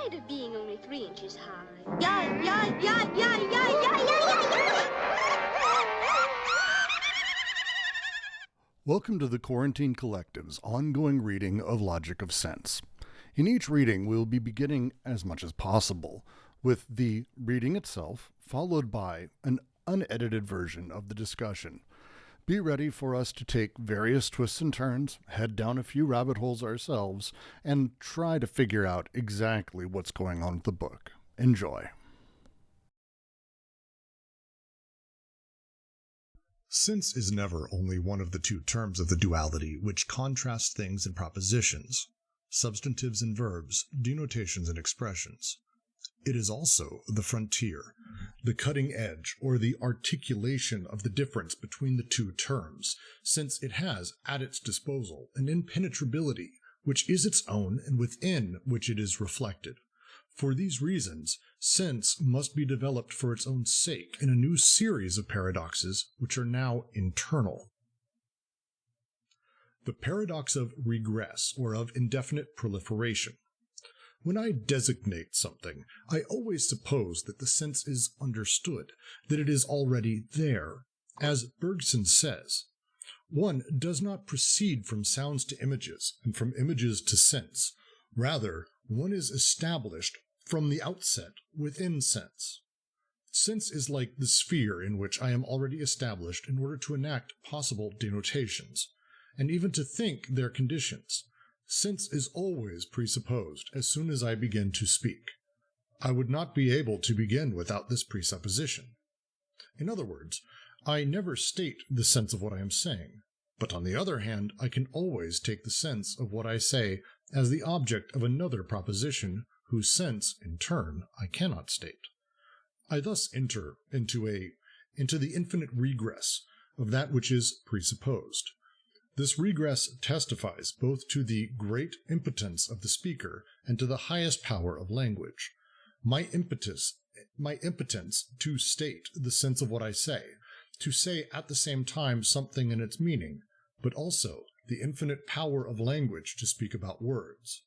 tired of being only 3 inches high. Welcome to the Quarantine Collective's ongoing reading of Logic of Sense. In each reading, we'll be beginning, as much as possible, with the reading itself, followed by an unedited version of the discussion. Be ready for us to take various twists and turns, head down a few rabbit holes ourselves, and try to figure out exactly what's going on with the book. Enjoy. Sense is never only one of the two terms of the duality which contrast things and propositions, substantives and verbs, denotations and expressions. It is also the frontier, the cutting edge, or the articulation of the difference between the two terms, since it has at its disposal an impenetrability which is its own and within which it is reflected. For these reasons, sense must be developed for its own sake in a new series of paradoxes which are now internal. The paradox of regress, or of indefinite proliferation. When I designate something, I always suppose that the sense is understood, that it is already there. As Bergson says, one does not proceed from sounds to images, and from images to sense. Rather, one is established from the outset within sense. Sense is like the sphere in which I am already established in order to enact possible denotations, and even to think their conditions. Sense is always presupposed as soon as I begin to speak. I would not be able to begin without this presupposition. In other words, I never state the sense of what I am saying, but on the other hand, I can always take the sense of what I say as the object of another proposition whose sense, in turn, I cannot state. I thus enter into the infinite regress of that which is presupposed. This regress testifies both to the great impotence of the speaker and to the highest power of language. My impotence to state the sense of what I say, to say at the same time something in its meaning, but also the infinite power of language to speak about words.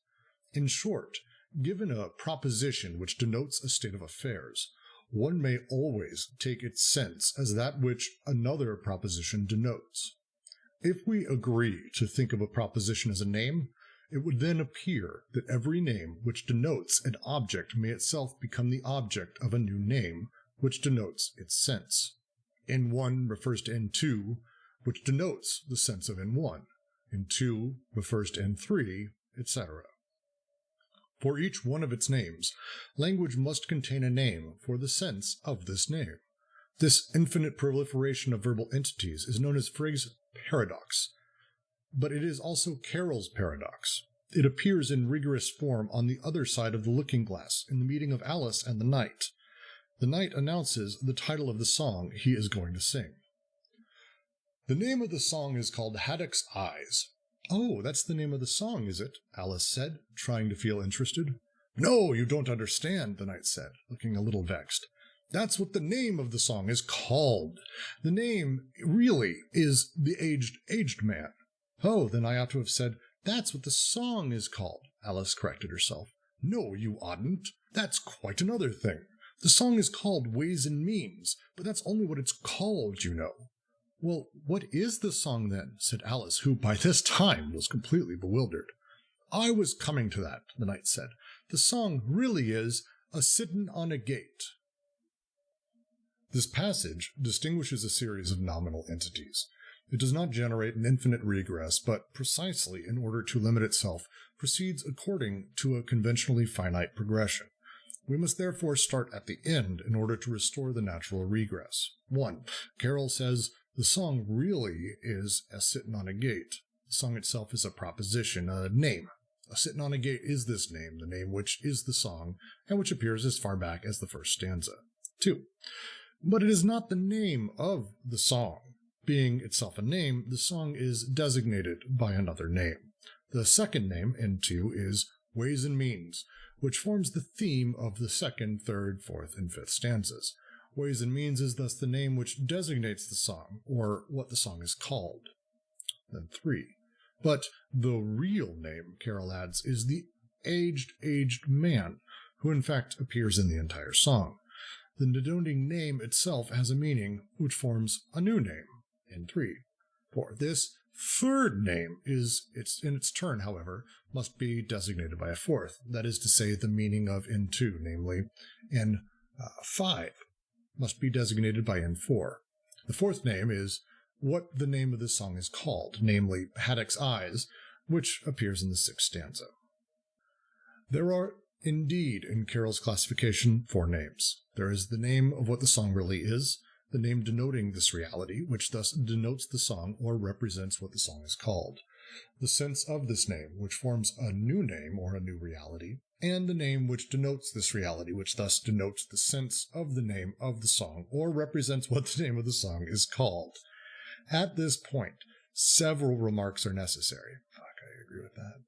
In short, given a proposition which denotes a state of affairs, one may always take its sense as that which another proposition denotes. If we agree to think of a proposition as a name, it would then appear that every name which denotes an object may itself become the object of a new name, which denotes its sense. N1 refers to N2, which denotes the sense of N1. N2 refers to N3, etc. For each one of its names, language must contain a name for the sense of this name. This infinite proliferation of verbal entities is known as Frege's paradox, but it is also Carroll's paradox. It appears in rigorous form on the other side of the looking glass in the meeting of Alice and the knight. The knight announces the title of the song he is going to sing. The name of the song is called Haddock's Eyes. Oh, that's the name of the song, is it? Alice said, trying to feel interested. No, you don't understand, the knight said, looking a little vexed. That's what the name of the song is called. The name really is The Aged Man. Oh, then I ought to have said, that's what the song is called, Alice corrected herself. No, you oughtn't. That's quite another thing. The song is called Ways and Means, but that's only what it's called, you know. Well, what is the song then? Said Alice, who by this time was completely bewildered. I was coming to that, the knight said. The song really is A Sittin' on a Gate. This passage distinguishes a series of nominal entities. It does not generate an infinite regress, but precisely in order to limit itself, proceeds according to a conventionally finite progression. We must therefore start at the end in order to restore the natural regress. 1. Carroll says, the song really is a sittin' on a gate. The song itself is a proposition, a name. A sittin' on a gate is this name, the name which is the song, and which appears as far back as the first stanza. 2. But it is not the name of the song. Being itself a name, the song is designated by another name. The second name, N2, is Ways and Means, which forms the theme of the second, third, fourth, and fifth stanzas. Ways and Means is thus the name which designates the song, or what the song is called. Then 3. But the real name, Carroll adds, is the aged man, who in fact appears in the entire song. The denoting name itself has a meaning which forms a new name in 3. 4. This third name in its turn, however, must be designated by a fourth, that is to say, the meaning of in 2, namely in 5, must be designated by in 4. The fourth name is what the name of the song is called, namely Haddock's Eyes, which appears in the 6th stanza. There are indeed in Carroll's classification 4 names. There is the name of what the song really is, the name denoting this reality, which thus denotes the song or represents what the song is called, the sense of this name, which forms a new name or a new reality, and the name which denotes this reality, which thus denotes the sense of the name of the song or represents what the name of the song is called. At this point, several remarks are necessary. I agree with that.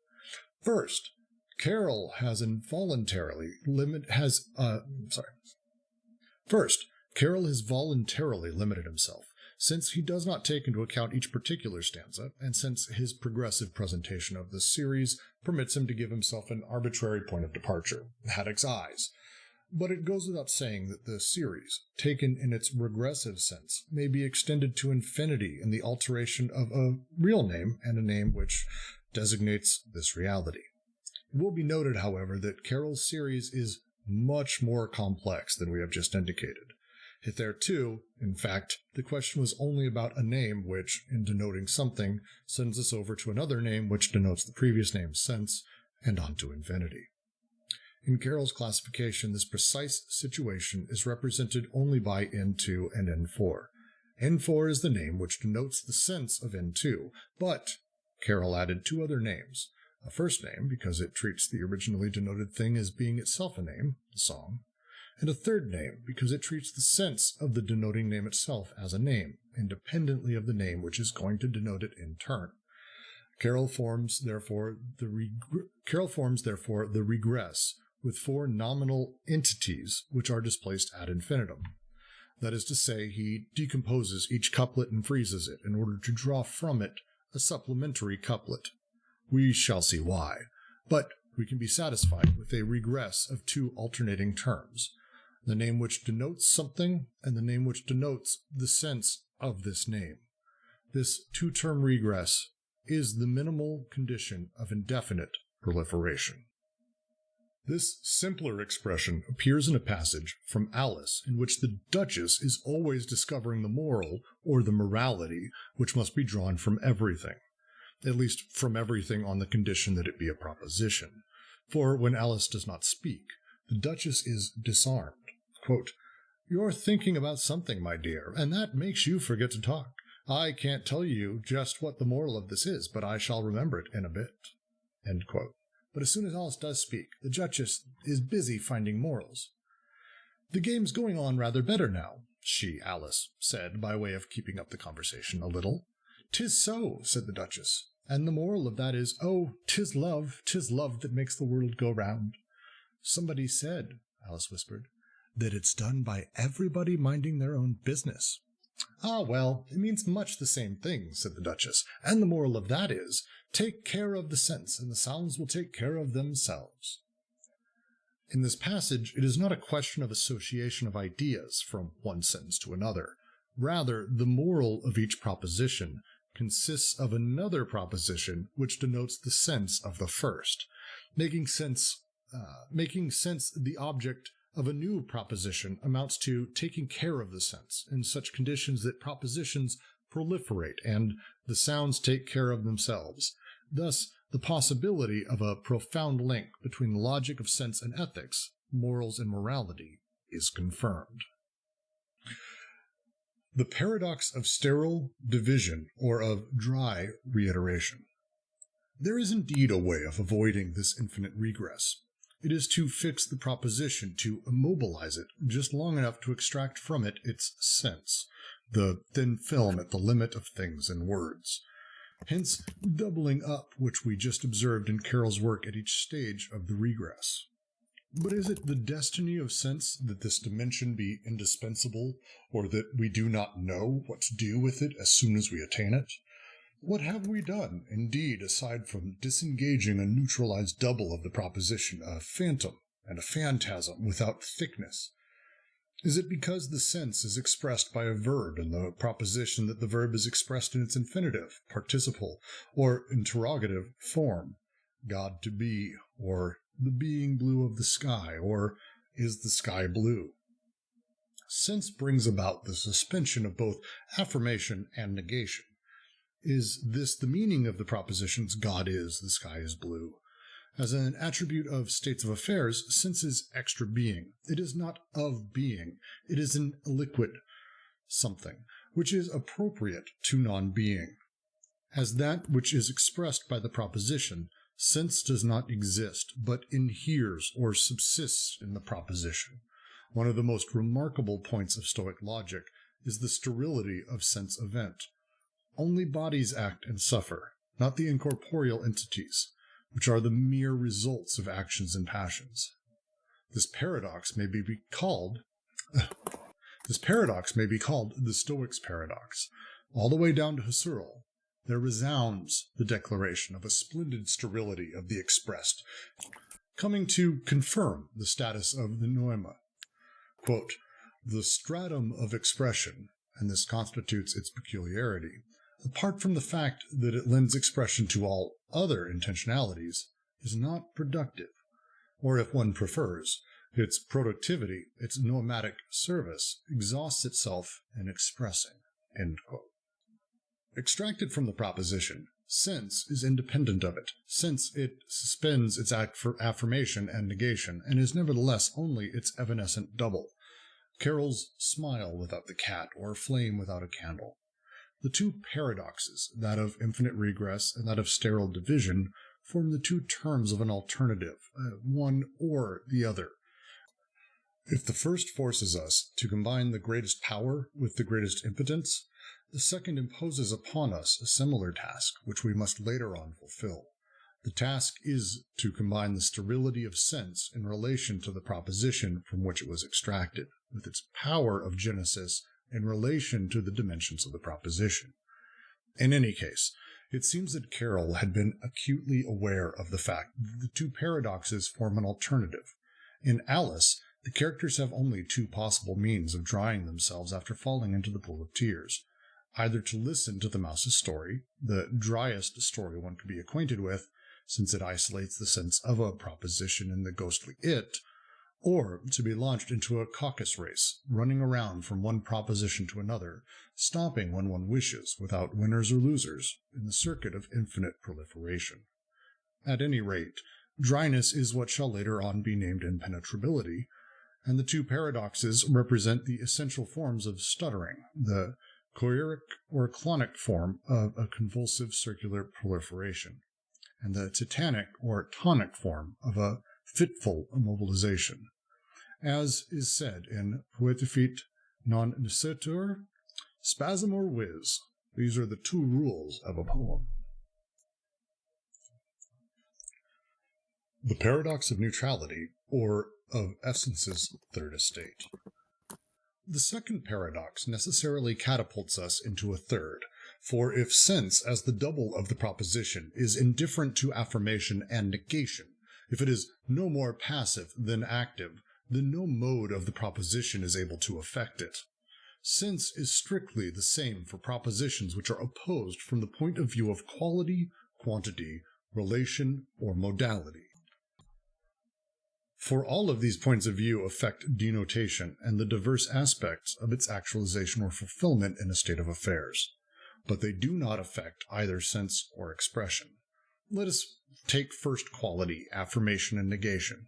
First, Carroll has voluntarily limited himself, since he does not take into account each particular stanza, and since his progressive presentation of the series permits him to give himself an arbitrary point of departure, Haddock's Eyes. But it goes without saying that the series, taken in its regressive sense, may be extended to infinity in the alteration of a real name and a name which designates this reality. It will be noted, however, that Carroll's series is much more complex than we have just indicated. Hitherto, in fact, the question was only about a name which, in denoting something, sends us over to another name which denotes the previous name's sense, and on to infinity. In Carroll's classification, this precise situation is represented only by N2 and N4. N4 is the name which denotes the sense of N2, but Carroll added 2 other names. A first name, because it treats the originally denoted thing as being itself a name, the song, and a third name, because it treats the sense of the denoting name itself as a name, independently of the name which is going to denote it in turn. Carroll forms, therefore, the regress, with 4 nominal entities which are displaced ad infinitum. That is to say, he decomposes each couplet and freezes it in order to draw from it a supplementary couplet. We shall see why, but we can be satisfied with a regress of 2 alternating terms, the name which denotes something and the name which denotes the sense of this name. This 2-term regress is the minimal condition of indefinite proliferation. This simpler expression appears in a passage from Alice in which the Duchess is always discovering the moral or the morality which must be drawn from everything, at least from everything on the condition that it be a proposition. For when Alice does not speak, the Duchess is disarmed. Quote, "You're thinking about something, my dear, and that makes you forget to talk. I can't tell you just what the moral of this is, but I shall remember it in a bit." End quote. But as soon as Alice does speak, the Duchess is busy finding morals. "The game's going on rather better now," she, Alice, said, by way of keeping up the conversation a little. "'Tis so," said the Duchess, "and the moral of that is, oh, 'tis love that makes the world go round." "Somebody said," Alice whispered, "that it's done by everybody minding their own business." "Ah, well, it means much the same thing," said the Duchess, "and the moral of that is, take care of the sense, and the sounds will take care of themselves." In this passage, it is not a question of association of ideas from one sentence to another. Rather, the moral of each proposition consists of another proposition which denotes the sense of the first, making sense the object of a new proposition amounts to taking care of the sense in such conditions that propositions proliferate and the sounds take care of themselves. Thus, the possibility of a profound link between the logic of sense and ethics, morals and morality, is confirmed. The paradox of sterile division or of dry reiteration. There is indeed a way of avoiding this infinite regress. It is to fix the proposition, to immobilize it just long enough to extract from it its sense, the thin film at the limit of things and words. Hence, doubling up, which we just observed in Carroll's work at each stage of the regress. But is it the destiny of sense that this dimension be indispensable, or that we do not know what to do with it as soon as we attain it? What have we done, indeed, aside from disengaging a neutralized double of the proposition, a phantom, and a phantasm without thickness? Is it because the sense is expressed by a verb and the proposition that the verb is expressed in its infinitive, participle, or interrogative form? God to be, or the being blue of the sky, or is the sky blue? Sense brings about the suspension of both affirmation and negation. Is this the meaning of the propositions God is, the sky is blue? As an attribute of states of affairs, sense is extra being. It is not of being. It is an illiquid something, which is appropriate to non-being. As that which is expressed by the proposition, sense does not exist, but inheres or subsists in the proposition. One of the most remarkable points of Stoic logic is the sterility of sense event. Only bodies act and suffer, not the incorporeal entities, which are the mere results of actions and passions. This paradox may be called the Stoics' paradox. All the way down to Husserl, there resounds the declaration of a splendid sterility of the expressed, coming to confirm the status of the noema. Quote, the stratum of expression, and this constitutes its peculiarity, apart from the fact that it lends expression to all other intentionalities, is not productive, or if one prefers, its productivity, its nomadic service, exhausts itself in expressing. End quote. Extracted from the proposition, sense is independent of it, since it suspends its affirmation and negation, and is nevertheless only its evanescent double. Carroll's smile without the cat, or flame without a candle. The two paradoxes, that of infinite regress and that of sterile division, form the two terms of an alternative, one or the other. If the first forces us to combine the greatest power with the greatest impotence, the second imposes upon us a similar task, which we must later on fulfill. The task is to combine the sterility of sense in relation to the proposition from which it was extracted, with its power of genesis in relation to the dimensions of the proposition. In any case, it seems that Carroll had been acutely aware of the fact that the two paradoxes form an alternative. In Alice, the characters have only two possible means of drying themselves after falling into the pool of tears. Either to listen to the mouse's story, the driest story one could be acquainted with, since it isolates the sense of a proposition in the ghostly it, or to be launched into a caucus race, running around from one proposition to another, stopping when one wishes, without winners or losers, in the circuit of infinite proliferation. At any rate, dryness is what shall later on be named impenetrability, and the two paradoxes represent the essential forms of stuttering, the choeric or clonic form of a convulsive circular proliferation, and the titanic or tonic form of a fitful immobilization. As is said in Poetifit non necetur, spasm or whiz. These are the two rules of a poem. The paradox of neutrality, or of essence's third estate. The second paradox necessarily catapults us into a third, for if sense as the double of the proposition is indifferent to affirmation and negation, if it is no more passive than active, then no mode of the proposition is able to affect it. Sense is strictly the same for propositions which are opposed from the point of view of quality, quantity, relation, or modality. For all of these points of view affect denotation and the diverse aspects of its actualization or fulfillment in a state of affairs, but they do not affect either sense or expression. Let us take first quality, affirmation, and negation.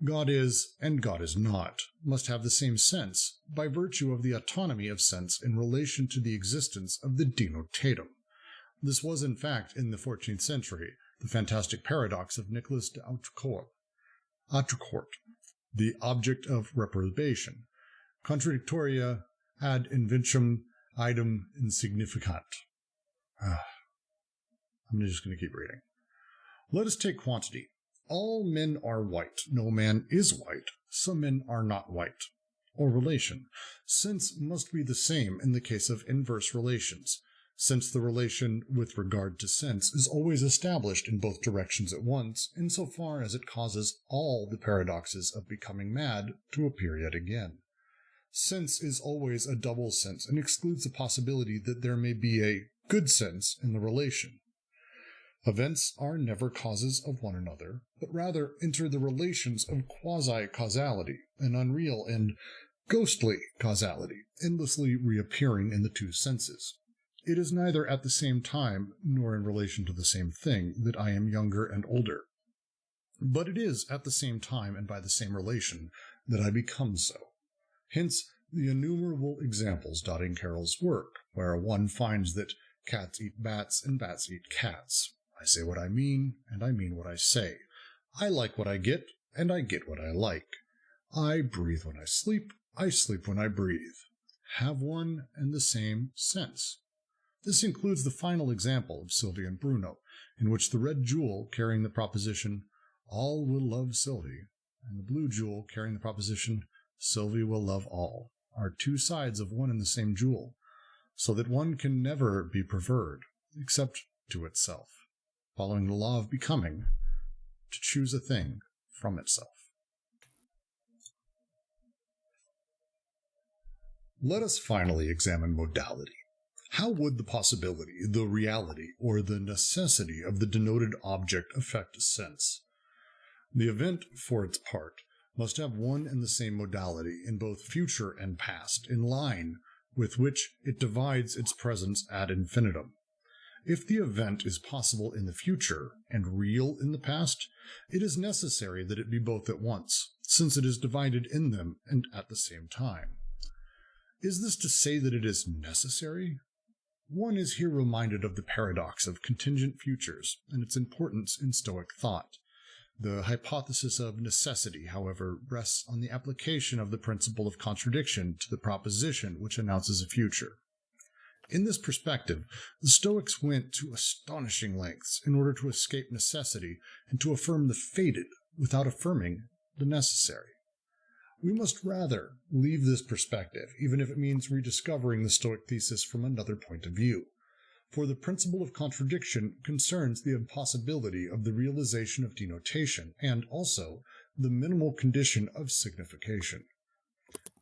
God is, and God is not, must have the same sense, by virtue of the autonomy of sense in relation to the existence of the denotatum. This was, in fact, in the 14th century, the fantastic paradox of Nicolas de Autrecourt, the object of reprobation, contradictoria ad inventum idem insignificant. I'm just going to keep reading. Let us take quantity. All men are white. No man is white. Some men are not white. Or relation. Sense must be the same in the case of inverse relations. since the relation with regard to sense is always established in both directions at once, insofar as it causes all the paradoxes of becoming mad to appear yet again. Sense is always a double sense and excludes the possibility that there may be a good sense in the relation. Events are never causes of one another, but rather enter the relations of quasi-causality, an unreal and ghostly causality, endlessly reappearing in the two senses. It is neither at the same time nor in relation to the same thing that I am younger and older, but it is at the same time and by the same relation that I become so. Hence the innumerable examples dotting Carroll's work, where one finds that cats eat bats and bats eat cats. I say what I mean, and I mean what I say. I like what I get, and I get what I like. I breathe when I sleep when I breathe. Have one and the same sense. This includes the final example of Sylvie and Bruno, in which the red jewel carrying the proposition, all will love Sylvie, and the blue jewel carrying the proposition, Sylvie will love all, are two sides of one and the same jewel, so that one can never be preferred, except to itself, following the law of becoming, to choose a thing from itself. Let us finally examine modality. How would the possibility, the reality, or the necessity of the denoted object affect sense? The event, for its part, must have one and the same modality in both future and past, in line with which it divides its presence ad infinitum. If the event is possible in the future and real in the past, it is necessary that it be both at once, since it is divided in them and at the same time. Is this to say that it is necessary? One is here reminded of the paradox of contingent futures and its importance in Stoic thought. The hypothesis of necessity, however, rests on the application of the principle of contradiction to the proposition which announces a future. In this perspective, the Stoics went to astonishing lengths in order to escape necessity and to affirm the fated without affirming the necessary. We must rather leave this perspective, even if it means rediscovering the Stoic thesis from another point of view. For the principle of contradiction concerns the impossibility of the realization of denotation and also the minimal condition of signification.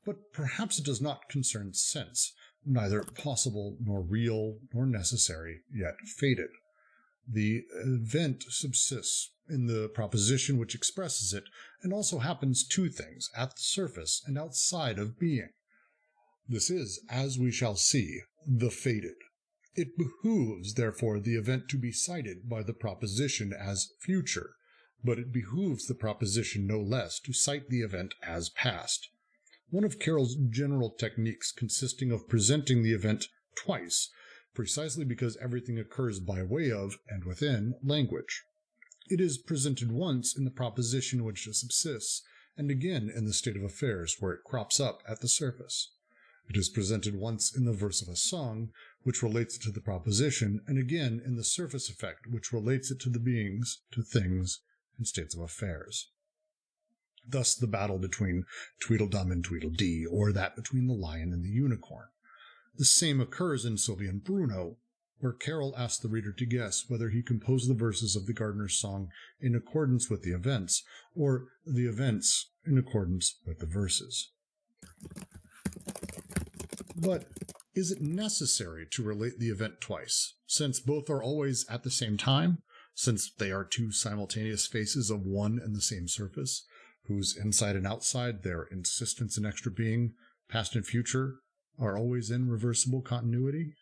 But perhaps it does not concern sense, neither possible nor real nor necessary, yet fated. The event subsists in the proposition which expresses it, and also happens two things, at the surface and outside of being. This is, as we shall see, the fated. It behooves, therefore, the event to be cited by the proposition as future, but it behooves the proposition no less to cite the event as past. One of Carroll's general techniques consisting of presenting the event twice, precisely because everything occurs by way of and within language. It is presented once in the proposition which subsists, and again in the state of affairs where it crops up at the surface. It is presented once in the verse of a song, which relates it to the proposition, and again in the surface effect, which relates it to the beings, to things, and states of affairs. Thus the battle between Tweedledum and Tweedledee, or that between the lion and the unicorn. The same occurs in Sylvie and Bruno, where Carroll asks the reader to guess whether he composed the verses of the gardener's song in accordance with the events, or the events in accordance with the verses. But is it necessary to relate the event twice, since both are always at the same time, since they are two simultaneous faces of one and the same surface, whose inside and outside, their insistence and extra being, past and future, are always in reversible continuity?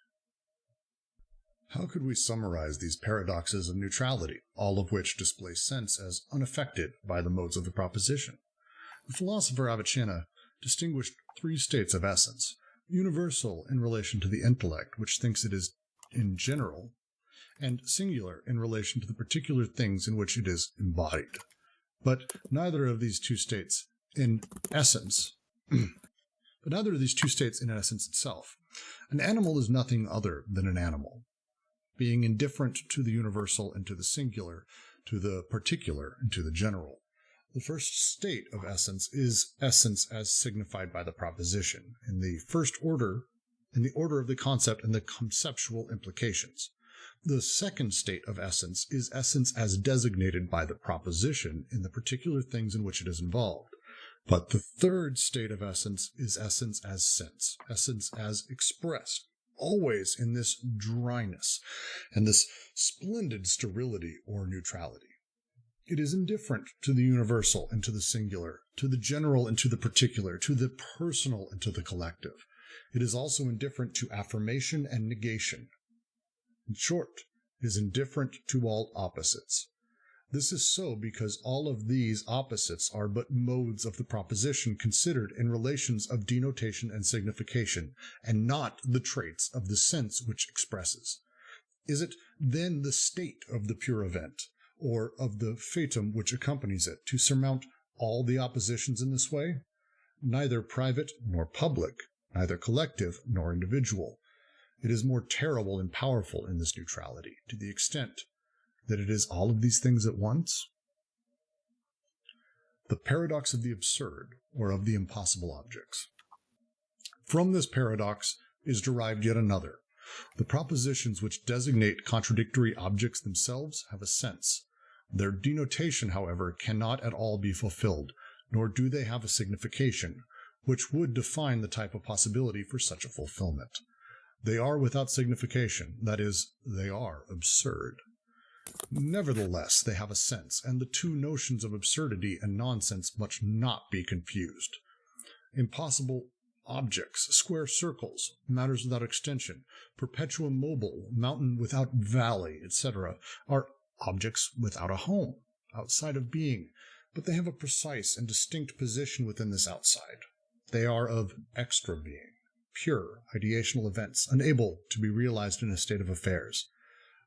How could we summarize these paradoxes of neutrality, all of which display sense as unaffected by the modes of the proposition? The philosopher Avicenna distinguished three states of essence: universal in relation to the intellect, which thinks it is in general, and singular in relation to the particular things in which it is embodied. But neither of these two states in essence itself. An animal is nothing other than an animal, being indifferent to the universal and to the singular, to the particular and to the general. The first state of essence is essence as signified by the proposition. In the first order, and the order of the concept and the conceptual implications. The second state of essence is essence as designated by the proposition in the particular things in which it is involved. But the third state of essence is essence as expressed, always in this dryness and this splendid sterility or neutrality. It is indifferent to the universal and to the singular, to the general and to the particular, to the personal and to the collective. It is also indifferent to affirmation and negation. In short, it is indifferent to all opposites. This is so because all of these opposites are but modes of the proposition considered in relations of denotation and signification, and not the traits of the sense which expresses. Is it then the state of the pure event, or of the fatum which accompanies it, to surmount all the oppositions in this way? Neither private nor public, neither collective nor individual. It is more terrible and powerful in this neutrality, to the extent that it is all of these things at once. The paradox of the absurd, or of the impossible objects. From this paradox is derived yet another. The propositions which designate contradictory objects themselves have a sense. Their denotation, however, cannot at all be fulfilled, nor do they have a signification, which would define the type of possibility for such a fulfillment. They are without signification, that is, they are absurd. Nevertheless, they have a sense, and the two notions of absurdity and nonsense must not be confused. Impossible objects, square circles, matters without extension, perpetuum mobile, mountain without valley, etc., are objects without a home, outside of being, but they have a precise and distinct position within this outside. They are of extra being, pure, ideational events, unable to be realized in a state of affairs.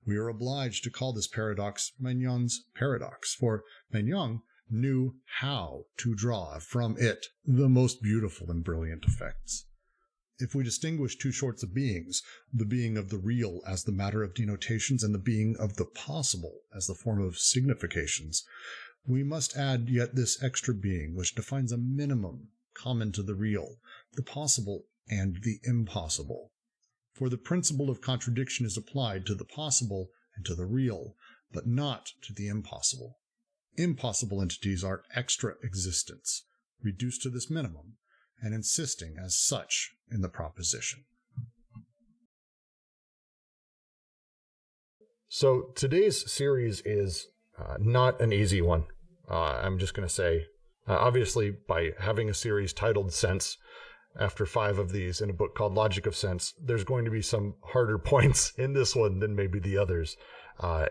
We are obliged to call this paradox Magnon's paradox, for Magnon knew how to draw from it the most beautiful and brilliant effects. If we distinguish two sorts of beings, the being of the real as the matter of denotations and the being of the possible as the form of significations, we must add yet this extra being which defines a minimum common to the real, the possible, and the impossible. For the principle of contradiction is applied to the possible and to the real, but not to the impossible. Impossible entities are extra existence, reduced to this minimum, and insisting as such in the proposition. So today's series is not an easy one. I'm just going to say, obviously, by having a series titled Sense, after 5 of these in a book called Logic of Sense, there's going to be some harder points in this one than maybe the others.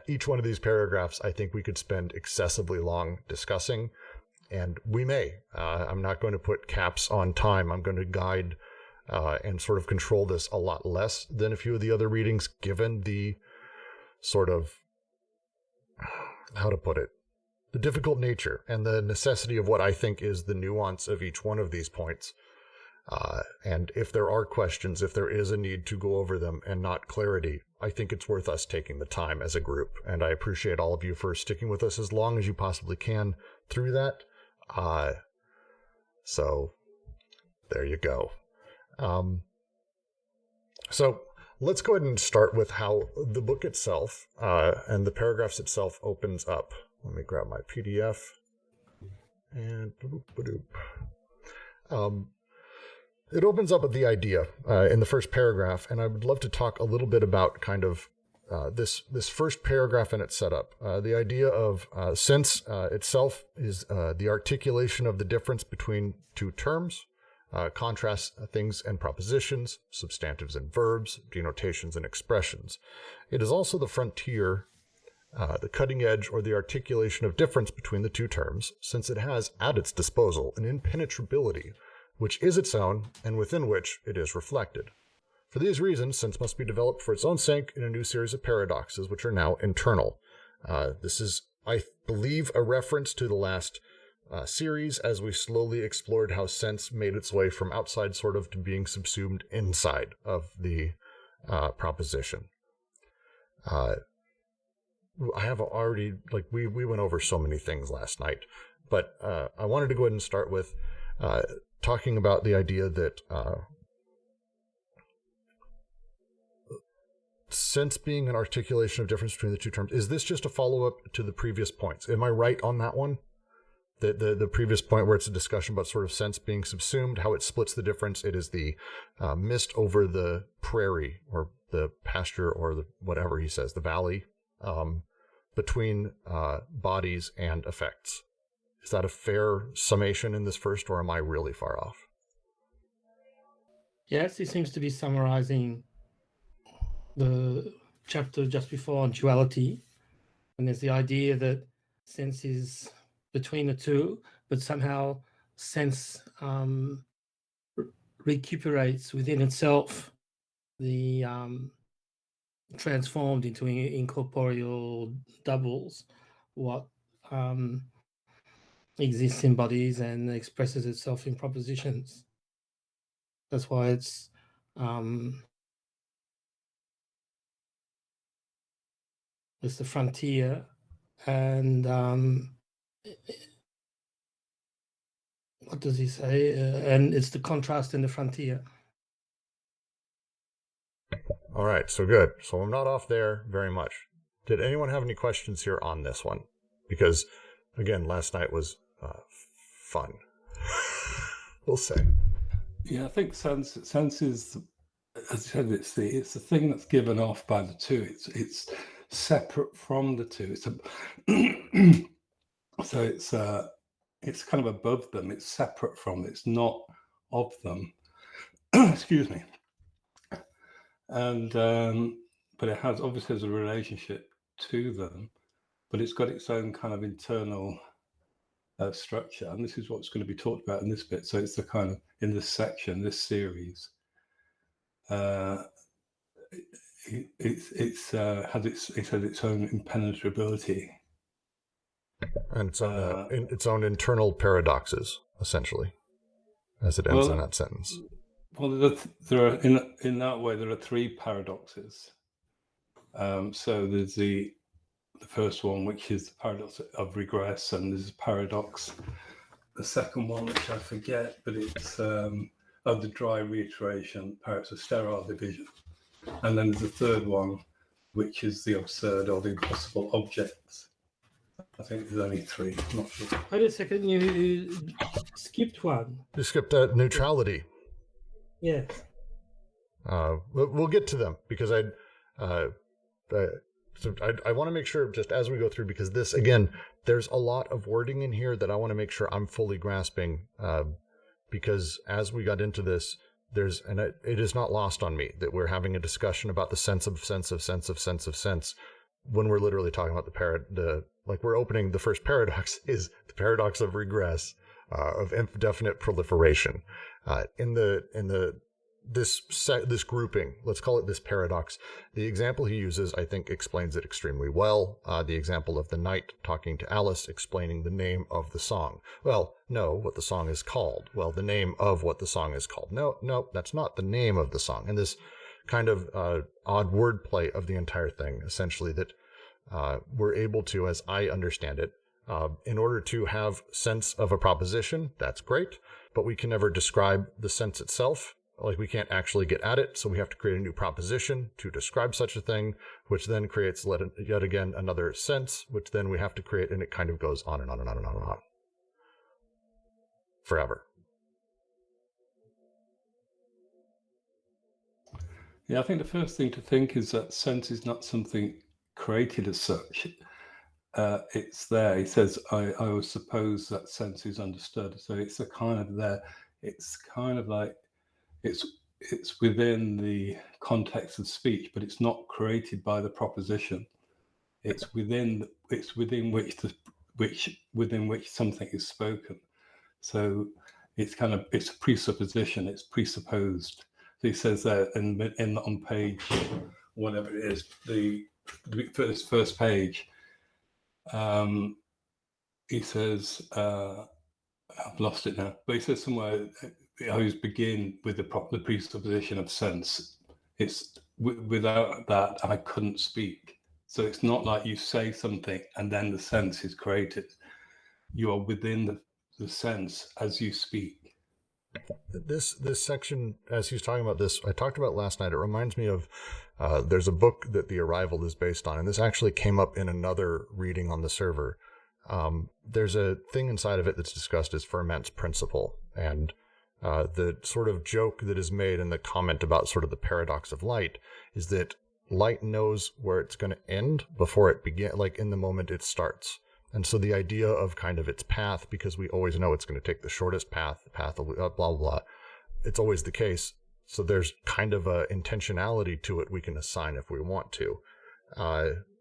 Each one of these paragraphs, I think we could spend excessively long discussing, and we may. I'm not going to put caps on time. I'm going to guide and sort of control this a lot less than a few of the other readings, given the sort of, how to put it, the difficult nature and the necessity of what I think is the nuance of each one of these points. And if there are questions, if there is a need to go over them and not clarity, I think it's worth us taking the time as a group. And I appreciate all of you for sticking with us as long as you possibly can through that. So there you go. So let's go ahead and start with how the book itself and the paragraphs itself opens up. Let me grab my PDF and it opens up with the idea in the first paragraph, and I would love to talk a little bit about kind of this first paragraph and its setup. The idea of sense itself is the articulation of the difference between two terms, contrasts things and propositions, substantives and verbs, denotations and expressions. It is also the frontier, the cutting edge, or the articulation of difference between the two terms, since it has at its disposal an impenetrability which is its own, and within which it is reflected. For these reasons, sense must be developed for its own sake in a new series of paradoxes, which are now internal. This is, I believe, a reference to the last series, as we slowly explored how sense made its way from outside sort of to being subsumed inside of the proposition. I have already, we went over so many things last night, but I wanted to go ahead and start with talking about the idea that sense being an articulation of difference between the two terms, is this just a follow-up to the previous points? Am I right on that one? The previous point where it's a discussion about sort of sense being subsumed, how it splits the difference. It is the mist over the prairie or the pasture or the whatever he says, the valley, between bodies and effects. Is that a fair summation in this first, or am I really far off? Yes, it seems to be summarizing the chapter just before on duality. And there's the idea that sense is between the two, but somehow sense recuperates within itself the transformed into incorporeal doubles what exists in bodies and expresses itself in propositions. That's why it's the frontier, and what does he say? And it's the contrast in the frontier. All right, so good. So I'm not off there very much. Did anyone have any questions here on this one? Because, again, last night was fun. We'll say. Yeah, I think sense is, as I said, it's the thing that's given off by the two. It's separate from the two. It's kind of above them. It's separate from. It's not of them. Excuse me. And but it obviously has a relationship to them, but it's got its own kind of internal structure, and this is what's going to be talked about in this bit. So it's the kind of, in this section, this series, it has its own impenetrability And its own internal paradoxes, essentially, as it ends in that sentence. Well, there are in that way there are three paradoxes. So there's the first one, which is the paradox of regress, and there's a paradox, the second one, which I forget, but it's of the dry reiteration, paradox of sterile division. And then there's a third one, which is the absurd or the impossible objects. I think there's only three, I'm not sure. Wait a second, you skipped one. You skipped neutrality. Yes. We'll get to them, because I want to make sure, just as we go through, because this, again, there's a lot of wording in here that I want to make sure I'm fully grasping, because as we got into this, it is not lost on me that we're having a discussion about the sense of sense when we're literally talking about we're opening the first paradox is the paradox of regress, of indefinite proliferation. This grouping, let's call it this paradox, the example he uses, I think, explains it extremely well. The example of the knight talking to Alice, explaining the name of the song. Well, no, what the song is called. Well, the name of what the song is called. No, that's not the name of the song. And this kind of odd wordplay of the entire thing, essentially, that we're able to, as I understand it, in order to have sense of a proposition, that's great, but we can never describe the sense itself. Like, we can't actually get at it, so we have to create a new proposition to describe such a thing, which then creates yet again another sense, which then we have to create, and it kind of goes on and on and on and on and on. Forever. Yeah, I think the first thing to think is that sense is not something created as such. It's there. He says, I would suppose that sense is understood. So it's a kind of there. It's kind of like, it's within the context of speech, but it's not created by the proposition. It's within which something is spoken. So it's a presupposition. It's presupposed. So he says there on page whatever it is, the first page. He says, I've lost it now, but he says somewhere, I always begin with the presupposition of sense. It's without that I couldn't speak. So it's not like you say something and then the sense is created. You are within the sense as you speak. This section, as he's talking about this, I talked about last night. It reminds me of there's a book that The Arrival is based on, and this actually came up in another reading on the server. There's a thing inside of it that's discussed as Fermat's principle, and the sort of joke that is made in the comment about sort of the paradox of light is that light knows where it's going to end before it begins, like in the moment it starts. And so the idea of kind of its path, because we always know it's going to take the shortest path, the path of blah, blah, blah. It's always the case. So there's kind of a intentionality to it we can assign if we want to.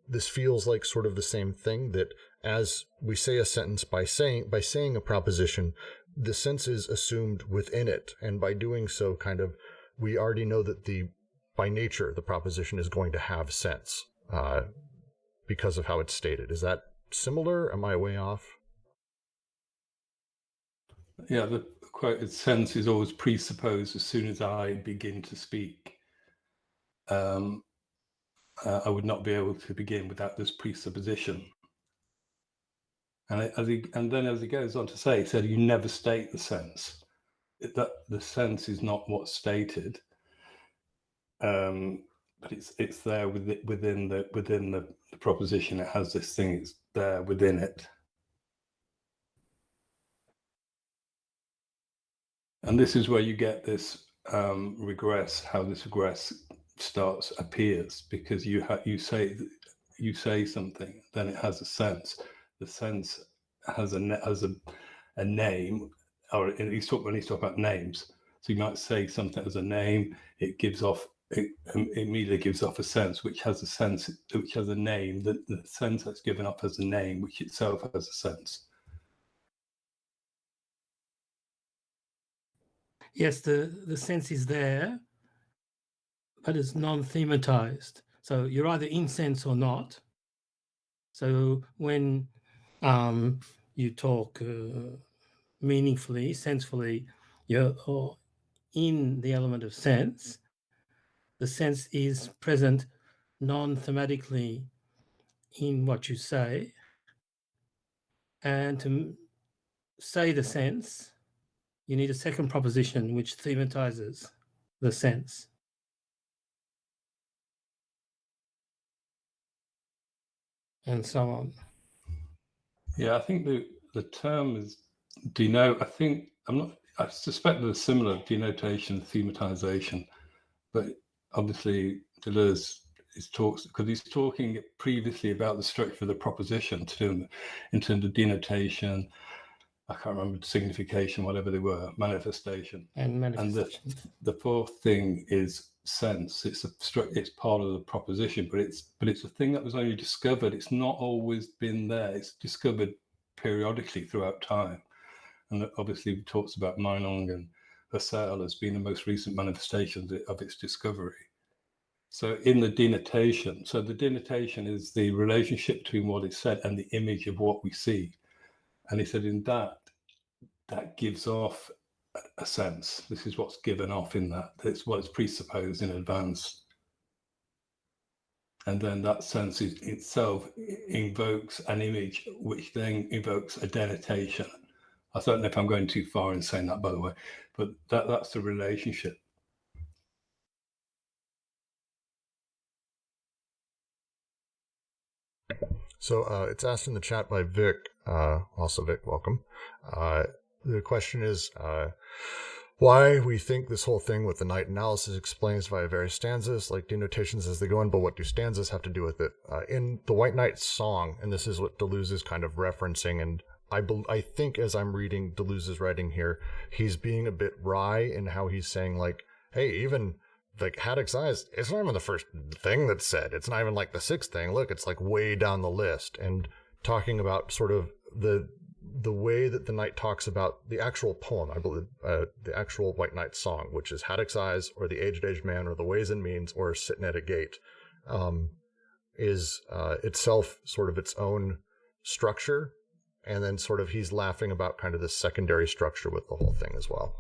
This feels like sort of the same thing, that as we say a sentence by saying a proposition, the sense is assumed within it. And by doing so, kind of, we already know that by nature, the proposition is going to have sense because of how it's stated. Is that similar? Am I way off? Yeah, the quoted sense is always presupposed as soon as I begin to speak. I would not be able to begin without this presupposition. And then as he goes on to say, he said, you never state the sense. That the sense is not what's stated, but it's there within the proposition. It has this thing. It's there within it. And this is where you get this regress, how this regress appears, because you say something, then it has a sense. The sense has a name, or when he's talking about names. So you might say something as a name, it immediately gives off a sense, which has a name. The sense that's given up has a name, which itself has a sense. Yes, the sense is there, but it's non-thematized. So you're either in sense or not. So when you talk meaningfully, sensefully, you're in the element of sense. The sense is present non-thematically in what you say. And to say the sense, you need a second proposition which thematizes the sense. And so on. Yeah, I think the term is denote. I suspect there's similar denotation, thematization, but obviously Deleuze because he's talking previously about the structure of the proposition in terms of denotation. I can't remember signification, whatever they were, manifestation. And manifestation. And the fourth thing is sense. It's part of the proposition, but it's a thing that was only discovered. It's not always been there. It's discovered periodically throughout time. And obviously he talks about Meinong and Husserl as being the most recent manifestations of its discovery. So in the denotation, the denotation is the relationship between what is said and the image of what we see. And he said in that gives off a sense. This is what's given off in that. It's what is presupposed in advance. And then that sense itself invokes an image, which then invokes a denotation. I don't know if I'm going too far in saying that, by the way, but that's the relationship. So it's asked in the chat by Vic. Also, Vic, welcome. The question is why we think this whole thing with the night analysis explains via various stanzas, like denotations as they go in, but what do stanzas have to do with it? In the White Knight song, and this is what Deleuze is kind of referencing, and I think as I'm reading Deleuze's writing here, he's being a bit wry in how he's saying, like, hey, even like Haddock's eyes, it's not even the first thing that's said. It's not even like the sixth thing. Look, it's like way down the list. And talking about sort of the way that the Knight talks about the actual poem, I believe, the actual White Knight song, which is Haddock's eyes, or the aged man, or the ways and means, or sitting at a gate, is itself sort of its own structure. And then sort of he's laughing about kind of this secondary structure with the whole thing as well.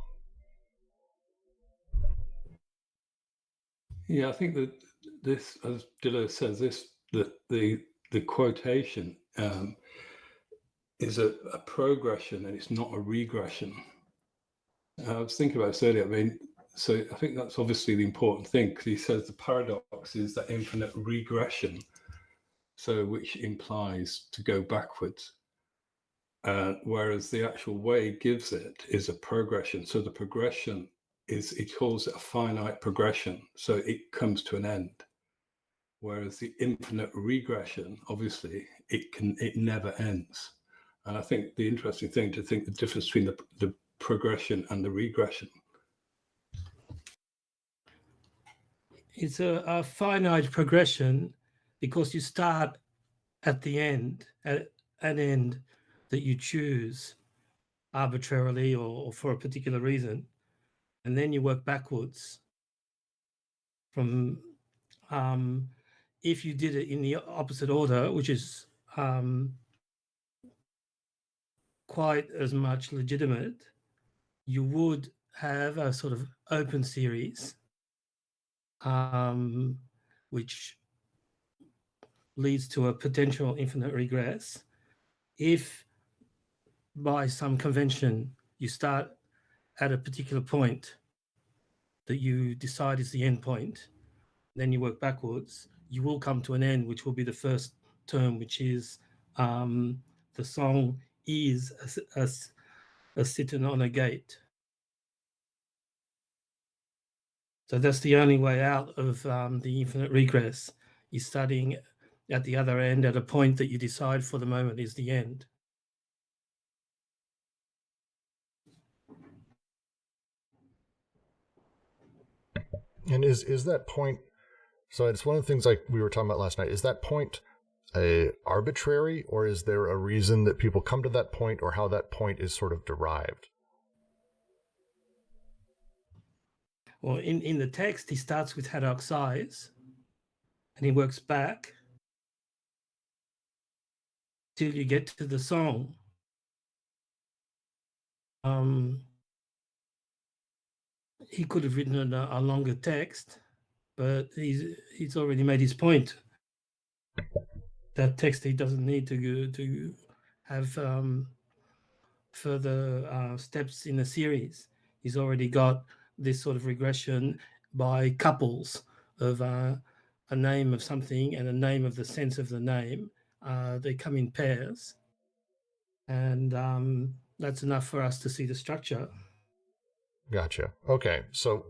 Yeah, I think that this, as Deleuze says, the quotation is a progression, and it's not a regression. I was thinking about this earlier. I mean, so I think that's obviously the important thing, because he says the paradox is that infinite regression, so which implies to go backwards. Whereas the actual way he gives it is a progression. So the progression is, he calls it a finite progression. So it comes to an end. Whereas the infinite regression, obviously, it never ends. And I think the interesting thing to think the difference between the progression and the regression. It's a finite progression because you start at the end, at an end that you choose arbitrarily or for a particular reason, and then you work backwards from, if you did it in the opposite order, which is quite as much legitimate, you would have a sort of open series, which leads to a potential infinite regress. If by some convention you start at a particular point that you decide is the end point, then you work backwards, you will come to an end, which will be the first term, which is the song is a sitting on a gate. So that's the only way out of the infinite regress. You're starting at the other end at a point that you decide for the moment is the end. And is that point, so it's one of the things like we were talking about last night, is that point arbitrary, or is there a reason that people come to that point, or how that point is sort of derived? Well, in the text, he starts with haddock size and he works back till you get to the song. He could have written a longer text, but he's already made his point. That text, he doesn't need to have further steps in the series. He's already got this sort of regression by couples of a name of something and a name of the sense of the name. They come in pairs, and that's enough for us to see the structure. Gotcha. Okay, so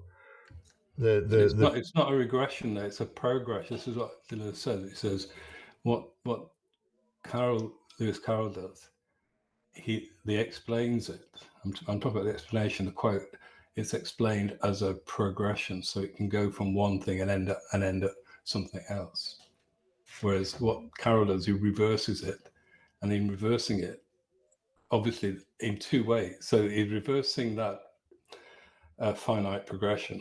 it's not a regression there, it's a progression. This is what Deleuze says. He says what Lewis Carroll does, he explains it. I'm talking about the explanation, the quote. It's explained as a progression, so it can go from one thing and end up something else. Whereas what Carroll does, he reverses it, and in reversing it, obviously in two ways. So he's reversing that finite progression.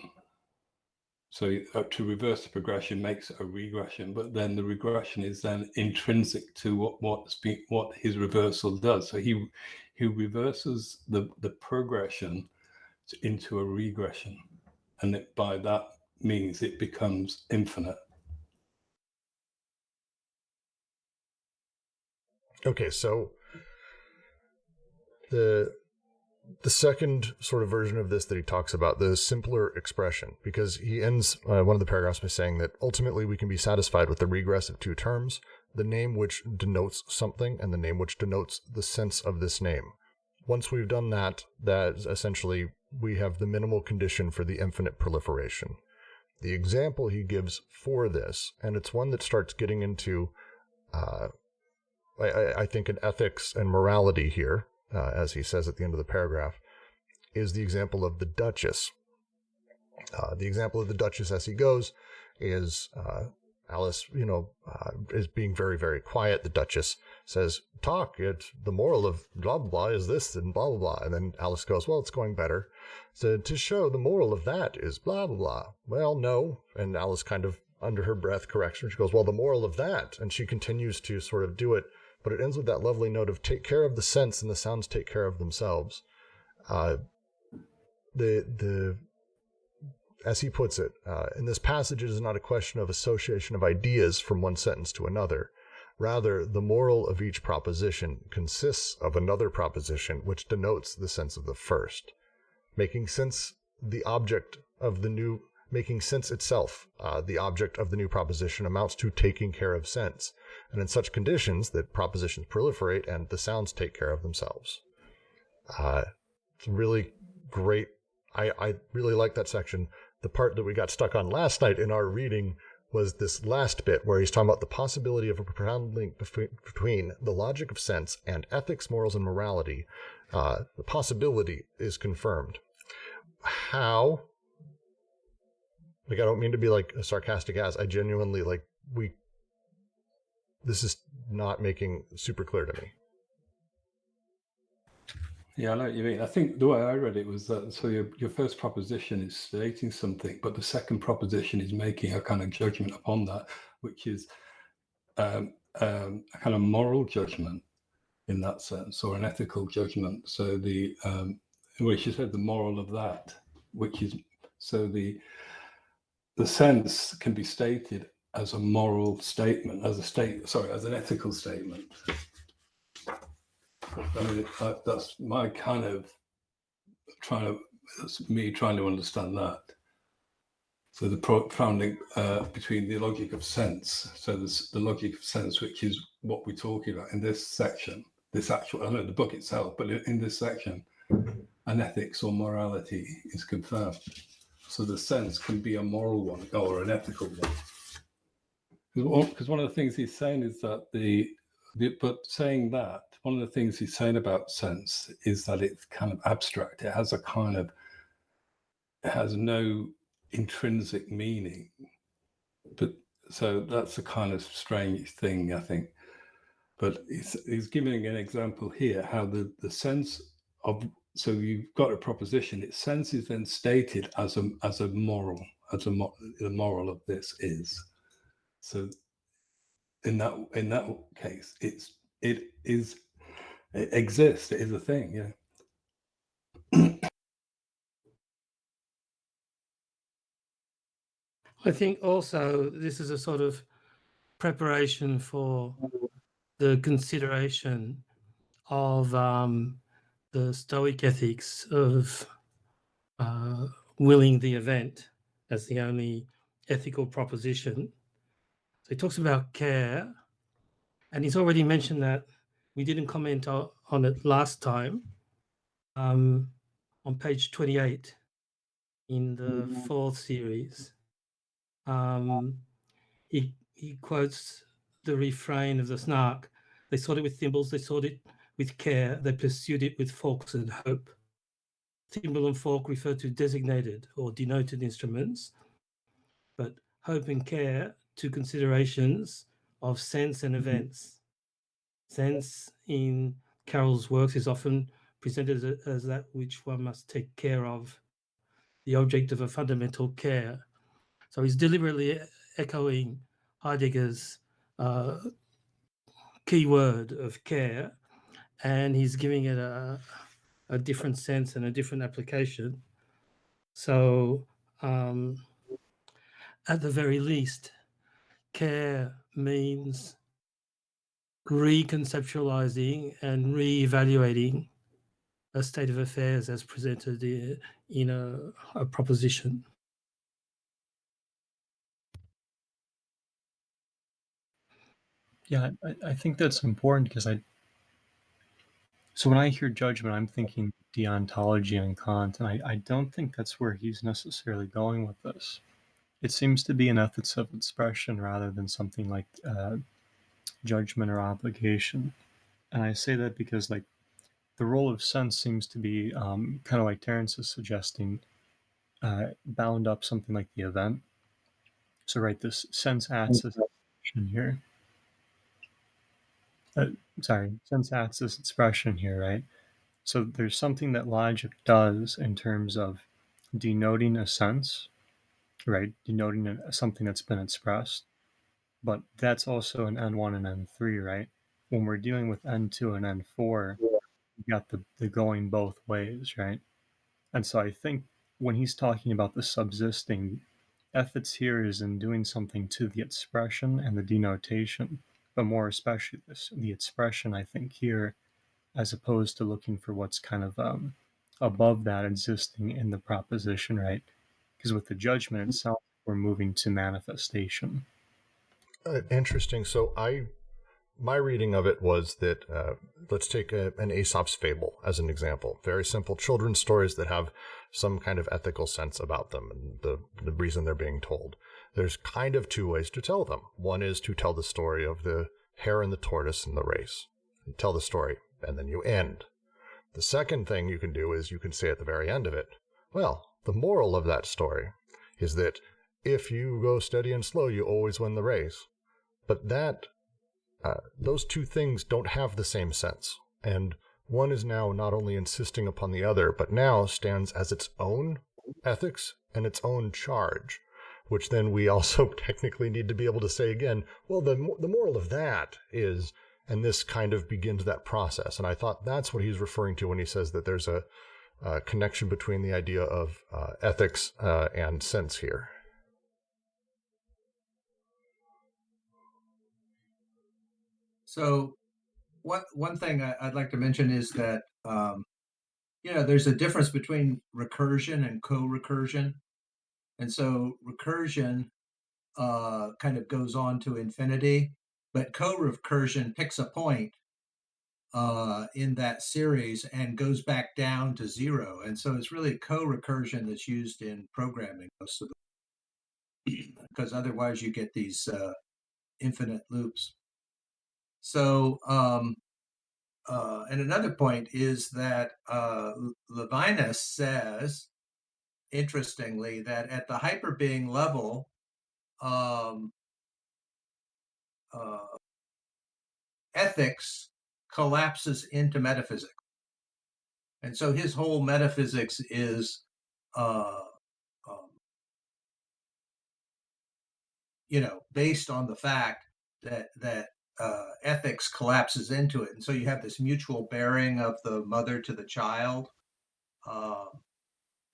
So to reverse the progression makes it a regression, but then the regression is then intrinsic to what his reversal does. So he reverses the progression into a regression, and by that means it becomes infinite. Okay, so the second sort of version of this that he talks about, the simpler expression, because he ends one of the paragraphs by saying that ultimately we can be satisfied with the regress of two terms, the name which denotes something and the name which denotes the sense of this name. Once we've done that, essentially we have the minimal condition for the infinite proliferation. The example he gives for this, and it's one that starts getting into, I think, an ethics and morality here, as he says at the end of the paragraph, is the example of the Duchess. The example of the Duchess, as he goes, is Alice, is being very, very quiet. The Duchess says, "Talk, the moral of blah, blah, blah is this, and blah, blah, blah." And then Alice goes, "Well, it's going better. So to show the moral of that is blah, blah, blah." "Well, no." And Alice kind of, under her breath, corrects her. She goes, "Well, the moral of that." And she continues to sort of do it. But it ends with that lovely note of take care of the sense and the sounds take care of themselves. As he puts it, in this passage, it is not a question of association of ideas from one sentence to another. Rather, the moral of each proposition consists of another proposition which denotes the sense of the first. making sense the object of the new, making sense itself, the object of the new proposition, amounts to taking care of sense. And in such conditions that propositions proliferate and the sounds take care of themselves. It's really great. I really like that section. The part that we got stuck on last night in our reading was this last bit where he's talking about the possibility of a profound link between the logic of sense and ethics, morals, and morality. The possibility is confirmed. How? Like, I don't mean to be like a sarcastic ass. I genuinely, like, this is not making super clear to me. Yeah, I know what you mean. I think the way I read it was that so your first proposition is stating something, but the second proposition is making a kind of judgment upon that, which is a kind of moral judgment in that sense, or an ethical judgment. So which you said the moral of that, which is so the sense can be stated as a moral statement, as an ethical statement. I mean, that's my kind of that's me trying to understand that. So the profound link between the logic of sense. So there's the logic of sense, which is what we're talking about in this section, I know the book itself, but in this section, an ethics or morality is confirmed. So the sense can be a moral one or an ethical one. Because one of the things he's saying is that one of the things he's saying about sense is that it's kind of abstract. It has no intrinsic meaning. But so that's a kind of strange thing, I think. But he's giving an example here how the sense of, so you've got a proposition, its sense is then stated as a moral, the moral of this is. So in that case, it exists. It is a thing. Yeah. I think also this is a sort of preparation for the consideration of the Stoic ethics of willing the event as the only ethical proposition. So he talks about care, and he's already mentioned that. We didn't comment on it last time. On page 28 in the fourth series, he quotes the refrain of the Snark. They sought it with thimbles, they sought it with care, they pursued it with forks and hope. Thimble and fork refer to designated or denoted instruments, but hope and care to considerations of sense and events. Sense in Carroll's works is often presented as that which one must take care of, the object of a fundamental care. So he's deliberately echoing Heidegger's key word of care, and he's giving it a different sense and a different application. So at the very least, care means reconceptualizing and re-evaluating a state of affairs as presented in a proposition. Yeah, I think that's important because so when I hear judgment, I'm thinking deontology and Kant, and I don't think that's where he's necessarily going with this. It seems to be an ethics of expression rather than something like judgment or obligation. And I say that because like the role of sense seems to be kind of like Terence is suggesting, bound up something like the event. So right, this sense acts as expression here. Sense acts as expression here, right? So there's something that logic does in terms of denoting a sense, right? Denoting something that's been expressed. But that's also an N1 and N3, right? When we're dealing with N2 and N4, you got the going both ways, right? And so I think when he's talking about the subsisting, ethics here is in doing something to the expression and the denotation, but more especially the expression, I think, here, as opposed to looking for what's kind of above that existing in the proposition, right? Because with the judgment itself, we're moving to manifestation. Interesting. So my reading of it was that let's take an Aesop's fable as an example. Very simple children's stories that have some kind of ethical sense about them and the reason they're being told. There's kind of two ways to tell them. One is to tell the story of the hare and the tortoise in the race. You tell the story, and then you end. The second thing you can do is you can say at the very end of it, well, the moral of that story is that if you go steady and slow, you always win the race. But those two things don't have the same sense. And one is now not only insisting upon the other, but now stands as its own ethics and its own charge, which then we also technically need to be able to say again, well, the moral of that is, and this kind of begins that process. And I thought that's what he's referring to when he says that there's a connection between the idea of ethics and sense here. So one thing I'd like to mention is that, there's a difference between recursion and co-recursion. And so recursion kind of goes on to infinity, but co-recursion picks a point in that series and goes back down to zero. And so it's really co-recursion that's used in programming most of the, because otherwise you get these infinite loops. So, and another point is that Levinas says, interestingly, that at the hyperbeing level, ethics collapses into metaphysics. And so his whole metaphysics is, based on the fact that ethics collapses into it. And so you have this mutual bearing of the mother to the child.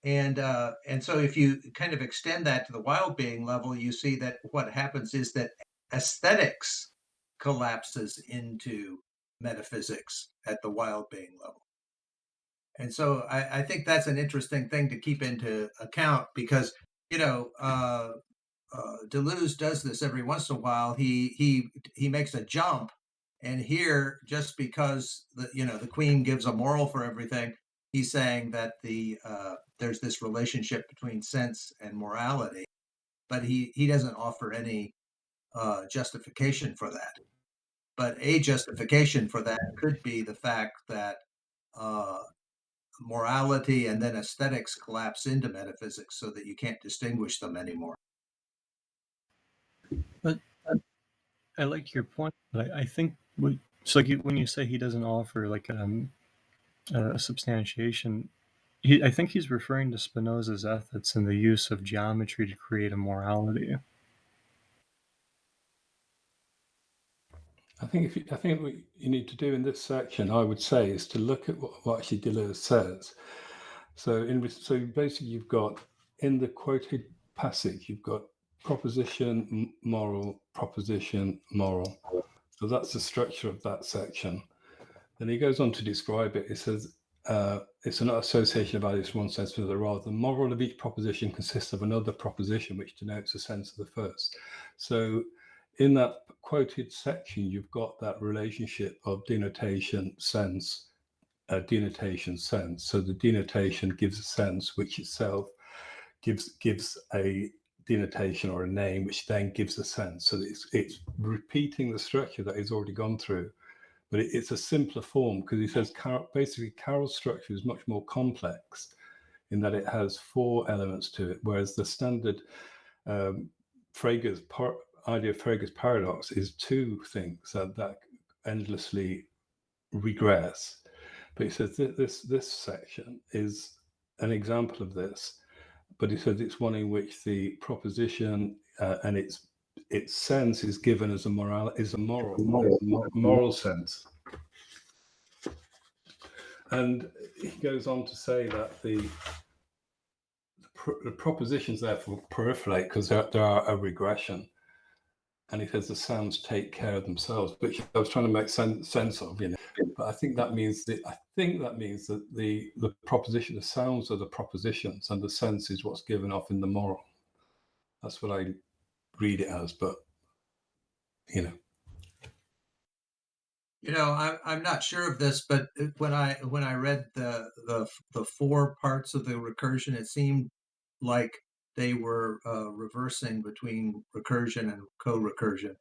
And so if you kind of extend that to the wild being level, you see that what happens is that aesthetics collapses into metaphysics at the wild being level. And so I think that's an interesting thing to keep into account because, Deleuze does this every once in a while. He makes a jump, and here, just because the queen gives a moral for everything, he's saying that there's this relationship between sense and morality, but he doesn't offer any justification for that. But a justification for that could be the fact that morality and then aesthetics collapse into metaphysics so that you can't distinguish them anymore. But I like your point, but I think so. Like when you say he doesn't offer like a substantiation, I think he's referring to Spinoza's ethics and the use of geometry to create a morality. I think what you need to do in this section, I would say, is to look at what actually Deleuze says. So basically, you've got in the quoted passage, you've got proposition, moral, proposition, moral. So that's the structure of that section. Then he goes on to describe it. He says it's not association of values from one sense to another. Rather, the moral of each proposition consists of another proposition, which denotes the sense of the first. So in that quoted section, you've got that relationship of denotation, sense, denotation, sense. So the denotation gives a sense, which itself gives a denotation or a name, which then gives a sense. So it's repeating the structure that he's already gone through, but it's a simpler form because he says basically Carroll's structure is much more complex in that it has 4 elements to it, whereas the standard idea of Frege's paradox is 2 things that endlessly regress. But he says this section is an example of this, but he says it's one in which the proposition and its sense is given as a moral sense. And he goes on to say that the propositions therefore proliferate because there are a regression. And he says the sounds take care of themselves, which I was trying to make sense of. But I think that means that the proposition, the sounds are the propositions, and the sense is what's given off in the moral. That's what I read it as. But I'm not sure of this, but when I read the 4 parts of the recursion, it seemed like they were reversing between recursion and co-recursion.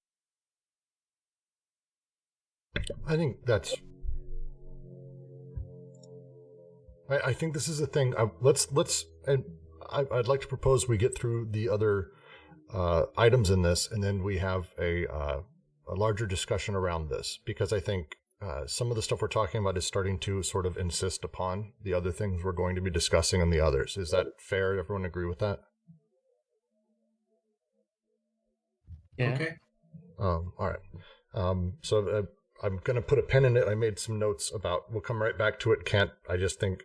I think that's. I think this is a thing. And I'd like to propose we get through the other items in this, and then we have a larger discussion around this, because I think some of the stuff we're talking about is starting to sort of insist upon the other things we're going to be discussing in the others. Is that fair? Everyone agree with that? Yeah. Okay. All right. So I'm going to put a pin in it. I made some notes about, we'll come right back to it. I just think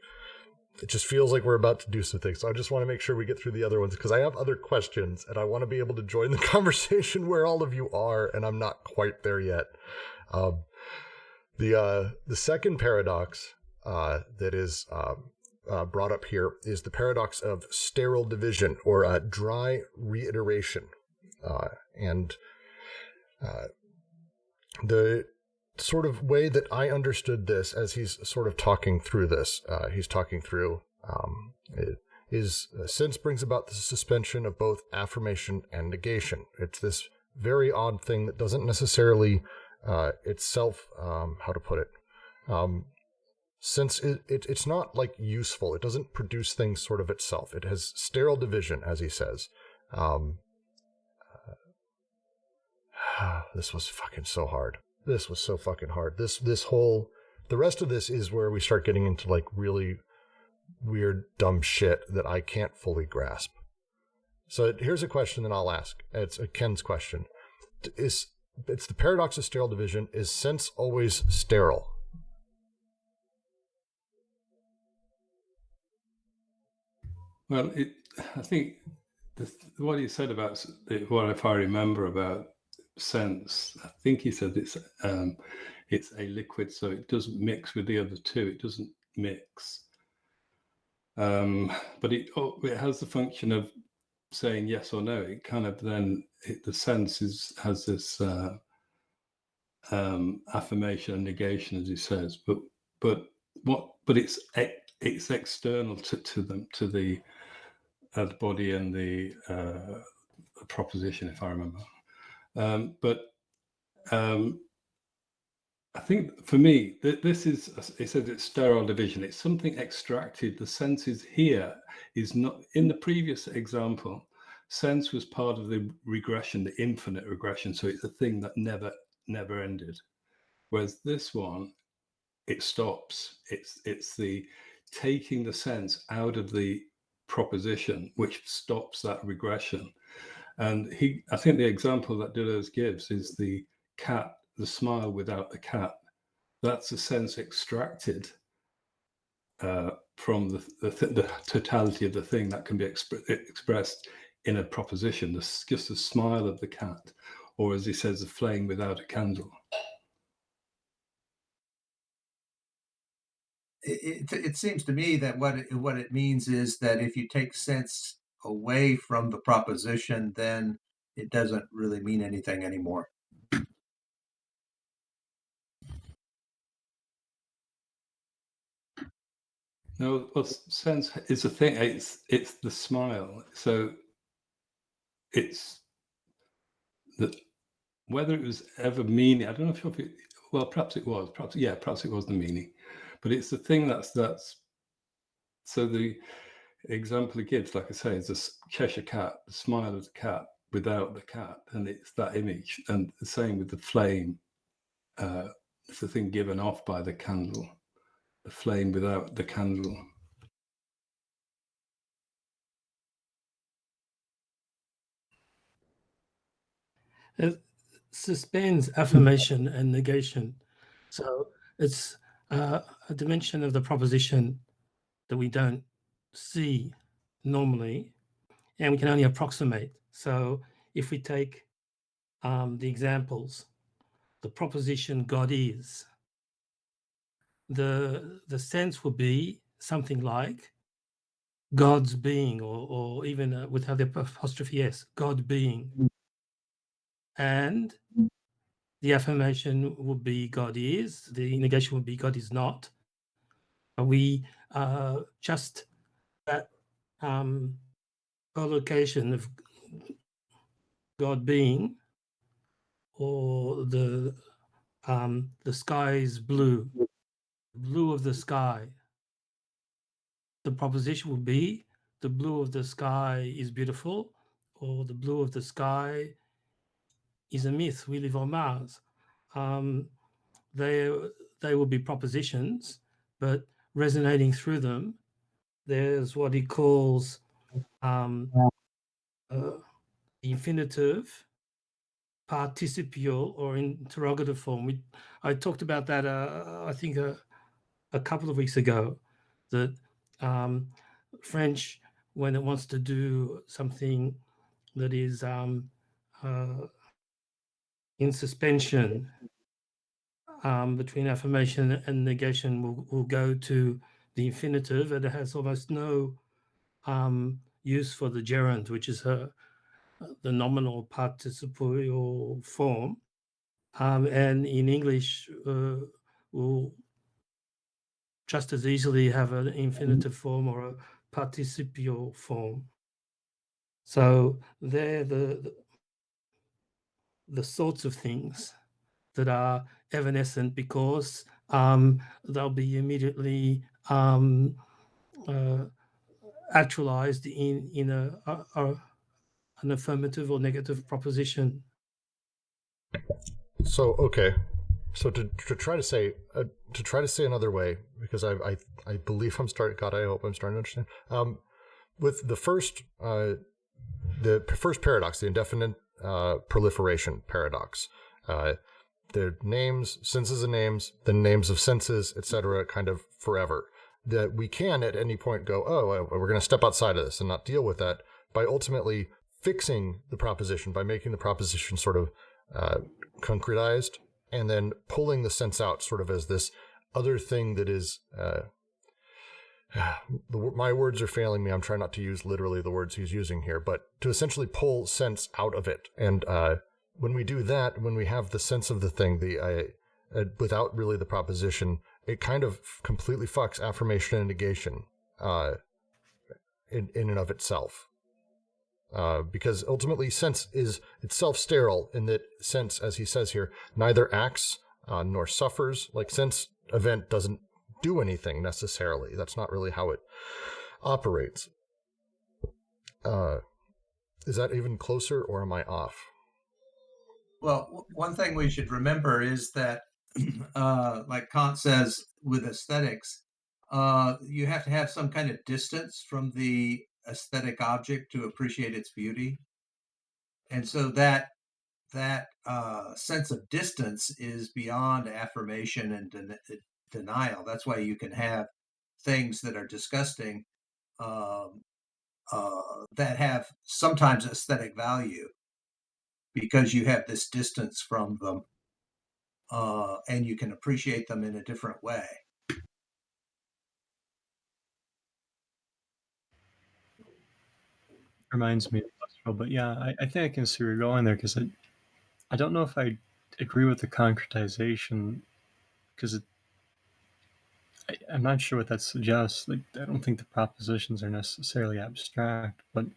it just feels like we're about to do some things. So I just want to make sure we get through the other ones, because I have other questions and I want to be able to join the conversation where all of you are, and I'm not quite there yet. The second paradox that is brought up here is the paradox of sterile division, or dry reiteration. And the sort of way that I understood this, as he's sort of talking through this, sense brings about the suspension of both affirmation and negation. It's this very odd thing that doesn't necessarily itself, how to put it, since it's not like useful. It doesn't produce things sort of itself. It has sterile division, as he says. This was fucking so hard. This was so fucking hard. The rest of this is where we start getting into like really weird, dumb shit that I can't fully grasp. So here's a question that I'll ask. It's Ken's question. It's the paradox of sterile division. Is sense always sterile? Well, I think what he said about what, if I remember about sense, I think he said it's a liquid, so it doesn't mix with the other two. It doesn't mix, but it has the function of saying yes or no. It kind of then the sense has this affirmation and negation, as he says, but it's external to them, to the body and the proposition, if I remember. I think for me, this is, it says it's sterile division. It's something extracted. The sense is here, is not in the previous example. Sense was part of the regression, the infinite regression. So it's a thing that never ended. Whereas this one, it stops. It's the taking the sense out of the proposition, which stops that regression. And I think the example that Deleuze gives is the cat, the smile without the cat. That's a sense extracted from the totality of the thing that can be expressed in a proposition. Just the smile of the cat, or as he says, a flame without a candle. It seems to me that what it means is that if you take sense away from the proposition, then it doesn't really mean anything anymore. No, well, sense is a thing. It's the smile. So it's that whether it was ever meaning. I don't know if well, perhaps it was. Perhaps it was the meaning. But it's the thing that's. So the example it gives, like I say, is a Cheshire cat, the smile of the cat without the cat, and it's that image. And the same with the flame. It's the thing given off by the candle, the flame without the candle. It suspends affirmation and negation. So it's a dimension of the proposition that we don't see normally, and we can only approximate. So if we take the examples, the proposition God is, the sense would be something like God's being, or even without the apostrophe S, God being. And the affirmation would be God is, the negation would be God is not. We just that collocation of God being, or the sky is blue, blue of the sky. The proposition would be the blue of the sky is beautiful, or the blue of the sky is a myth. We live on Mars. They will be propositions, but resonating through them, there's what he calls the infinitive, participial, or interrogative form. I talked about that, I think, a couple of weeks ago, that French, when it wants to do something that is in suspension between affirmation and negation, will go to the infinitive, and it has almost no use for the gerund, which is the nominal participial form. And in English, will just as easily have an infinitive form or a participial form. So they're the sorts of things that are evanescent, because they'll be immediately actualized in an affirmative or negative proposition. So okay, so to try to say another way, because I believe I'm starting. God, I hope I'm starting to understand. With the first paradox, the indefinite proliferation paradox, the names, senses of names, the names of senses, etc., kind of forever. That we can at any point go, oh, we're going to step outside of this and not deal with that, by ultimately fixing the proposition, by making the proposition sort of concretized, and then pulling the sense out sort of as this other thing that is my words are failing me. I'm trying not to use literally the words he's using here, but to essentially pull sense out of it. And when we do that, when we have the sense of the thing, without really the proposition, it kind of completely fucks affirmation and negation in and of itself. Because ultimately sense is itself sterile, in that sense, as he says here, neither acts nor suffers. Like, sense event doesn't do anything necessarily. That's not really how it operates. Is that even closer, or am I off? Well, one thing we should remember is that, like Kant says with aesthetics, you have to have some kind of distance from the aesthetic object to appreciate its beauty. And so that sense of distance is beyond affirmation and denial. That's why you can have things that are disgusting that have sometimes aesthetic value, because you have this distance from them, and you can appreciate them in a different way. Reminds me of Westfield, but yeah, I think I can see where you're going there, because I don't know if I agree with the concretization, because I'm not sure what that suggests. Like, I don't think the propositions are necessarily abstract, but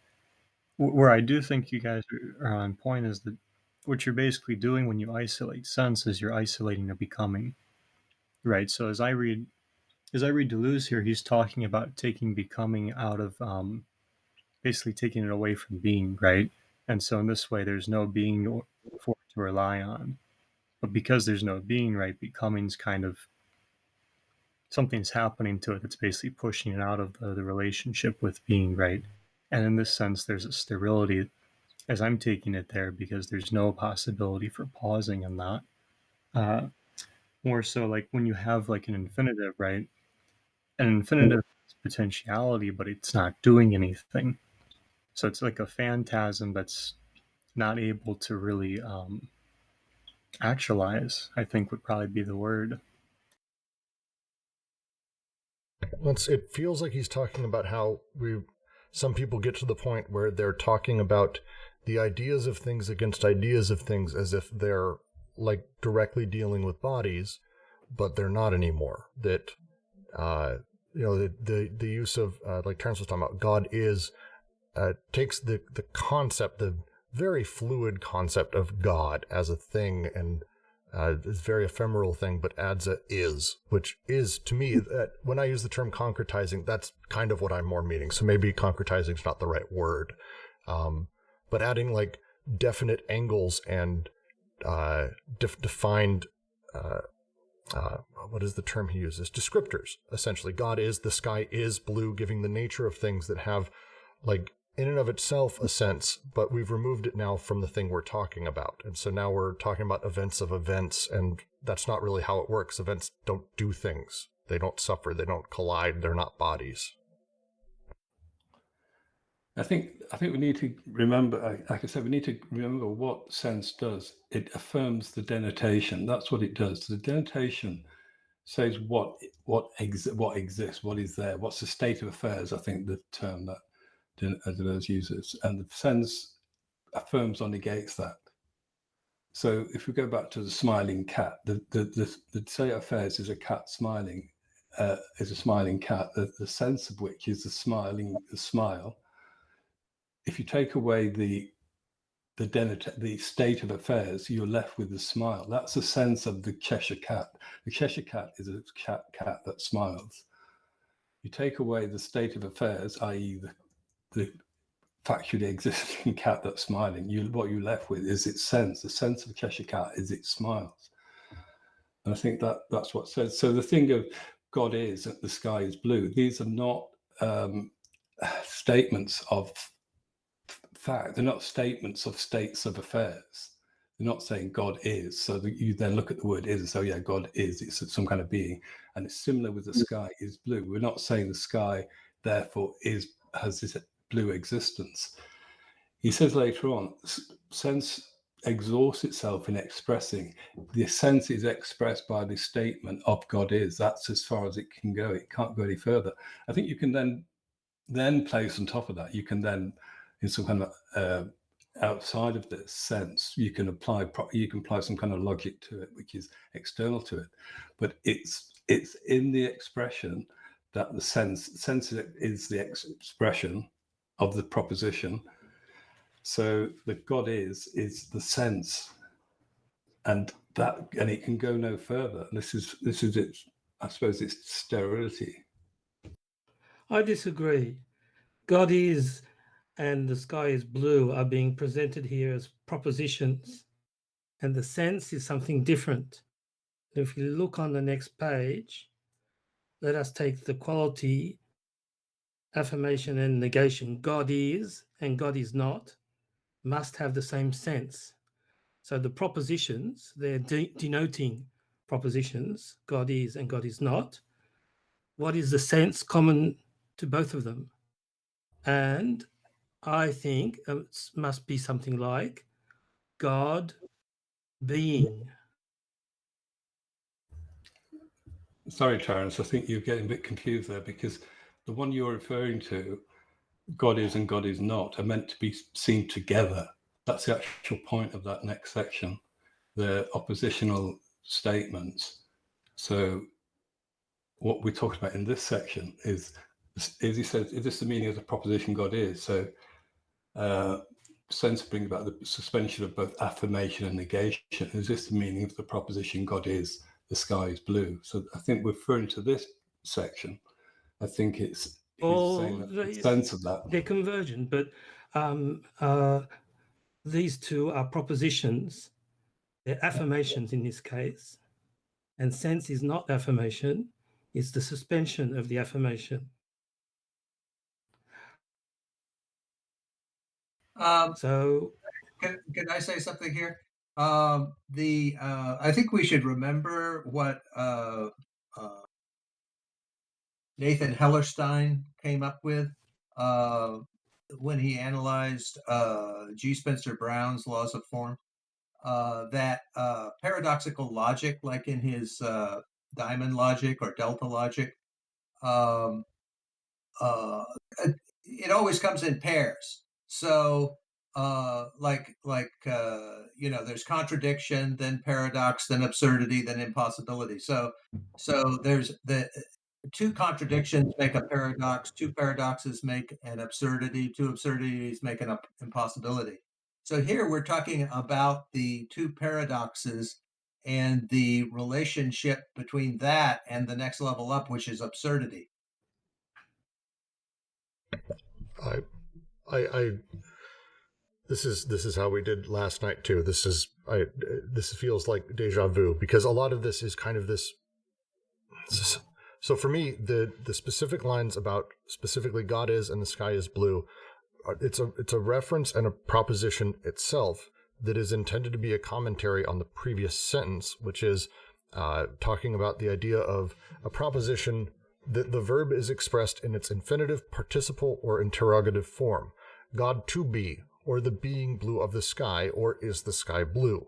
where I do think you guys are on point is that what you're basically doing when you isolate sense is you're isolating a becoming, right? So as I read Deleuze here, he's talking about taking becoming out of basically taking it away from being, right? And so in this way, there's no being for it to rely on. But because there's no being, right, becoming's kind of something's happening to it that's basically pushing it out of the relationship with being, right? And in this sense, there's a sterility, as I'm taking it there, because there's no possibility for pausing in that. More so like when you have like an infinitive, right? An infinitive is potentiality, but it's not doing anything. So it's like a phantasm that's not able to really actualize, I think would probably be the word. It feels like he's talking about how some people get to the point where they're talking about the ideas of things against ideas of things as if they're like directly dealing with bodies, but they're not anymore. That the use of like Terence was talking about, God is takes the concept, the very fluid concept of God as a thing, and this very ephemeral thing, but adds a is, which is to me that when I use the term concretizing, that's kind of what I'm more meaning. So maybe concretizing is not the right word, but adding like definite angles and defined. What is the term he uses? Descriptors, essentially. God is, the sky is blue, giving the nature of things that have, like, in and of itself, a sense, but we've removed it now from the thing we're talking about. And so now we're talking about events of events, and that's not really how it works. Events don't do things. They don't suffer. They don't collide. They're not bodies. I think we need to remember, like I said, we need to remember what sense does. It affirms the denotation. That's what it does. The denotation says what exists, what is there, what's the state of affairs. I think the term that Deleuze uses, and the sense affirms or negates that. So if we go back to the smiling cat, the state of affairs is a cat smiling, is a smiling cat. The sense of which is the smile. If you take away the state of affairs, you're left with the smile. That's the sense of the Cheshire cat. The Cheshire cat is a cat that smiles. You take away the state of affairs, i.e. the factually existing cat that's smiling, what you're left with is its sense. The sense of the Cheshire cat is it smiles. And I think that's what says. So the thing of God is that the sky is blue, these are not statements of fact. They're not statements of states of affairs. They're not saying God is. So you then look at the word is and say, yeah, God is. It's some kind of being. And it's similar with the sky is blue. We're not saying the sky, therefore, has this blue existence. He says later on, sense exhausts itself in expressing. The sense is expressed by the statement of God is. That's as far as it can go. It can't go any further. I think you can then place on top of that, you can then, in some kind of outside of this sense, you can apply some kind of logic to it, which is external to it. But it's in the expression that the sense is the expression of the proposition. So the God is the sense, and it can go no further. This is its, I suppose, its sterility. I disagree. God is and the sky is blue are being presented here as propositions, and the sense is something different. If you look on the next page, let us take the quality, affirmation and negation. God is and God is not must have the same sense. So the propositions, they're denoting propositions, God is and God is not. What is the sense common to both of them? And I think it must be something like God being. Sorry, Terence, I think you're getting a bit confused there, because the one you're referring to, God is and God is not, are meant to be seen together. That's the actual point of that next section, the oppositional statements. So what we're talking about in this section is he says, is this the meaning of the proposition God is? So sense brings about the suspension of both affirmation and negation. Is this the meaning of the proposition God is, the sky is blue? So I think referring to this section, I think he's saying that the sense of that. They're convergent, but these two are propositions. They're affirmations in this case. And sense is not affirmation, it's the suspension of the affirmation. So can I say something here? I think we should remember what Nathan Hellerstein came up with when he analyzed G. Spencer Brown's laws of form. That paradoxical logic, like in his diamond logic or delta logic, um, uh, it always comes in pairs. So, there's contradiction, then paradox, then absurdity, then impossibility. So there's the two contradictions make a paradox, two paradoxes make an absurdity, two absurdities make an impossibility. So here we're talking about the two paradoxes and the relationship between that and the next level up, which is absurdity. I this is how we did last night too. This feels like deja vu, because a lot of this is kind of this. So for me, the specific lines about specifically God is and the sky is blue, it's a reference and a proposition itself that is intended to be a commentary on the previous sentence, which is talking about the idea of a proposition that the verb is expressed in its infinitive, participle, or interrogative form. God to be, or the being blue of the sky, or is the sky blue.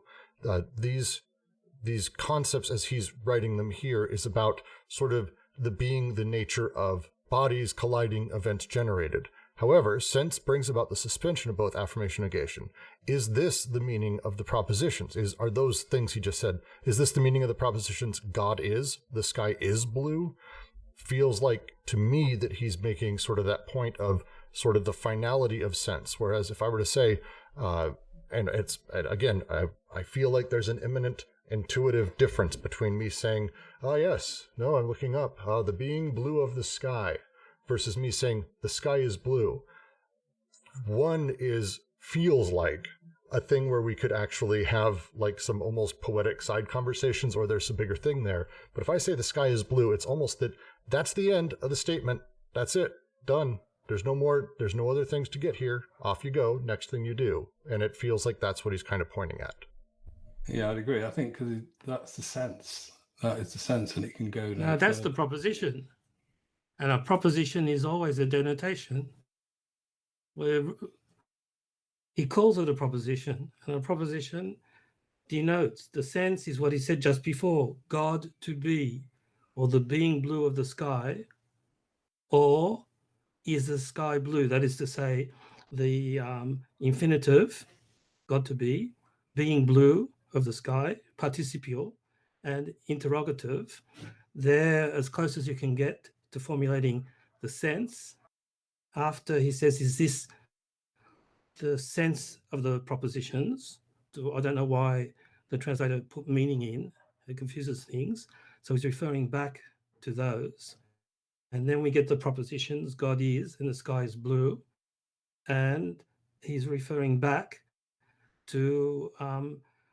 These concepts, as he's writing them here, is about sort of the being, the nature of bodies colliding, events generated. However, sense brings about the suspension of both affirmation and negation. Is this the meaning of the propositions? Are those things he just said, is this the meaning of the propositions God is, the sky is blue? Feels like to me that he's making sort of that point of sort of the finality of sense. Whereas if I were to say, I feel like there's an imminent intuitive difference between me saying, oh yes, no, I'm looking up, the being blue of the sky, versus me saying the sky is blue. One feels like a thing where we could actually have like some almost poetic side conversations, or there's a bigger thing there. But if I say the sky is blue, it's almost that's the end of the statement. That's it. Done. There's no more, there's no other things to get here. Off you go. Next thing you do. And it feels like that's what he's kind of pointing at. Yeah, I'd agree. I think because that's the sense. That is the sense, and it can go. No, that's the proposition. And a proposition is always a denotation. Where he calls it a proposition, and a proposition denotes the sense is what he said just before: God to be, or the being blue of the sky, or is the sky blue? That is to say, the infinitive, God to be, being blue of the sky, participial, and interrogative. They're as close as you can get to formulating the sense. After he says, is this the sense of the propositions? I don't know why the translator put meaning in. It confuses things. So he's referring back to those. And then we get the propositions, God is, and the sky is blue. And he's referring back to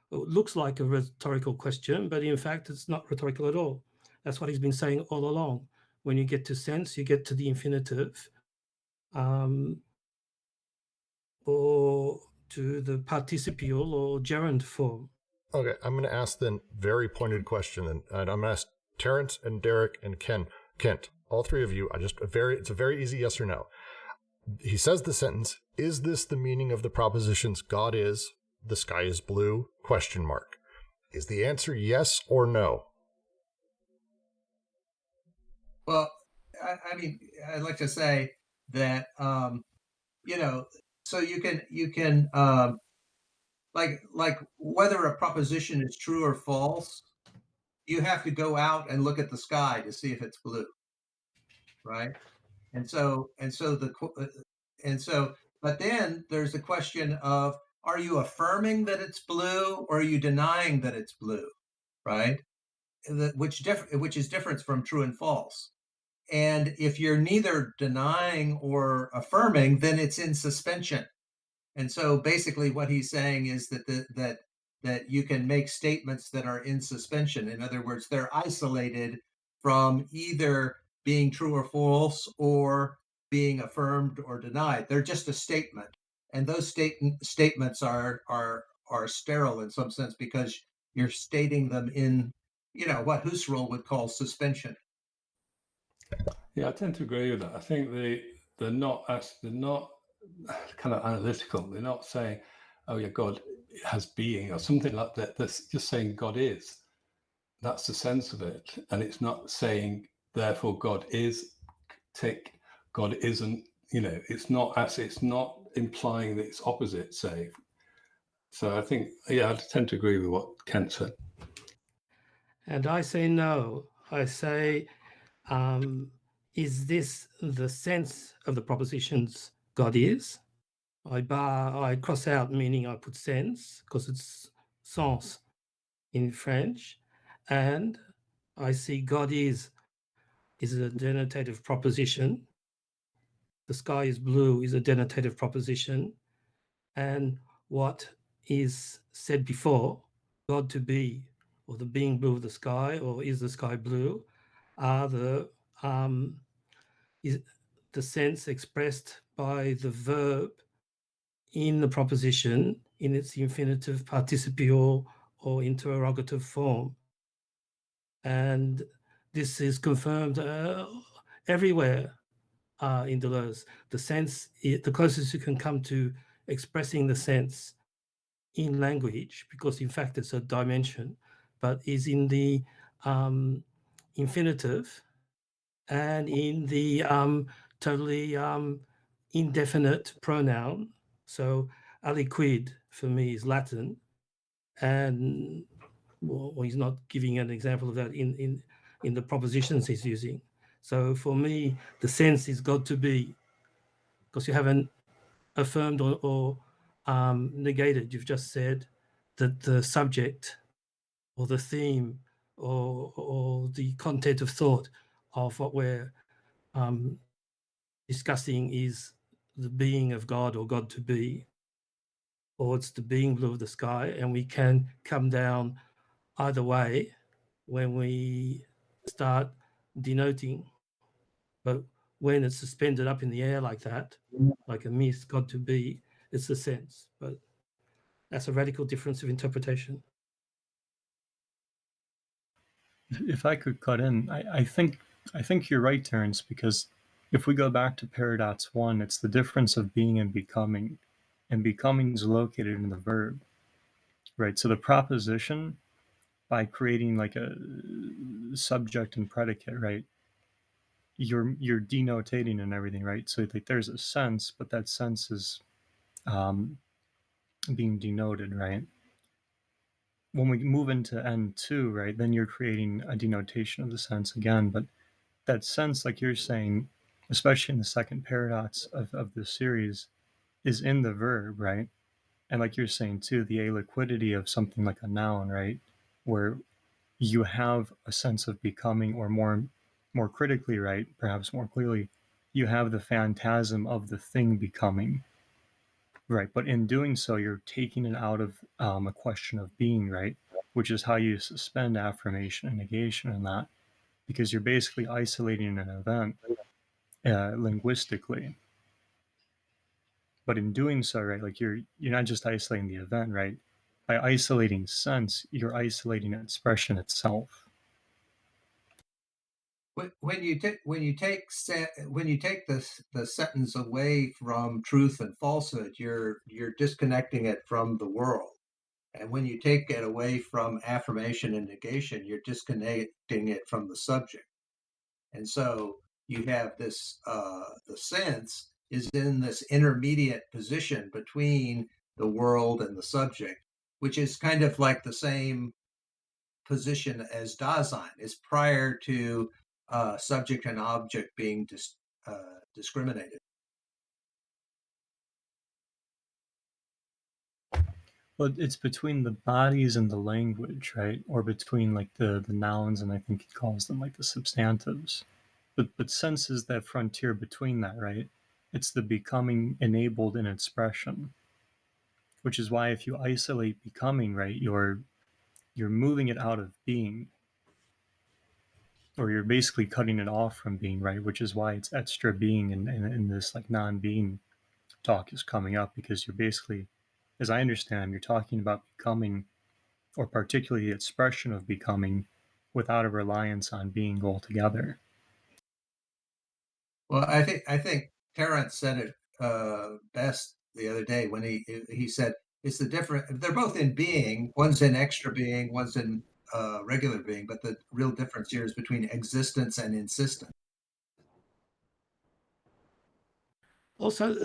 what looks like a rhetorical question, but in fact, it's not rhetorical at all. That's what he's been saying all along. When you get to sense, you get to the infinitive, or to the participial or gerund form. Okay, I'm going to ask then very pointed question, and I'm going to ask Terrence and Derek and Kent, all three of you. It's a very easy yes or no. He says the sentence, is this the meaning of the propositions God is, the sky is blue, ? Is the answer yes or no? Well, I mean, I'd like to say that, so you can like whether a proposition is true or false, you have to go out and look at the sky to see if it's blue, right? But then there's the question of, are you affirming that it's blue, or are you denying that it's blue, right? Which is different from true and false. And if you're neither denying or affirming, then it's in suspension. And so basically what he's saying is that you can make statements that are in suspension. In other words, they're isolated from either being true or false, or being affirmed or denied. They're just a statement. And those statements are sterile in some sense, because you're stating them in, what Husserl would call suspension. Yeah, I tend to agree with that. I think they're not kind of analytical. They're not saying, oh yeah, God has being or something like that. They're just saying God is. That's the sense of it. And it's not saying, therefore God is take God isn't, it's not implying that it's opposite, say. So I think, I tend to agree with what Kent said. And I say no. I say, is this the sense of the propositions God is? I cross out, meaning I put sense, because it's sens in French. And I see God is a denotative proposition. The sky is blue is a denotative proposition. And what is said before, God to be, or the being blue of the sky, or is the sky blue, are is the sense expressed by the verb in the proposition in its infinitive, participial, or interrogative form. And this is confirmed everywhere in Deleuze. The sense, the closest you can come to expressing the sense in language, because in fact it's a dimension, but is in the infinitive and in the totally indefinite pronoun. So aliquid for me is Latin, and well, he's not giving an example of that in the propositions he's using. So for me, the sense is got to be, because you haven't affirmed or negated. You've just said that the subject or the theme or the content of thought of what we're discussing is the being of God or God to be, or it's the being blue of the sky, and we can come down either way when we start denoting. But when it's suspended up in the air like that, like a mist, God to be, it's the sense. But that's a radical difference of interpretation. If I could cut in, I think you're right, Terence, because if we go back to Paradox 1, it's the difference of being and becoming is located in the verb, right? So the proposition, by creating like a subject and predicate, right, you're denotating and everything, right? So like there's a sense, but that sense is being denoted, right? When we move into N2, right, then you're creating a denotation of the sense again, but that sense, like you're saying, especially in the second paradox of this series, is in the verb, right? And like you're saying too, the aliquidity of something like a noun, right, where you have a sense of becoming, or more critically, right, perhaps more clearly, you have the phantasm of the thing becoming, right? But in doing so, you're taking it out of a question of being, right, which is how you suspend affirmation and negation in that, because you're basically isolating an event linguistically. But in doing so, right, like you're not just isolating the event, right? By isolating sense, you're isolating expression itself. When you take the sentence away from truth and falsehood, you're disconnecting it from the world. And when you take it away from affirmation and negation, you're disconnecting it from the subject. And so you have this, the sense is in this intermediate position between the world and the subject, which is kind of like the same position as Dasein, is prior to subject and object being discriminated. Well, it's between the bodies and the language, right? Or between like the nouns, and I think he calls them like the substantives. But sense is that frontier between that, right? It's the becoming enabled in expression, which is why if you isolate becoming, right, you're moving it out of being, or you're basically cutting it off from being, right? Which is why it's extra being and this like non-being talk is coming up, because you're basically, as I understand, you're talking about becoming, or particularly the expression of becoming, without a reliance on being altogether. Well, I think Terence said it best the other day when he said it's the different. They're both in being. One's in extra being. One's in regular being. But the real difference here is between existence and insistence. Also,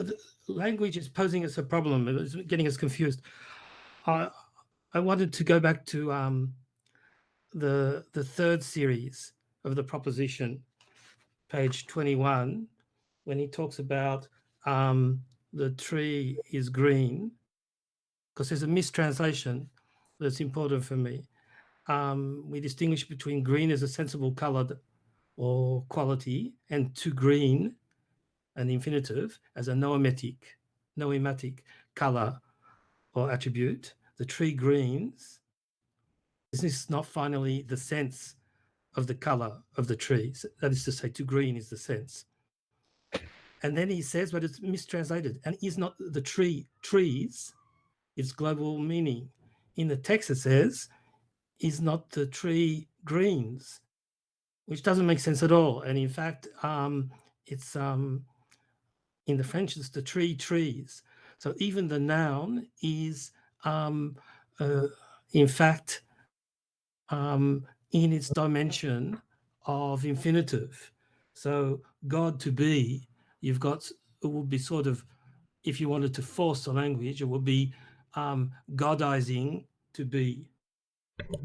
language is posing us a problem. It's getting us confused. I wanted to go back to the third series of the proposition, page 21, when he talks about the tree is green, because there's a mistranslation that's important for me. We distinguish between green as a sensible color or quality and to green, an infinitive, as a noematic color or attribute. The tree greens. This is not finally the sense of the color of the trees. That is to say, to green is the sense. And then he says, but it's mistranslated, and is not the trees, its global meaning. In the text it says, is not the tree greens, which doesn't make sense at all. And in fact, it's in the French, it's the trees. So even the noun is, in fact, in its dimension of infinitive. So God to be, you've got, it would be sort of, if you wanted to force the language, it would be Godizing to be.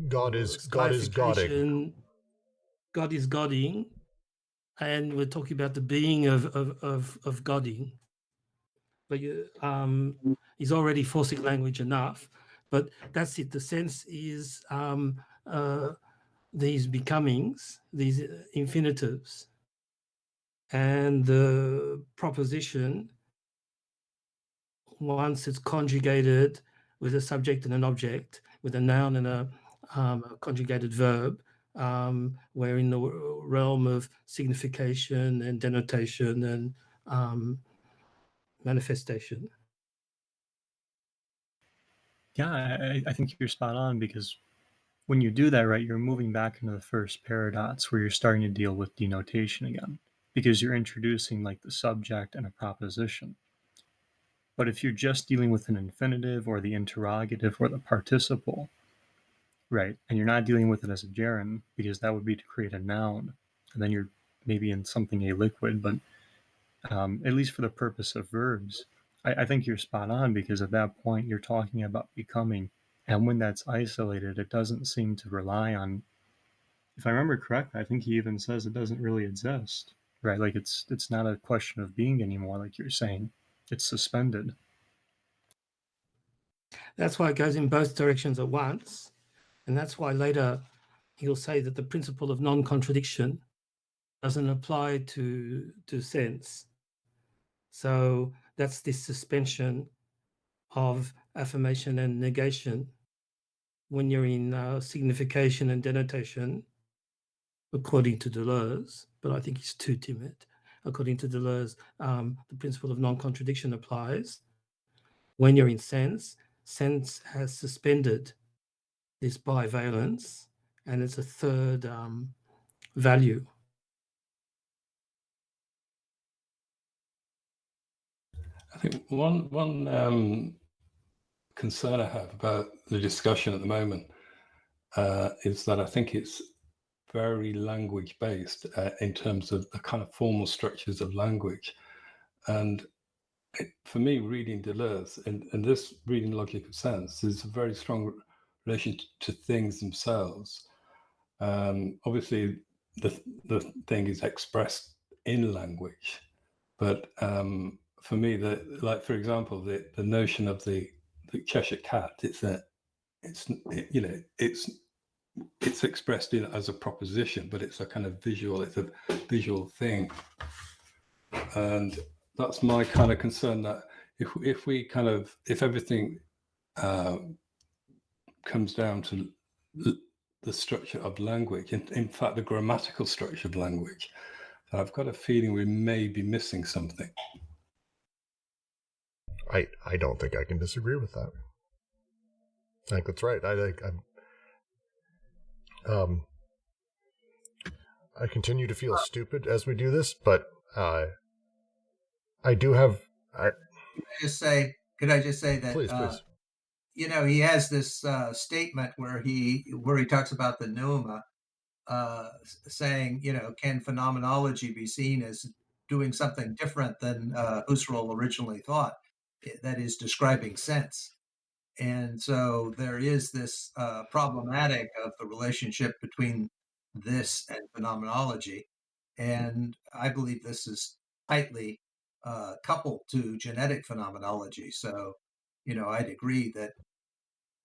God is Godding. God is Godding, and we're talking about the being of Godding. But he's already forcing language enough. But that's it. The sense is these becomings, these infinitives, and the proposition, once it's conjugated with a subject and an object, with a noun and a conjugated verb, we're in the realm of signification and denotation and manifestation. Yeah, I think you're spot on, because when you do that, right, you're moving back into the first paradox where you're starting to deal with denotation again, because you're introducing like the subject and a proposition. But if you're just dealing with an infinitive or the interrogative or the participle, right, and you're not dealing with it as a gerund, because that would be to create a noun, and then you're maybe in something aliquid, but at least for the purpose of verbs, I think you're spot on, because at that point you're talking about becoming, and when that's isolated, it doesn't seem to rely on, if I remember correctly, I think he even says it doesn't really exist, right? Like it's not a question of being anymore, like you're saying. It's suspended. That's why it goes in both directions at once. And that's why later he'll say that the principle of non-contradiction doesn't apply to sense. So that's this suspension of affirmation and negation when you're in signification and denotation, according to Deleuze, but I think he's too timid. According to Deleuze, the principle of non-contradiction applies. When you're in sense has suspended this bivalence, and it's a third value. I think one concern I have about the discussion at the moment is that I think it's very language based in terms of the kind of formal structures of language. And for me, reading Deleuze and this reading Logic of Sense, there's a very strong relation to things themselves. Obviously, the thing is expressed in language, but for me, for example, the notion of the Cheshire Cat, it's expressed in as a proposition, but it's a kind of visual thing, and that's my kind of concern, that if everything comes down to the structure of language, in fact the grammatical structure of language, I've got a feeling we may be missing something. I don't think I can disagree with that. I think that's right. I continue to feel stupid as we do this, but I do have. Could I just say that? Please. He has this statement where he talks about the pneuma, saying, can phenomenology be seen as doing something different than Husserl originally thought, that is describing sense. And so there is this problematic of the relationship between this and phenomenology. And I believe this is tightly coupled to genetic phenomenology. So, I'd agree that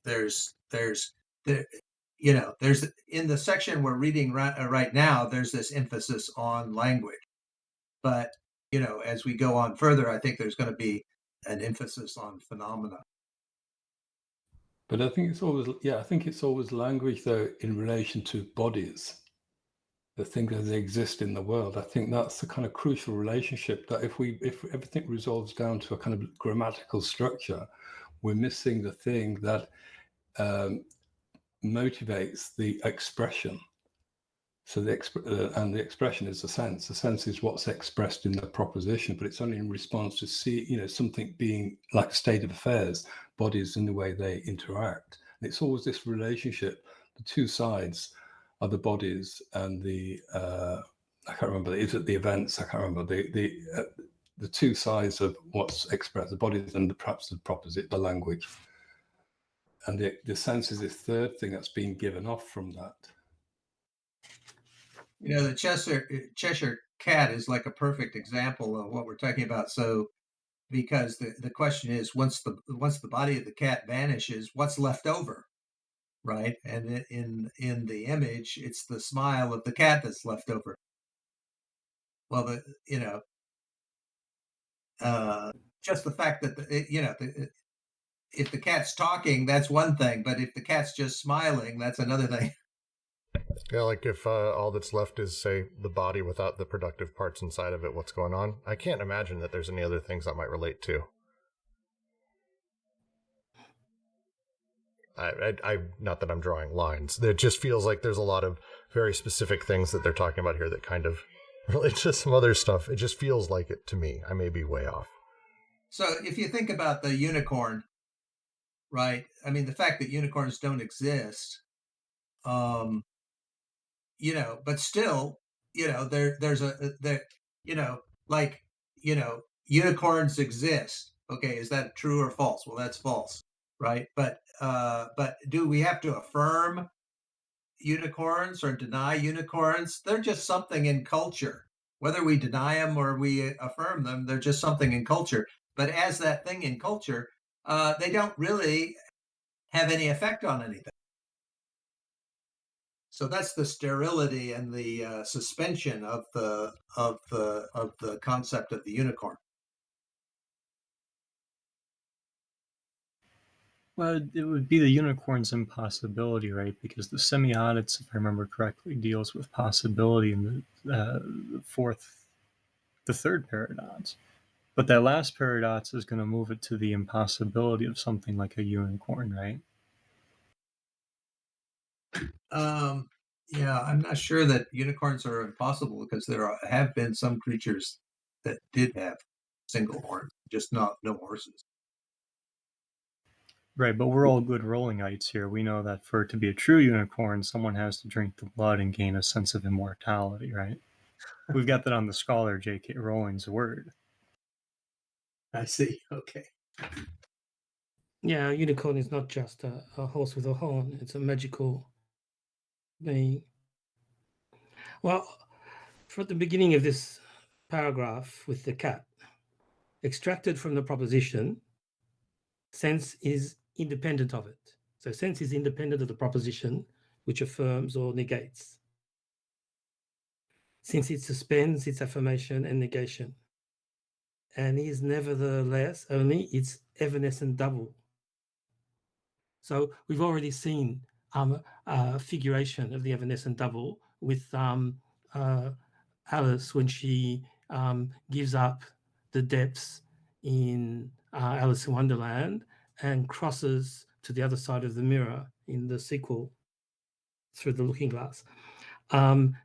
there's there, there's in the section we're reading right now, there's this emphasis on language. But, as we go on further, I think there's going to be an emphasis on phenomena. But I think it's always language though in relation to bodies, the things as they exist in the world. I think that's the kind of crucial relationship, that if everything resolves down to a kind of grammatical structure, we're missing the thing that motivates the expression. So the expression is the sense. The sense is what's expressed in the proposition, but it's only in response to something being like a state of affairs, bodies in the way they interact. And it's always this relationship. The two sides are the bodies and the I can't remember. Is it the events? I can't remember the two sides of what's expressed, the bodies and perhaps the proposition, the language. And the sense is this third thing that's being given off from that. The Cheshire cat is like a perfect example of what we're talking about. So, because the question is, once the body of the cat vanishes, what's left over, right? And in the image, it's the smile of the cat that's left over. Well, just the fact that if the cat's talking, that's one thing, but if the cat's just smiling, that's another thing. Yeah, like if all that's left is, say, the body without the productive parts inside of it, what's going on? I can't imagine that there's any other things that might relate to. I not that I'm drawing lines. It just feels like there's a lot of very specific things that they're talking about here that kind of relate to some other stuff. It just feels like it to me. I may be way off. So if you think about the unicorn, right? I mean, the fact that unicorns don't exist, but still, unicorns exist. Okay, is that true or false? Well, that's false, right? But do we have to affirm unicorns or deny unicorns? They're just something in culture. Whether we deny them or we affirm them, they're just something in culture. But as that thing in culture, they don't really have any effect on anything. So that's the sterility and the suspension of the concept of the unicorn. Well, it would be the unicorn's impossibility, right? Because the semiotics, if I remember correctly, deals with possibility in the third paradox. But that last paradox is going to move it to the impossibility of something like a unicorn, right? Yeah, I'm not sure that unicorns are impossible, because there have been some creatures that did have single horns, just no horses. Right, but we're all good rollingites here. We know that for it to be a true unicorn, someone has to drink the blood and gain a sense of immortality, right? We've got that on the scholar J.K. Rowling's word. I see. Okay. Yeah, a unicorn is not just a horse with a horn. It's a magical being. Well, from the beginning of this paragraph with the cat, extracted from the proposition, sense is independent of it. So sense is independent of the proposition, which affirms or negates, since it suspends its affirmation and negation, and is nevertheless only its evanescent double. So we've already seen a figuration of the evanescent double with Alice when she gives up the depths in Alice in Wonderland and crosses to the other side of the mirror in the sequel through the looking glass. And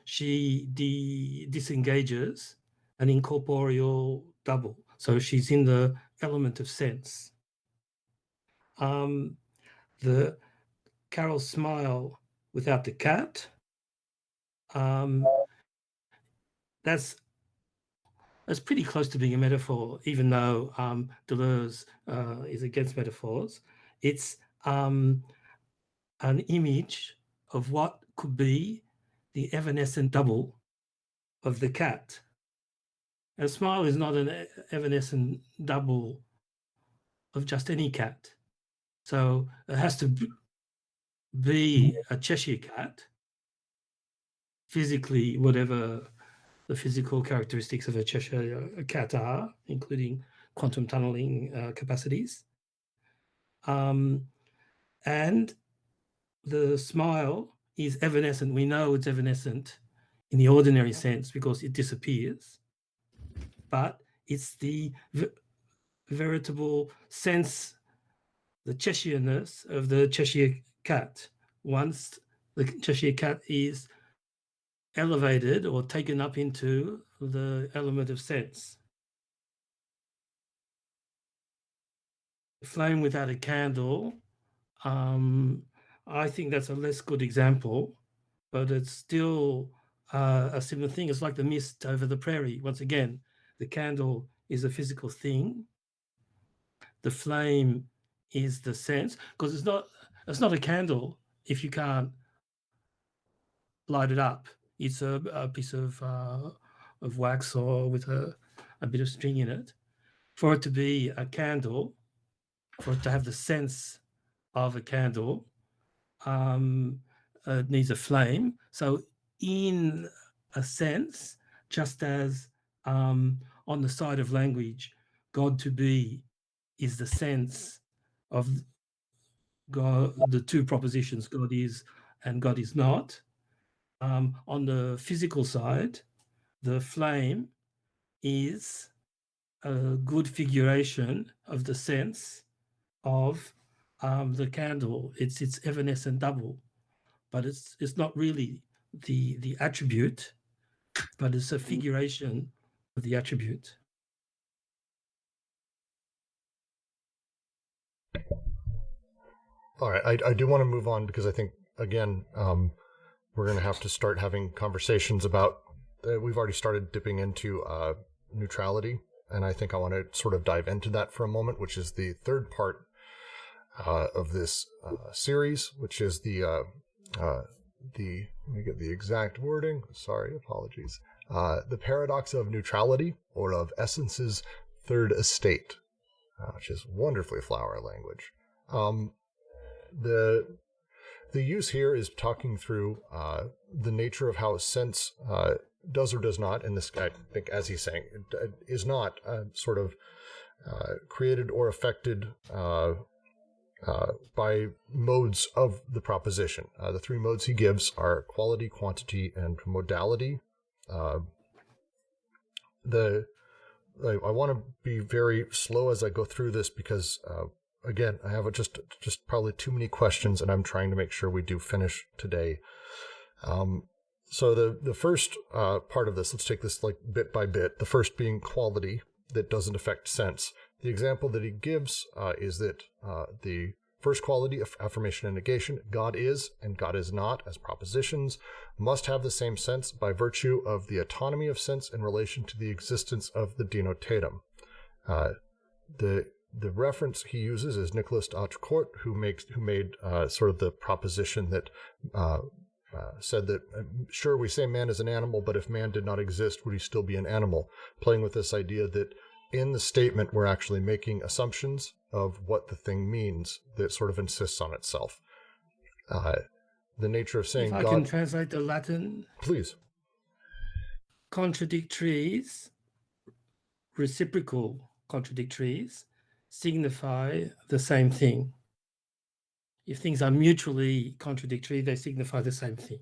she disengages an incorporeal double. So she's in the element of sense. The Carol's smile without the cat, that's pretty close to being a metaphor, even though Deleuze is against metaphors. It's an image of what could be the evanescent double of the cat. A smile is not an evanescent double of just any cat. So it has to be a Cheshire cat, physically, whatever the physical characteristics of a Cheshire cat are, including quantum tunneling capacities. And the smile is evanescent. We know it's evanescent in the ordinary sense because it disappears, but it's the veritable sense, the Cheshire-ness of the Cheshire cat. Once the Cheshire cat is elevated or taken up into the element of sense. Flame without a candle, I think that's a less good example, but it's still a similar thing. It's like the mist over the prairie. Once again, the candle is a physical thing. The flame is the sense, because it's not a candle if you can't light it up. It's a piece of wax or with a bit of string in it. For it to be a candle, for it to have the sense of a candle, it needs a flame. So in a sense, just as on the side of language, God to be is the sense of God, the two propositions, God is and God is not. On the physical side, the flame is a good figuration of the sense of the candle. It's evanescent double, but it's not really the attribute, but it's a figuration of the attribute. All right, I do want to move on because I think, again, we're going to have to start having conversations about, we've already started dipping into neutrality, and I think I want to sort of dive into that for a moment, which is the third part of this series, which is the, let me get the exact wording, sorry, apologies, the paradox of neutrality, or of essence's third estate, which is wonderfully flowery language. The use here is talking through the nature of how sense does or does not, and this, I think, as he's saying, is not sort of created or affected by modes of the proposition. The three modes he gives are quality, quantity, and modality. I want to be very slow as I go through this because again, I have just probably too many questions, and I'm trying to make sure we do finish today. So the first part of this, let's take this like bit by bit. The first being quality that doesn't affect sense. The example that he gives is that the first quality of affirmation and negation, God is and God is not, as propositions, must have the same sense by virtue of the autonomy of sense in relation to the existence of the denotatum. The reference he uses is Nicolas d'Autricourt, who made sort of the proposition that said that, sure, we say man is an animal, but if man did not exist, would he still be an animal? Playing with this idea that in the statement, we're actually making assumptions of what the thing means that sort of insists on itself. The nature of saying If I God... can translate the Latin. Please. Contradictories, reciprocal contradictories, signify the same thing. If things are mutually contradictory, they signify the same thing.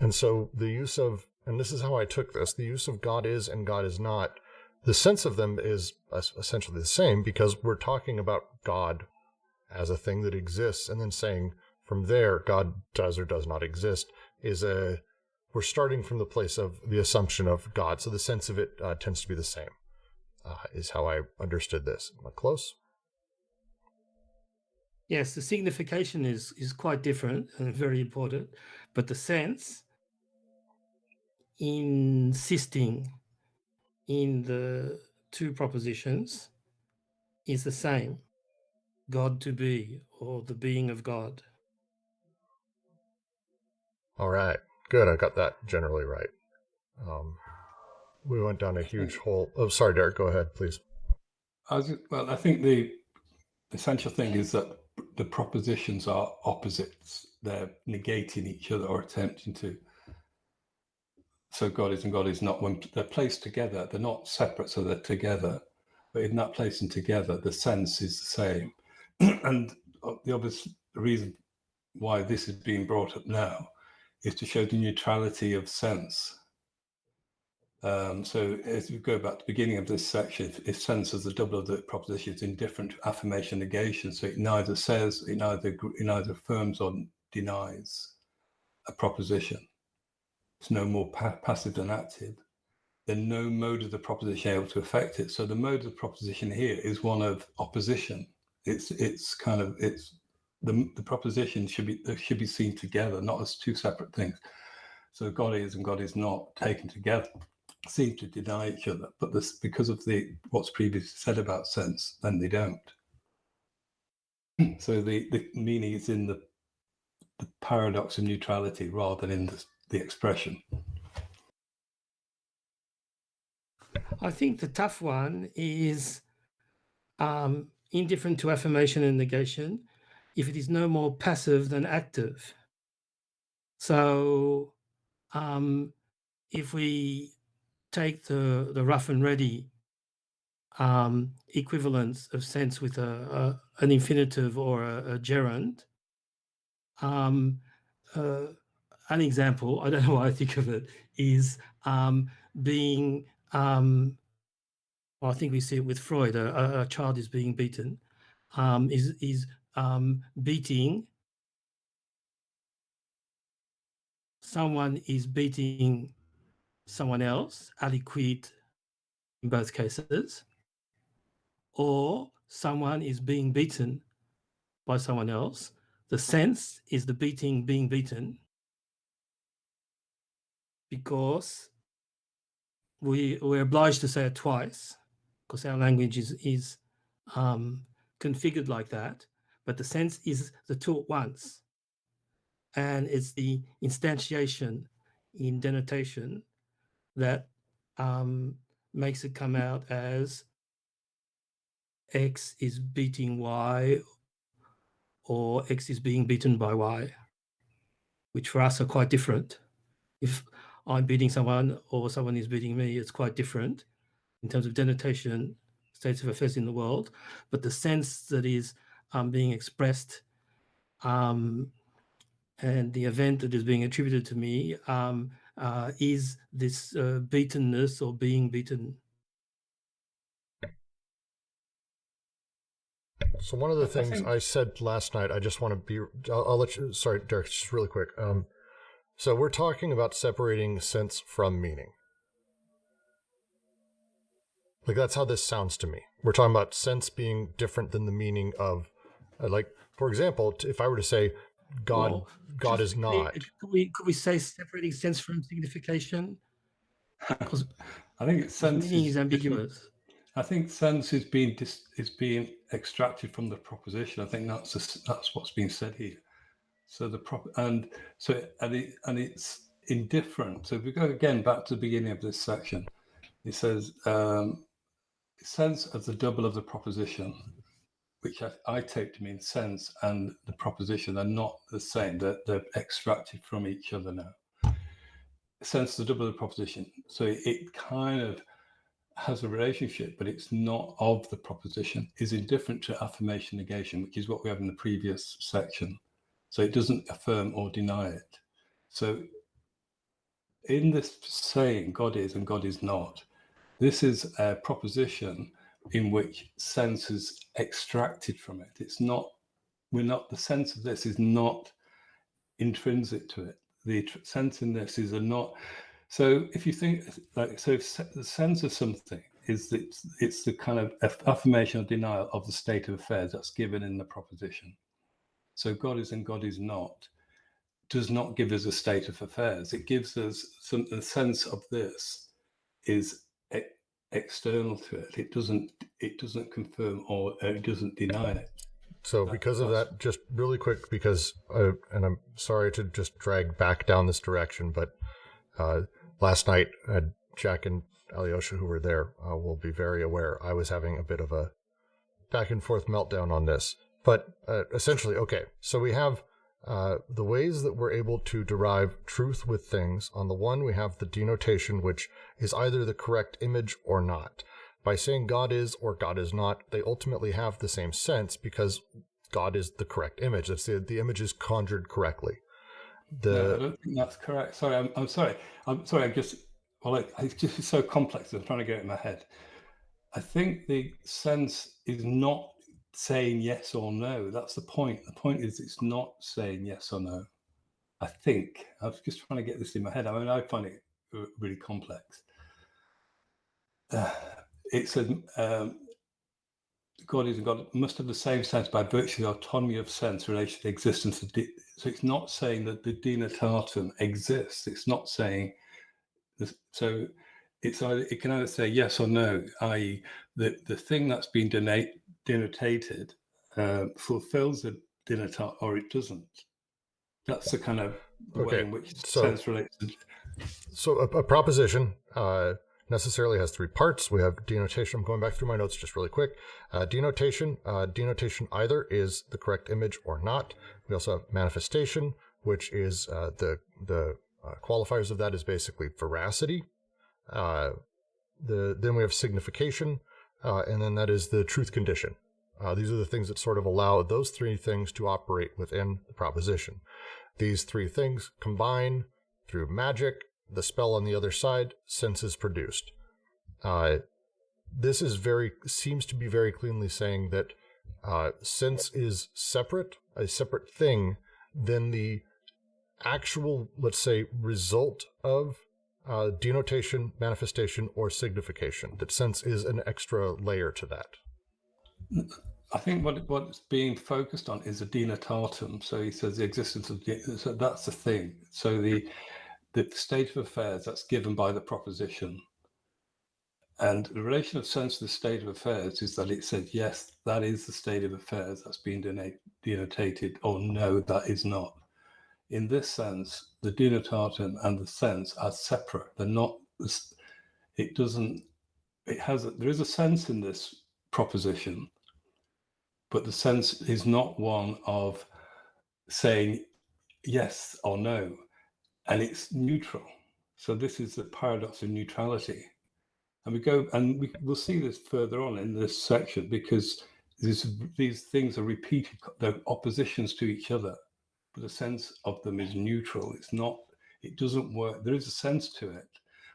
And so the use of, and this is how I took this, the use of God is and God is not, the sense of them is essentially the same because we're talking about God as a thing that exists, and then saying from there God does or does not exist we're starting from the place of the assumption of God. So the sense of it tends to be the same, is how I understood this. Am I close? Yes, the signification is quite different and very important, but the sense insisting in the two propositions is the same: God to be, or the being of God. All right, good. I got that generally right. We went down a huge hole. Oh, sorry, Derek. Go ahead, please. I think the essential thing is that the propositions are opposites. They're negating each other or attempting to. So God is and God is not. When they're placed together, they're not separate, so they're together. But in that placing together, the sense is the same. And the obvious reason why this is being brought up now is to show the neutrality of sense. So as we go back to the beginning of this section, if sense is the double of the proposition, it's indifferent to affirmation negation. So it neither says, it neither affirms or denies a proposition. It's no more passive than active. Then no mode of the proposition able to affect it. So the mode of the proposition here is one of opposition. It's the proposition should be seen together, not as two separate things. So God is and God is not taken together seem to deny each other, but because of what's previously said about sense, then they don't. So the meaning is in the paradox of neutrality rather than in the expression. I think the tough one is indifferent to affirmation and negation if it is no more passive than active. So if we take the rough and ready equivalence of sense with an infinitive or a gerund, an example, I don't know why I think of it, is being, well, I think we see it with Freud, a child is being beaten, is beating, someone is beating someone else, aliquid in both cases, or someone is being beaten by someone else. The sense is the being beaten, because we're obliged to say it twice because our language is configured like that, but the sense is the two at once. And it's the instantiation in denotation that makes it come out as X is beating Y, or X is being beaten by Y, which for us are quite different. If I'm beating someone or someone is beating me, it's quite different in terms of denotation, states of affairs in the world, but the sense that is being expressed and the event that is being attributed to me is this beatenness or being beaten. So one of the things I said last night, I just want to be, I'll let you, sorry, Derek, just really quick. So we're talking about separating sense from meaning. Like, that's how this sounds to me. We're talking about sense being different than the meaning of, like, for example, if I were to say God is not. Could we say separating sense from signification? Because I think sense meaning is ambiguous. I think sense is being extracted from the proposition. I think that's what's being said here. So it's indifferent. So if we go again back to the beginning of this section, it says sense as the double of the proposition, which I take to mean sense and the proposition are not the same. They're extracted from each other now. Sense is the double of the proposition. So it kind of has a relationship, but it's not of the proposition, is indifferent to affirmation negation, which is what we have in the previous section. So it doesn't affirm or deny it. So in this saying, God is and God is not, this is a proposition in which sense is extracted from it. It's not, the sense of this is not intrinsic to it. The sense in this is not. So if you think, the sense of something is that it's the kind of affirmation or denial of the state of affairs that's given in the proposition. So God is and God is not does not give us a state of affairs. It gives us a sense of this is external to it. It doesn't confirm or it doesn't deny it. So because of that, just really quick, because, and I'm sorry to just drag back down this direction, but last night, Jack and Alyosha, who were there, will be very aware I was having a bit of a back and forth meltdown on this. But essentially, okay, so we have the ways that we're able to derive truth with things. On the one, we have the denotation, which is either the correct image or not. By saying God is or God is not, they ultimately have the same sense because God is the correct image. That's the image is conjured correctly. No, I don't think that's correct. Sorry, I'm sorry. It's just so complex. I'm trying to get it in my head. I think the sense is not saying yes or no. That's the point. The point is it's not saying yes or no. I think. I was just trying to get this in my head. I mean, I find it really complex. It says God is God must have the same sense by virtue of the autonomy of sense relation to the existence of so it's not saying that the denotatum exists. It's not saying this, so it's either it can either say yes or no, i.e. the thing that's been denotated fulfills the denotatum or it doesn't. That's the kind of way in which sense relates to. So a proposition necessarily has three parts. We have denotation. I'm going back through my notes just really quick. Denotation either is the correct image or not. We also have manifestation, which is the qualifiers of that is basically veracity. Then we have signification, and then that is the truth condition. These are the things that sort of allow those three things to operate within the proposition. These three things combine through magic. The spell on the other side, sense is produced. This is seems to be very cleanly saying that sense is a separate thing than the actual, let's say, result of denotation, manifestation, or signification. That sense is an extra layer to that. I think what's being focused on is a denotatum. So he says the existence of so that's the thing. So the state of affairs that's given by the proposition. And the relation of sense to the state of affairs is that it says, yes, that is the state of affairs that's being denotated, or no, that is not. In this sense, the denotatum and the sense are separate. They're not, there is a sense in this proposition, but the sense is not one of saying yes or no. And it's neutral. So this is the paradox of neutrality. And we'll see this further on in this section because these things are repeated, they're oppositions to each other, but the sense of them is neutral. It doesn't work. There is a sense to it,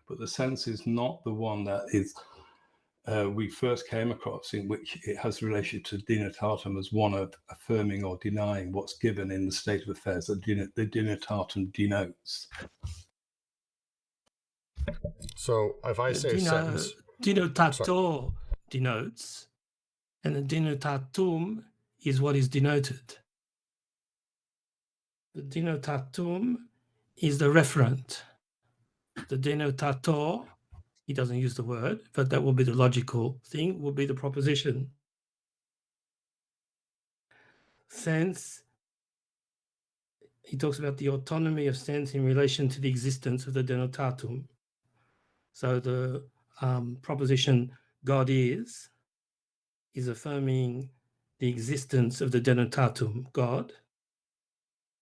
but the sense is not the one that is we first came across, in which it has relation to denotatum as one of affirming or denying what's given in the state of affairs that the denotatum denotes. So if I say sentence... Denotator denotes, and the denotatum is what is denoted. The denotatum is the referent. The denotator, he doesn't use the word, but that will be the logical thing, will be the proposition. Sense, he talks about the autonomy of sense in relation to the existence of the denotatum. So the proposition God is affirming the existence of the denotatum God.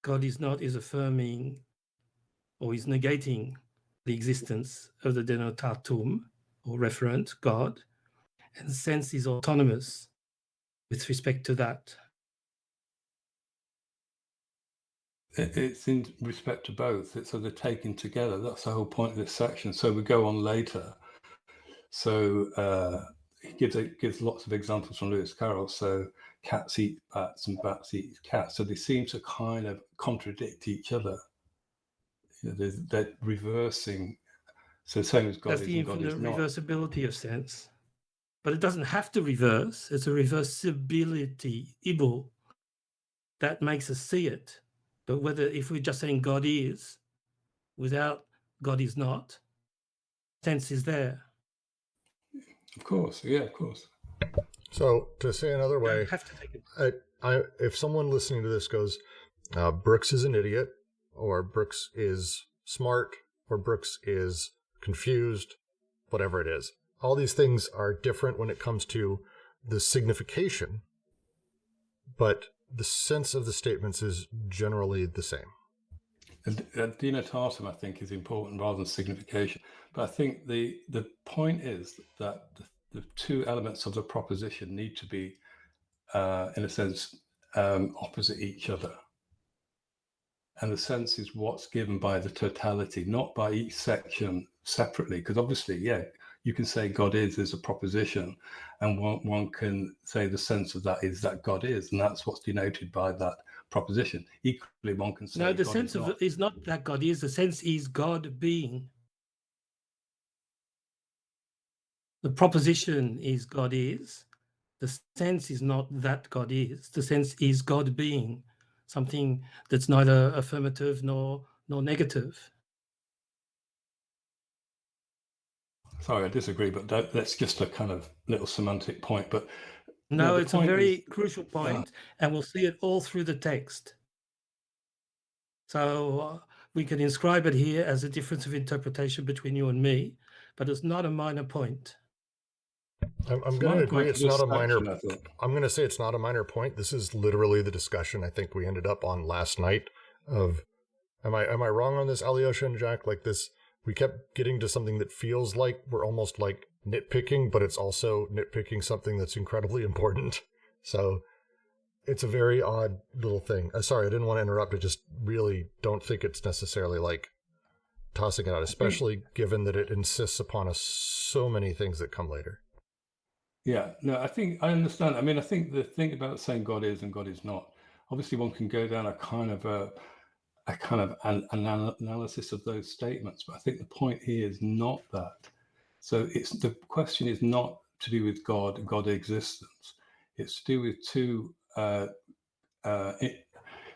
God is not is affirming or is negating the existence of the denotatum or referent God, and sense is autonomous with respect to that. It's in respect to both. So they're taken together. That's the whole point of this section. So we go on later. So he gives lots of examples from Lewis Carroll. So cats eat bats and bats eat cats. So they seem to kind of contradict each other. They're reversing. So same as God That's is the and God is infinite not. reversibility of sense. But it doesn't have to reverse. It's a reversibility, ible, that makes us see it. But whether if we're just saying God is, without God is not, sense is there. Of course, yeah, of course. So to say another You way, don't have to take it. if someone listening to this goes, Brooks is an idiot, or Brooks is smart, or Brooks is confused, whatever it is, all these things are different when it comes to the signification, but the sense of the statements is generally the same. Denotatum, I think, is important rather than signification. But I think the point is that the two elements of the proposition need to be, in a sense, opposite each other. And the sense is what's given by the totality, not by each section separately. Because obviously, yeah, you can say God is a proposition, and one can say the sense of that is that God is, and that's what's denoted by that proposition. Equally, one can say No, the God sense is of not. it is not that God is. The sense is God being. The proposition is God is. The sense is not that God is. The sense is God being, something that's neither affirmative nor negative. Sorry, I disagree, but that's just a kind of little semantic point. But No, the it's a point very is, crucial point, and we'll see it all through the text. So we can inscribe it here as a difference of interpretation between you and me, but it's not a minor point. I'm going to agree it's not a minor. I think. I'm going to say it's not a minor point. This is literally the discussion I think we ended up on last night. Of, am I wrong on this, Alyosha and Jack? Like this, we kept getting to something that feels like we're almost like nitpicking, but it's also nitpicking something that's incredibly important. So it's a very odd little thing. Sorry, I didn't want to interrupt. I just really don't think it's necessarily like tossing it out, especially given that it insists upon us so many things that come later. Yeah, no, I think I understand. I mean, I think the thing about saying God is and God is not, obviously one can go down a kind of an analysis of those statements, but I think the point here is not that. So it's the question is not to do with God existence. It's to do with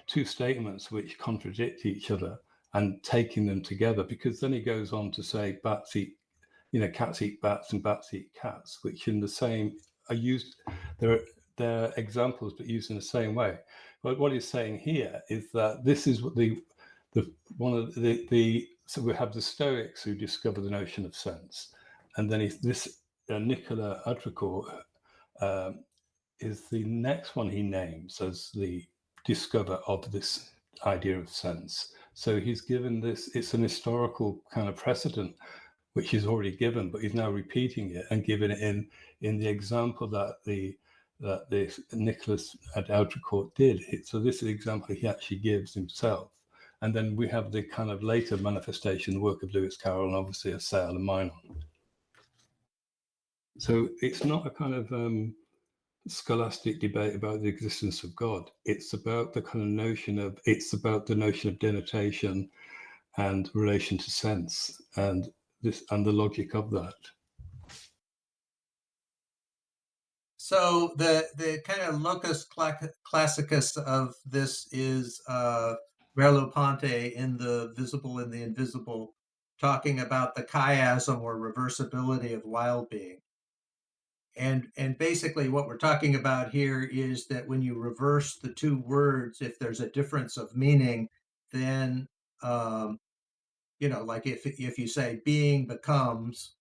two statements which contradict each other and taking them together, because then he goes on to say bats eat, cats eat bats and bats eat cats, which in the same are used. They're examples, but used in the same way. But what he's saying here is that this is what so we have the Stoics who discover the notion of sense, and then Nicola Audricourt is the next one he names as the discoverer of this idea of sense. So he's given this, it's an historical kind of precedent which he's already given, but he's now repeating it and giving it in the example that this Nicholas Audricourt did. So this is the example he actually gives himself. And then we have the kind of later manifestation, the work of Lewis Carroll, and obviously a Sale and Minon. So it's not a kind of scholastic debate about the existence of God. It's about the kind of notion of denotation and relation to sense and the logic of that. So the kind of locus classicus of this is Merleau-Ponty in The Visible and the Invisible, talking about the chiasm or reversibility of wild being. And basically what we're talking about here is that when you reverse the two words, if there's a difference of meaning, then like if you say being becomes,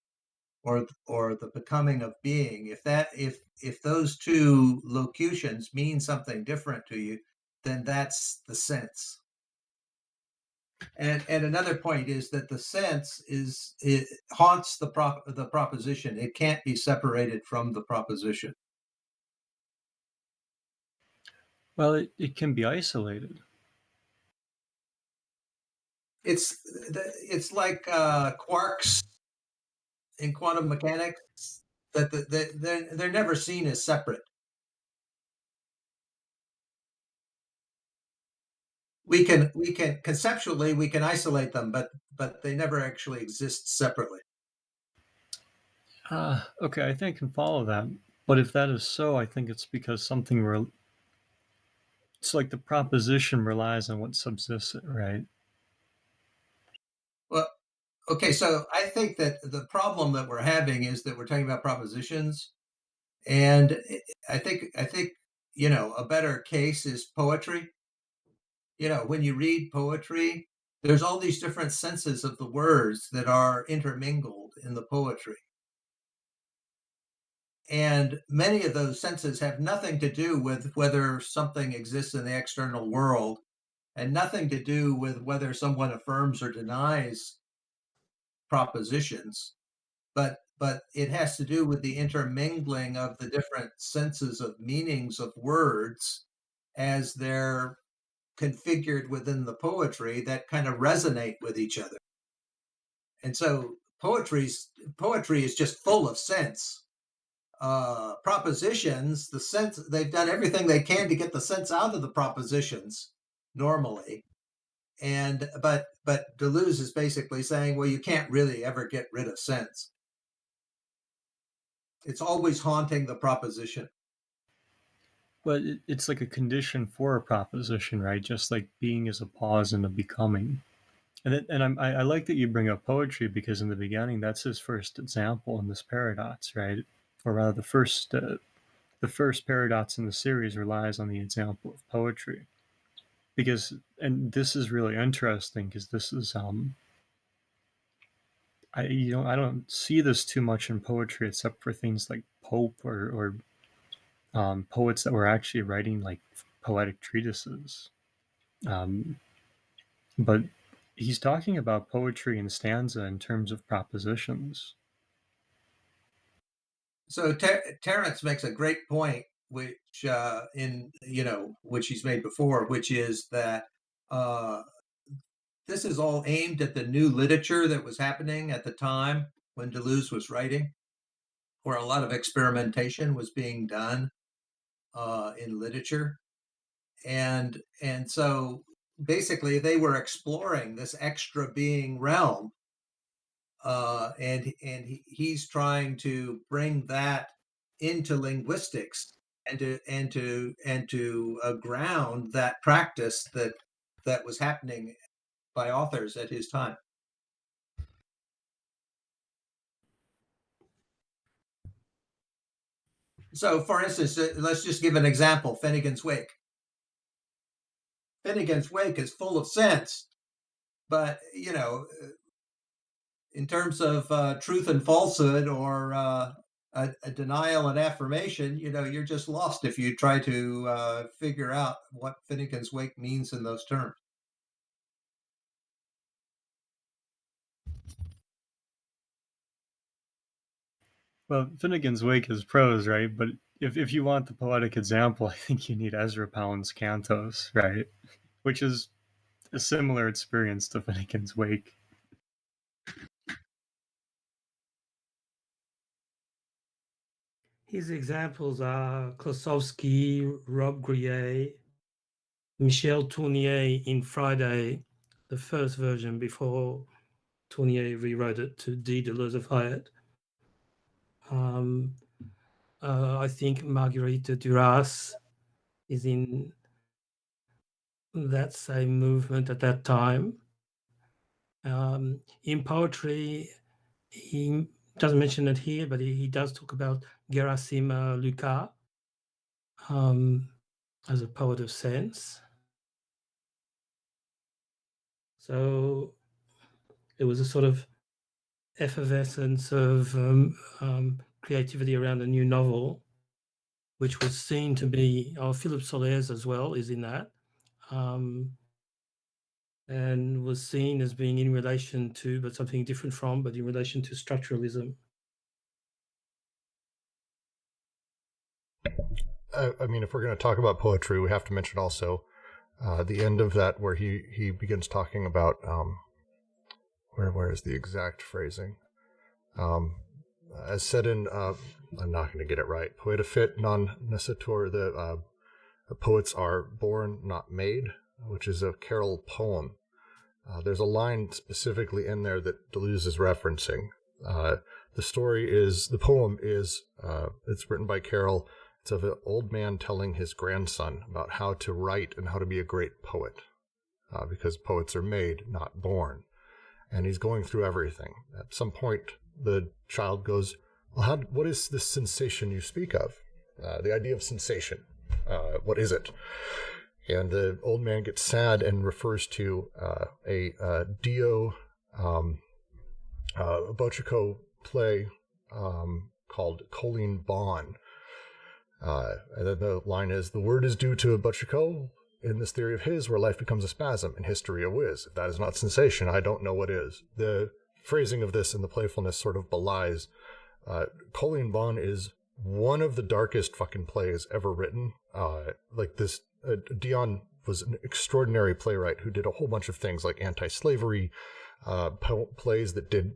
or the becoming of being, if those two locutions mean something different to you, then that's the sense. And another point is that the sense it haunts the proposition. It can't be separated from the proposition. Well, it can be isolated. It's like quarks in quantum mechanics, that they're never seen as separate. We can conceptually we can isolate them, but they never actually exist separately. Okay, I think I can follow that. But if that is so, I think it's because something it's like the proposition relies on what subsists it, right? Well, okay, so I think that the problem that we're having is that we're talking about propositions, and I think a better case is poetry. When you read poetry, there's all these different senses of the words that are intermingled in the poetry. And many of those senses have nothing to do with whether something exists in the external world and nothing to do with whether someone affirms or denies propositions, but it has to do with the intermingling of the different senses of meanings of words as they're configured within the poetry that kind of resonate with each other. And so poetry is just full of sense. Propositions, the sense, they've done everything they can to get the sense out of the propositions normally. But Deleuze is basically saying, well, you can't really ever get rid of sense. It's always haunting the proposition. But it's like a condition for a proposition, right? Just like being is a pause in a becoming. And I like that you bring up poetry, because in the beginning, that's his first example in this paradox, right? Or rather, the first paradox in the series relies on the example of poetry, and this is really interesting because this is I don't see this too much in poetry except for things like Pope or poets that were actually writing like poetic treatises. But he's talking about poetry in stanza in terms of propositions. So Terence makes a great point, which which he's made before, which is that this is all aimed at the new literature that was happening at the time when Deleuze was writing, where a lot of experimentation was being done in literature, and so basically they were exploring this extra being realm, and he's trying to bring that into linguistics and to ground that practice that was happening by authors at his time. So, for instance, let's just give an example: Finnegan's Wake. Finnegan's Wake is full of sense, but in terms of truth and falsehood, or a denial and affirmation, you're just lost if you try to figure out what Finnegan's Wake means in those terms. Well, Finnegan's Wake is prose, right? But if you want the poetic example, I think you need Ezra Pound's Cantos, right? Which is a similar experience to Finnegan's Wake. His examples are Klosowski, Rob Grier, Michel Tournier in Friday, the first version before Tournier rewrote it to D. Deleuze. I think Marguerite Duras is in that same movement at that time. In poetry, he doesn't mention it here, but he does talk about Gerasim Lucas as a poet of sense. So it was a sort of effervescence of creativity around a new novel, which was seen to be, Philip Solers as well is in that, and was seen as being in relation to, but something different from, but in relation to structuralism. I mean, if we're going to talk about poetry, we have to mention also the end of that where he begins talking about where is the exact phrasing? As said in I'm not going to get it right. Poeta fit non nascitur. The poets are born, not made, which is a Carroll poem. There's a line specifically in there that Deleuze is referencing. The poem is it's written by Carroll, It's of an old man telling his grandson about how to write and how to be a great poet, because poets are made, not born. And he's going through everything. At some point, the child goes, well, what is this sensation you speak of? The idea of sensation. What is it? And the old man gets sad and refers to a Dio Bochico play called Colleen Bawn. And then the line is, the word is due to Bochico in this theory of his, where life becomes a spasm and history a whiz. If that is not sensation, I don't know what is. The phrasing of this and the playfulness sort of belies. Colleen Bawn is one of the darkest fucking plays ever written. Dion was an extraordinary playwright who did a whole bunch of things like anti-slavery plays that did,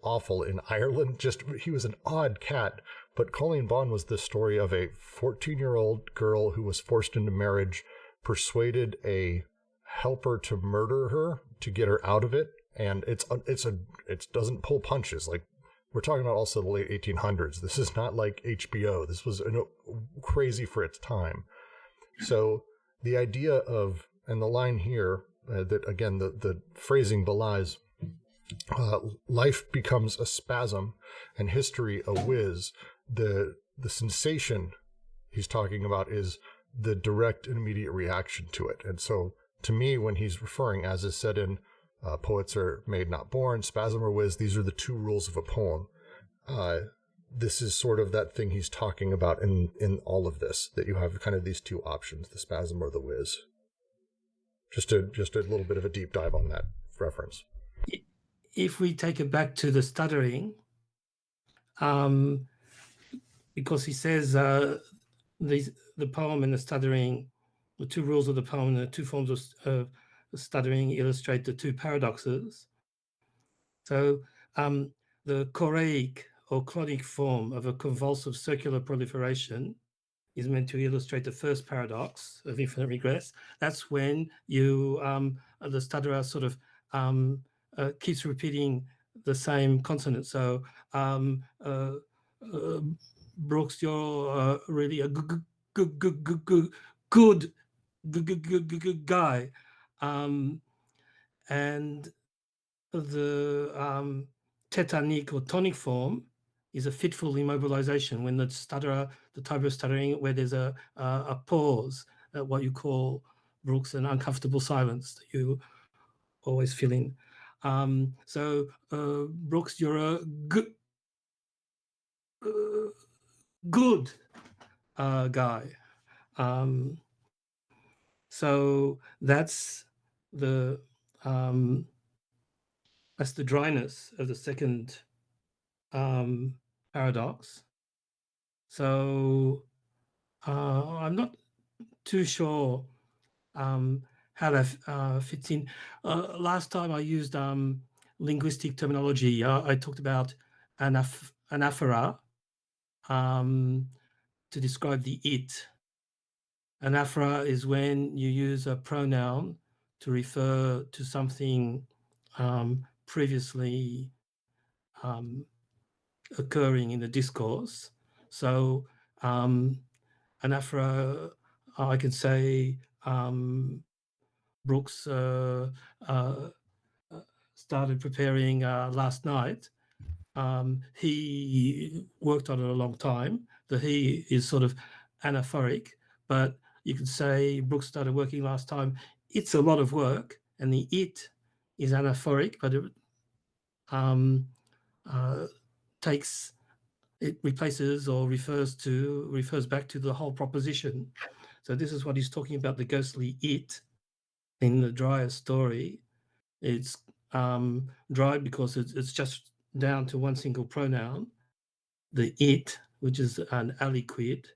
awful in Ireland. He was an odd cat. But Colleen Bawn was the story of a 14-year-old girl who was forced into marriage, persuaded a helper to murder her to get her out of it. And it doesn't pull punches. Like, we're talking about also the late 1800s. This is not like HBO. This was crazy for its time. So the idea of, and the line here, that again, the phrasing belies, life becomes a spasm and history a whiz. The sensation he's talking about is the direct and immediate reaction to it. And so to me, when he's referring, as is said in Poets Are Made Not Born, Spasm or Whiz, these are the two rules of a poem. This is sort of that thing he's talking about in all of this, that you have kind of these two options, the spasm or the whiz. Just a little bit of a deep dive on that reference. If we take it back to the stuttering, because he says the poem and the stuttering, the two rules of the poem and the two forms of stuttering illustrate the two paradoxes. So the choreic or clonic form of a convulsive circular proliferation is meant to illustrate the first paradox of infinite regress. That's when the stutterer sort of keeps repeating the same consonant. So Brooks, you're really a good guy, and the tetanic or tonic form is a fitful immobilization when the type of stuttering where there's a pause, what you call, Brooks, an uncomfortable silence that you always feel in. So Brooks, you're a good guy. So that's the dryness of the second paradox. So I'm not too sure how that fits in. Last time I used linguistic terminology. I talked about anaphora to describe the it. Anaphora is when you use a pronoun to refer to something previously occurring in the discourse. So anaphora, I can say Brooks started preparing last night. He worked on it a long time. The he is sort of anaphoric, but you could say Brooks started working last time. It's a lot of work, and the it is anaphoric, but it replaces or refers back to the whole proposition. So this is what he's talking about, the ghostly it in the driest story. It's dry because it's just down to one single pronoun, the it, which is an aliquid,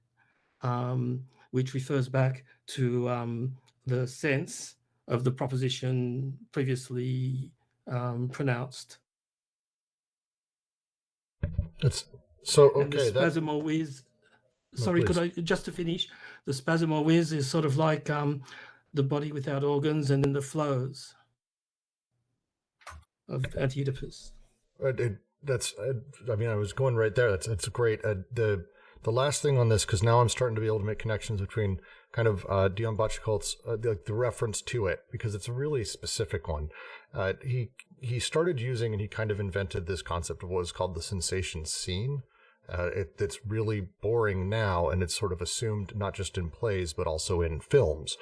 which refers back to the sense of the proposition previously pronounced. It's so okay. And the spasm or whiz. Sorry, please. could I just to finish? The spasm or whiz is sort of like the body without organs, and then the flows of Anti-Oedipus. I was going right there. That's great. The The last thing on this, because now I'm starting to be able to make connections between kind of Dion Boucicault's the reference to it, because it's a really specific one. He started using, and he kind of invented this concept of what is called the sensation scene. It's really boring now, and it's sort of assumed not just in plays, but also in films.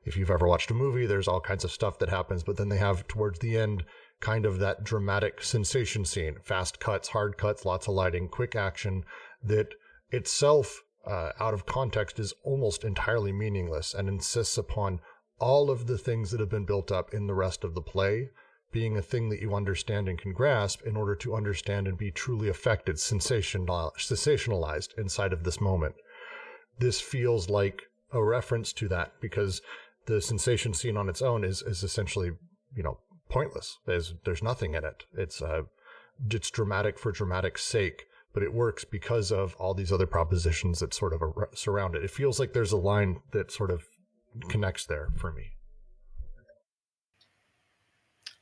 If you've ever watched a movie, there's all kinds of stuff that happens, but then they have towards the end kind of that dramatic sensation scene, fast cuts, hard cuts, lots of lighting, quick action, that itself, out of context, is almost entirely meaningless and insists upon all of the things that have been built up in the rest of the play being a thing that you understand and can grasp in order to understand and be truly affected, sensationalized inside of this moment. This feels like a reference to that, because the sensation scene on its own is essentially, pointless. There's nothing in it. It's dramatic for dramatic's sake, but it works because of all these other propositions that sort of surround it. It feels like there's a line that sort of connects there for me.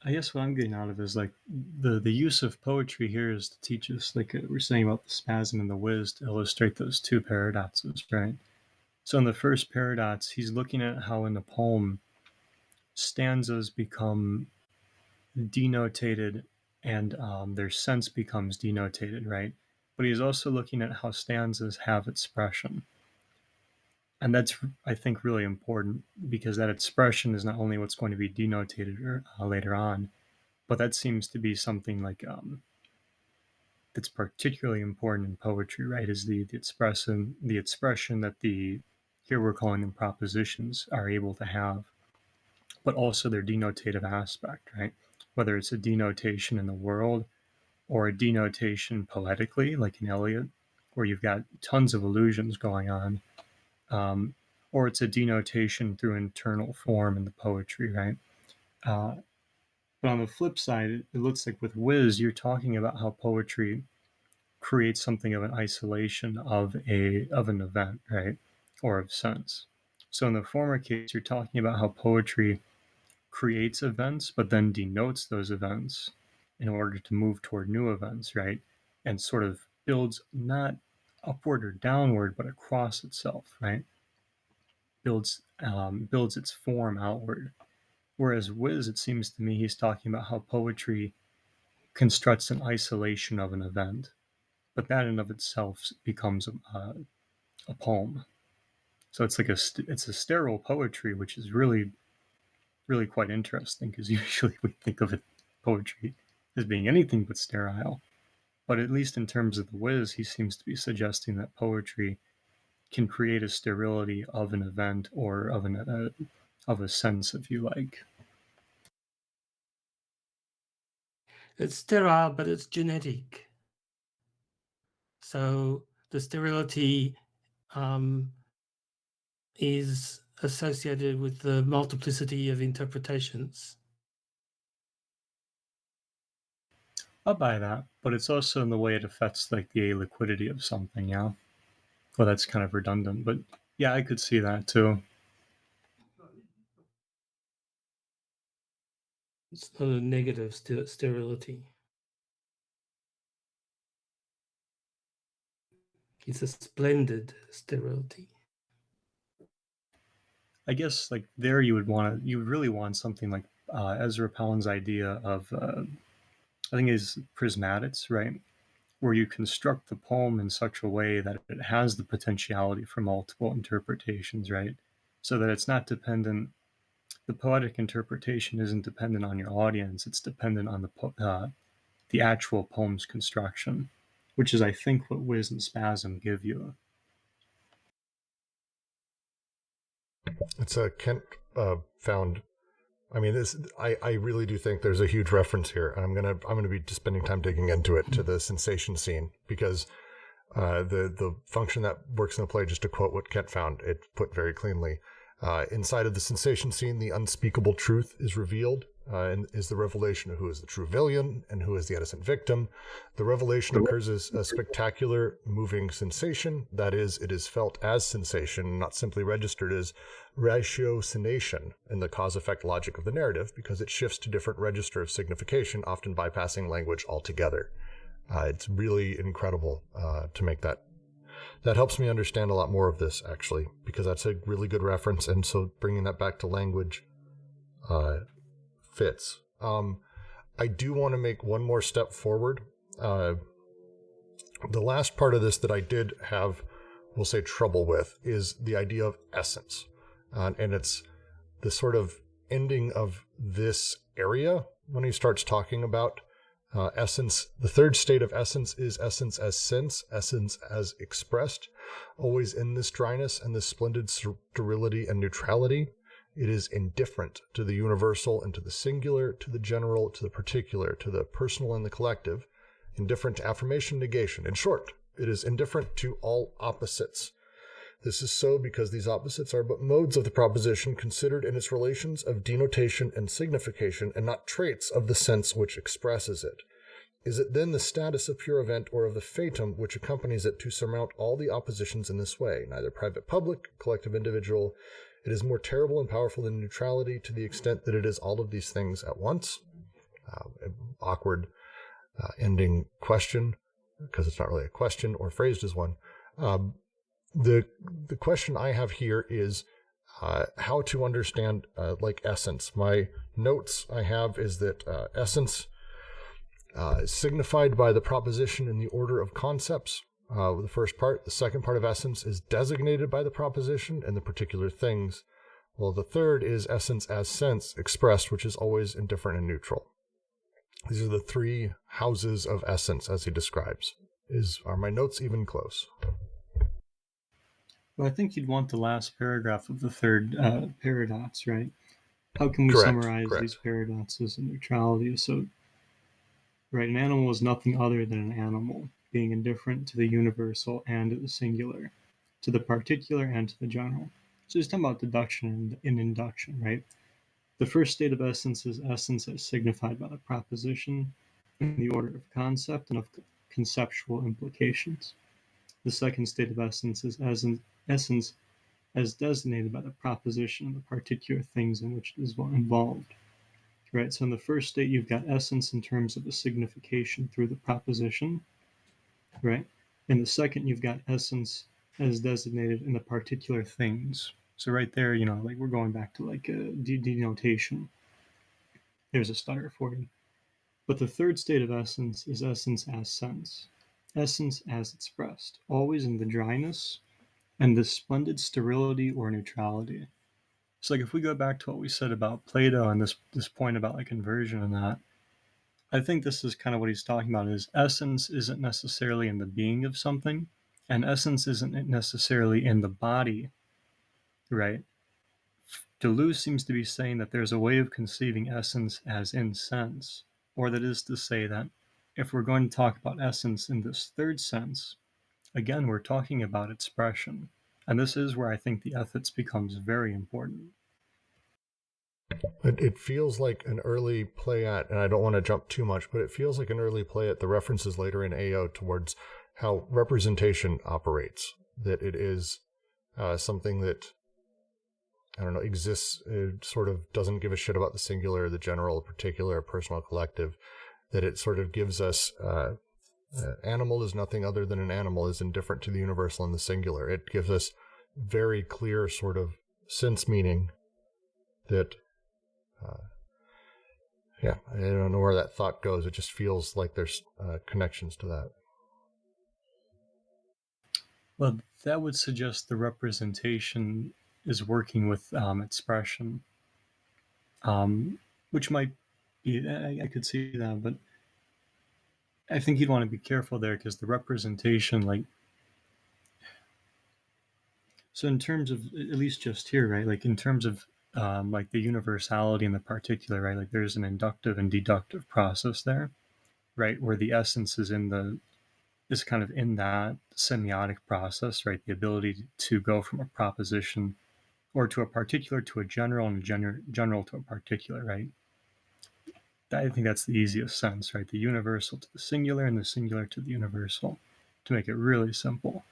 I guess what I'm getting out of it is like the use of poetry here is to teach us, like we're saying about the spasm and the whiz, to illustrate those two paradoxes, right? So in the first paradox, he's looking at how in the poem stanzas become denotated and their sense becomes denotated, right? But he's also looking at how stanzas have expression. And that's, I think, really important, because that expression is not only what's going to be denotated later on, but that seems to be something like that's particularly important in poetry, right? Is the expression that here we're calling them propositions are able to have, but also their denotative aspect, right? Whether it's a denotation in the world or a denotation poetically, like in Eliot, where you've got tons of allusions going on, or it's a denotation through internal form in the poetry, right? But on the flip side, it looks like with Whiz, you're talking about how poetry creates something of an isolation of an event, right? Or of sense. So in the former case, you're talking about how poetry creates events, but then denotes those events in order to move toward new events, right? And sort of builds not upward or downward, but across itself, right? Builds its form outward. Whereas Whiz, it seems to me, he's talking about how poetry constructs an isolation of an event, but that in of itself becomes a poem. So it's like it's a sterile poetry, which is really, really quite interesting, because usually we think of poetry as being anything but sterile. But at least in terms of the Whiz, he seems to be suggesting that poetry can create a sterility of an event or of a sense, if you like. It's sterile, but it's genetic. So the sterility is associated with the multiplicity of interpretations. I'll buy that, but it's also in the way it affects like the aliquidity of something, yeah. Well, that's kind of redundant, but yeah, I could see that too. It's not a negative sterility. It's a splendid sterility. I guess like there you would really want something like Ezra Pound's idea of, I think is prismatics, right? Where you construct the poem in such a way that it has the potentiality for multiple interpretations, right? So that it's not dependent, the poetic interpretation isn't dependent on your audience, it's dependent on the actual poem's construction, which is, I think, what Whiz and Spasm give you. It's a Kent found. I mean, I really do think there's a huge reference here, and I'm gonna be just spending time digging into it, to the sensation scene, because the function that works in the play, just to quote what Kent found, it put very cleanly. Inside of the sensation scene, the unspeakable truth is revealed, and is the revelation of who is the true villain and who is the innocent victim. The revelation occurs as a spectacular, moving sensation. That is, it is felt as sensation, not simply registered as ratiocination in the cause-effect logic of the narrative, because it shifts to different register of signification, often bypassing language altogether. It's really incredible to make that That helps me understand a lot more of this, actually, because that's a really good reference, and so bringing that back to language fits. I do want to make one more step forward. The last part of this that I did have, we'll say, trouble with is the idea of essence. And it's the sort of ending of this area when he starts talking about essence. The third state of essence is essence as sense, essence as expressed, always in this dryness and this splendid sterility and neutrality. It is indifferent to the universal and to the singular, to the general, to the particular, to the personal and the collective, indifferent to affirmation, negation. In short, it is indifferent to all opposites. This is so because these opposites are but modes of the proposition considered in its relations of denotation and signification, and not traits of the sense which expresses it. Is it then the status of pure event or of the fatum which accompanies it to surmount all the oppositions in this way, neither private public, collective individual? It is more terrible and powerful than neutrality to the extent that it is all of these things at once. Awkward ending question, because it's not really a question or phrased as one. The question I have here is how to understand like essence. My notes I have is that essence is signified by the proposition in the order of concepts. The first part. The second part of essence is designated by the proposition and the particular things. Well, the third is essence as sense expressed, which is always indifferent and neutral. These are the three houses of essence as he describes. Are my notes even close? Well, I think you'd want the last paragraph of the third paradox, right? How can we Correct, summarize correct. these paradoxes and neutrality? So, right, an animal is nothing other than an animal, being indifferent to the universal and to the singular, to the particular and to the general. So he's talking about deduction and induction, right? The first state of essence is essence as signified by the proposition in the order of concept and of conceptual implications. The second state of essence is essence as designated by the proposition of the particular things in which it is involved. Right, so in the first state, you've got essence in terms of the signification through the proposition, right? In the second, you've got essence as designated in the particular things. So right there, like we're going back to like a denotation. There's a stutter for you. But the third state of essence is essence as sense, essence as expressed, always in the dryness and the splendid sterility or neutrality. So like if we go back to what we said about Plato and this point about like inversion and that, I think this is kind of what he's talking about is essence isn't necessarily in the being of something, and essence isn't necessarily in the body, right? Deleuze seems to be saying that there's a way of conceiving essence as in sense, or that is to say that if we're going to talk about essence in this third sense, again, we're talking about expression. And this is where I think the ethics becomes very important. It feels like an early play at, and I don't want to jump too much, but it feels like an early play at the references later in AO towards how representation operates, that it is something that, I don't know, exists, sort of doesn't give a shit about the singular, the general, particular, personal, collective, that it sort of gives us animal is nothing other than an animal, is indifferent to the universal and the singular. It gives us very clear sort of sense meaning that, I don't know where that thought goes. It just feels like there's connections to that. Well, that would suggest the representation is working with expression, which might be, I could see that, but I think you'd want to be careful there because the representation, like, so in terms of, at least just here, right, like in terms of like the universality and the particular, right, like there's an inductive and deductive process there, right, where the essence is kind of in that semiotic process, right, the ability to go from a proposition or to a particular to a general and a general to a particular, right? I think that's the easiest sense, right? The universal to the singular and the singular to the universal, to make it really simple.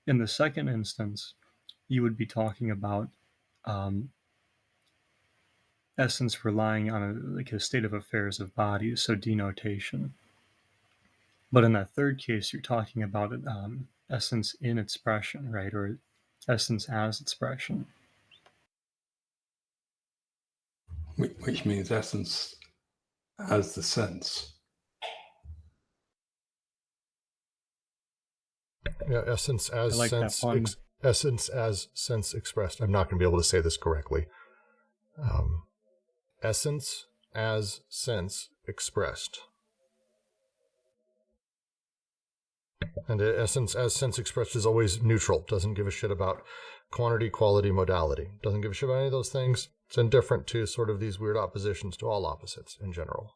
In the second instance, you would be talking about essence relying on a state of affairs of bodies, so denotation. But in that third case, you're talking about essence in expression, right? Or essence as expression. Which means essence as the sense. Yeah, essence as I like that sense. one. Essence as sense expressed. I'm not going to be able to say this correctly. Essence as sense expressed. And essence as sense expressed is always neutral. Doesn't give a shit about quantity, quality, modality. Doesn't give a shit about any of those things. It's indifferent to sort of these weird oppositions to all opposites in general.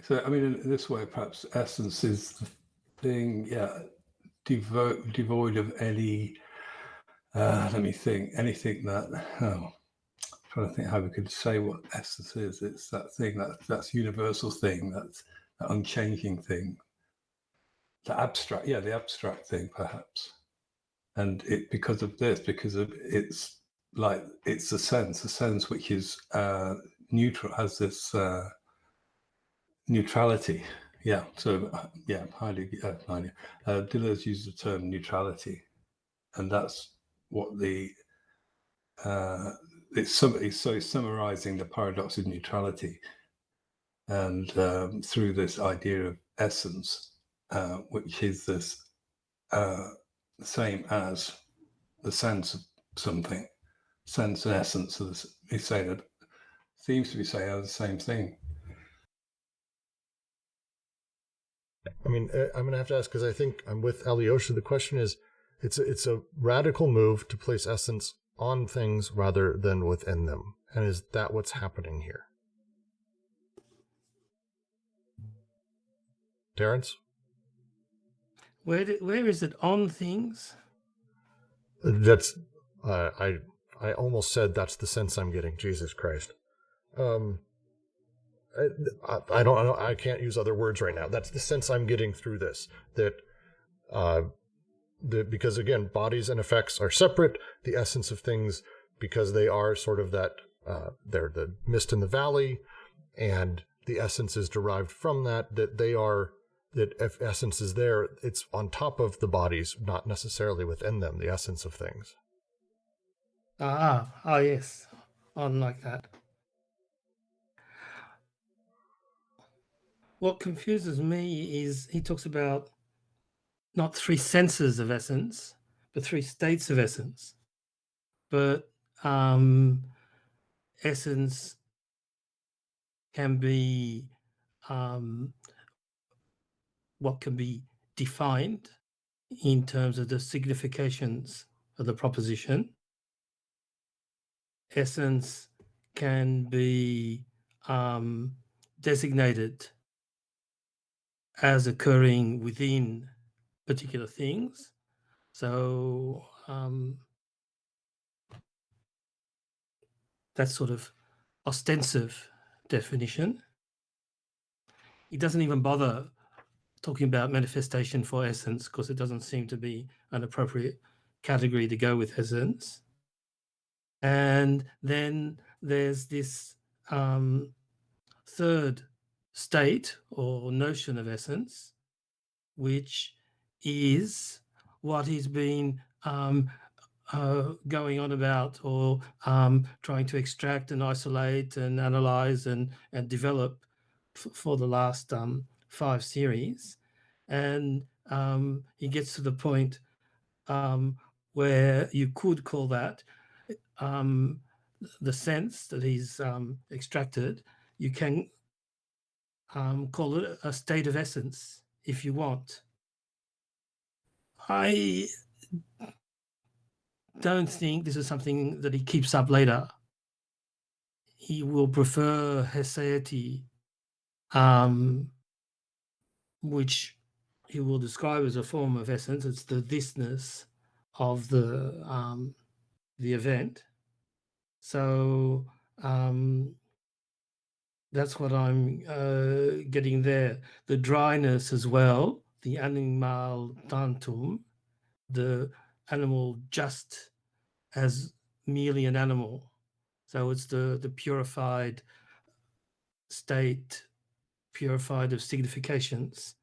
So, I mean, in this way, perhaps essence is the thing, devoid of any, let me think, anything that, I'm trying to think how we could say what essence is. It's that thing, that's universal thing, that's that unchanging thing, the abstract thing, perhaps. And because of it's like, it's a sense which is neutral, has this neutrality. Yeah. So Deleuze used the term neutrality, and that's what the it's summarizing the paradox of neutrality, and through this idea of essence, which is this same as the sense of something, sense and essence. So they say that seems to be saying the same thing. I mean, I'm going to have to ask, because I think I'm with Alyosha. The question is, it's a radical move to place essence on things rather than within them. And is that what's happening here? Terrence? Where is it on things? That's, I almost said that's the sense I'm getting. Jesus Christ. I don't know. I can't use other words right now. That's the sense I'm getting through this. Because again, bodies and effects are separate. The essence of things, because they are sort of that, they're the mist in the valley, and the essence is derived from that. That if essence is there, it's on top of the bodies, not necessarily within them. The essence of things. Yes, on like that. What confuses me is he talks about not three senses of essence, but three states of essence. But essence can be what can be defined in terms of the significations of the proposition. Essence can be designated as occurring within particular things. So that's sort of ostensive definition. He doesn't even bother talking about manifestation for essence because it doesn't seem to be an appropriate category to go with essence. And then there's this third state or notion of essence, which is what he's been going on about, or trying to extract and isolate and analyze and develop for the last 5 series. And he gets to the point where you could call that the sense that he's extracted. You can call it a state of essence if you want. I don't think this is something that he keeps up later. He will prefer heseity, which he will describe as a form of essence. It's the thisness of the event. So that's what I'm getting there. The dryness as well, the animal tantum, the animal just as merely an animal. So it's the purified state purified of significations.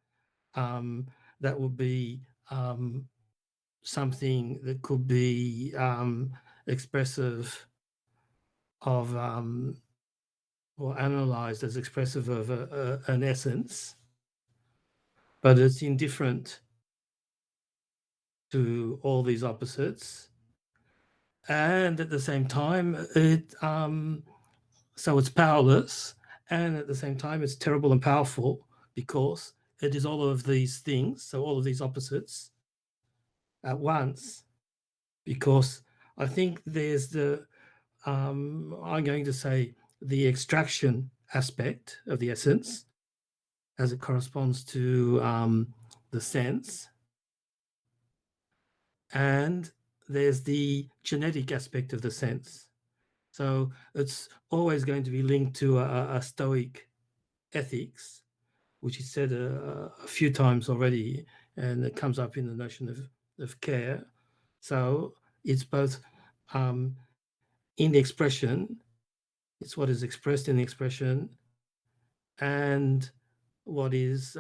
That would be something that could be expressive of or analyzed as expressive of an essence, but it's indifferent to all these opposites, and at the same time so it's powerless, and at the same time it's terrible and powerful because it is all of these things, so all of these opposites at once. Because I think there's the I'm going to say the extraction aspect of the essence as it corresponds to the sense, and there's the genetic aspect of the sense. So it's always going to be linked to a Stoic ethics, which is said a few times already, and it comes up in the notion of care. So it's both in the expression, it's what is expressed in the expression, and what is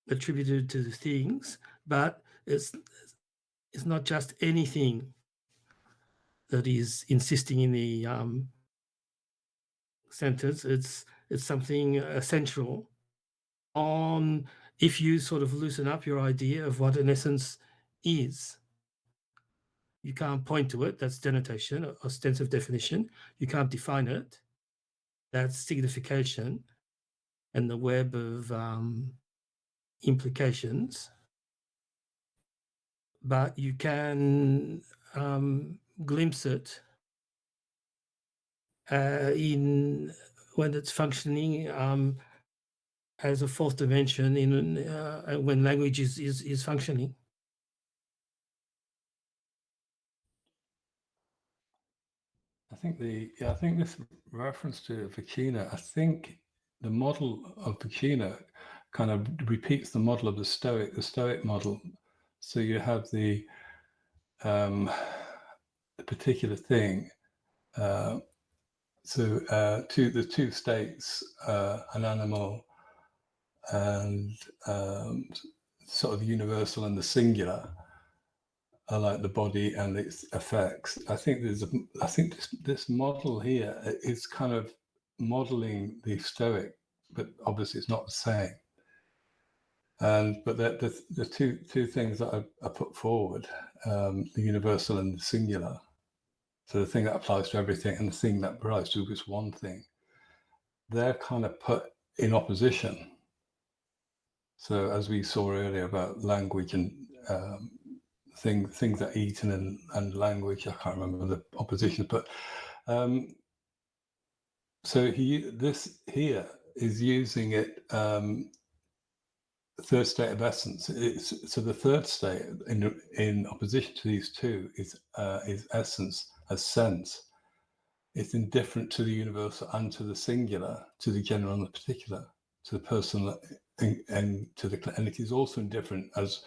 attributed to the things, but it's not just anything that is insisting in the sentence. It's something essential. On if you sort of loosen up your idea of what an essence is, you can't point to it. That's denotation, ostensive definition. You can't define it. That's signification, and the web of implications. But you can glimpse it in when it's functioning as a fourth dimension in when language is functioning. I think this reference to Vakina, I think the model of Vakina kind of repeats the model of the Stoic model. So you have the particular thing. The two states, an animal and sort of the universal and the singular, are like the body and its effects. I think this model here is kind of modeling the Stoic, but obviously it's not the same. But the two things that I put forward, the universal and the singular, so the thing that applies to everything and the thing that applies to just one thing, they're kind of put in opposition. So as we saw earlier about language and things that eaten and language, I can't remember the oppositions, but so this here is using it third state of essence. So the third state in opposition to these two is essence as sense. It's indifferent to the universal and to the singular, to the general and the particular, to the personal and to the, and it is also indifferent as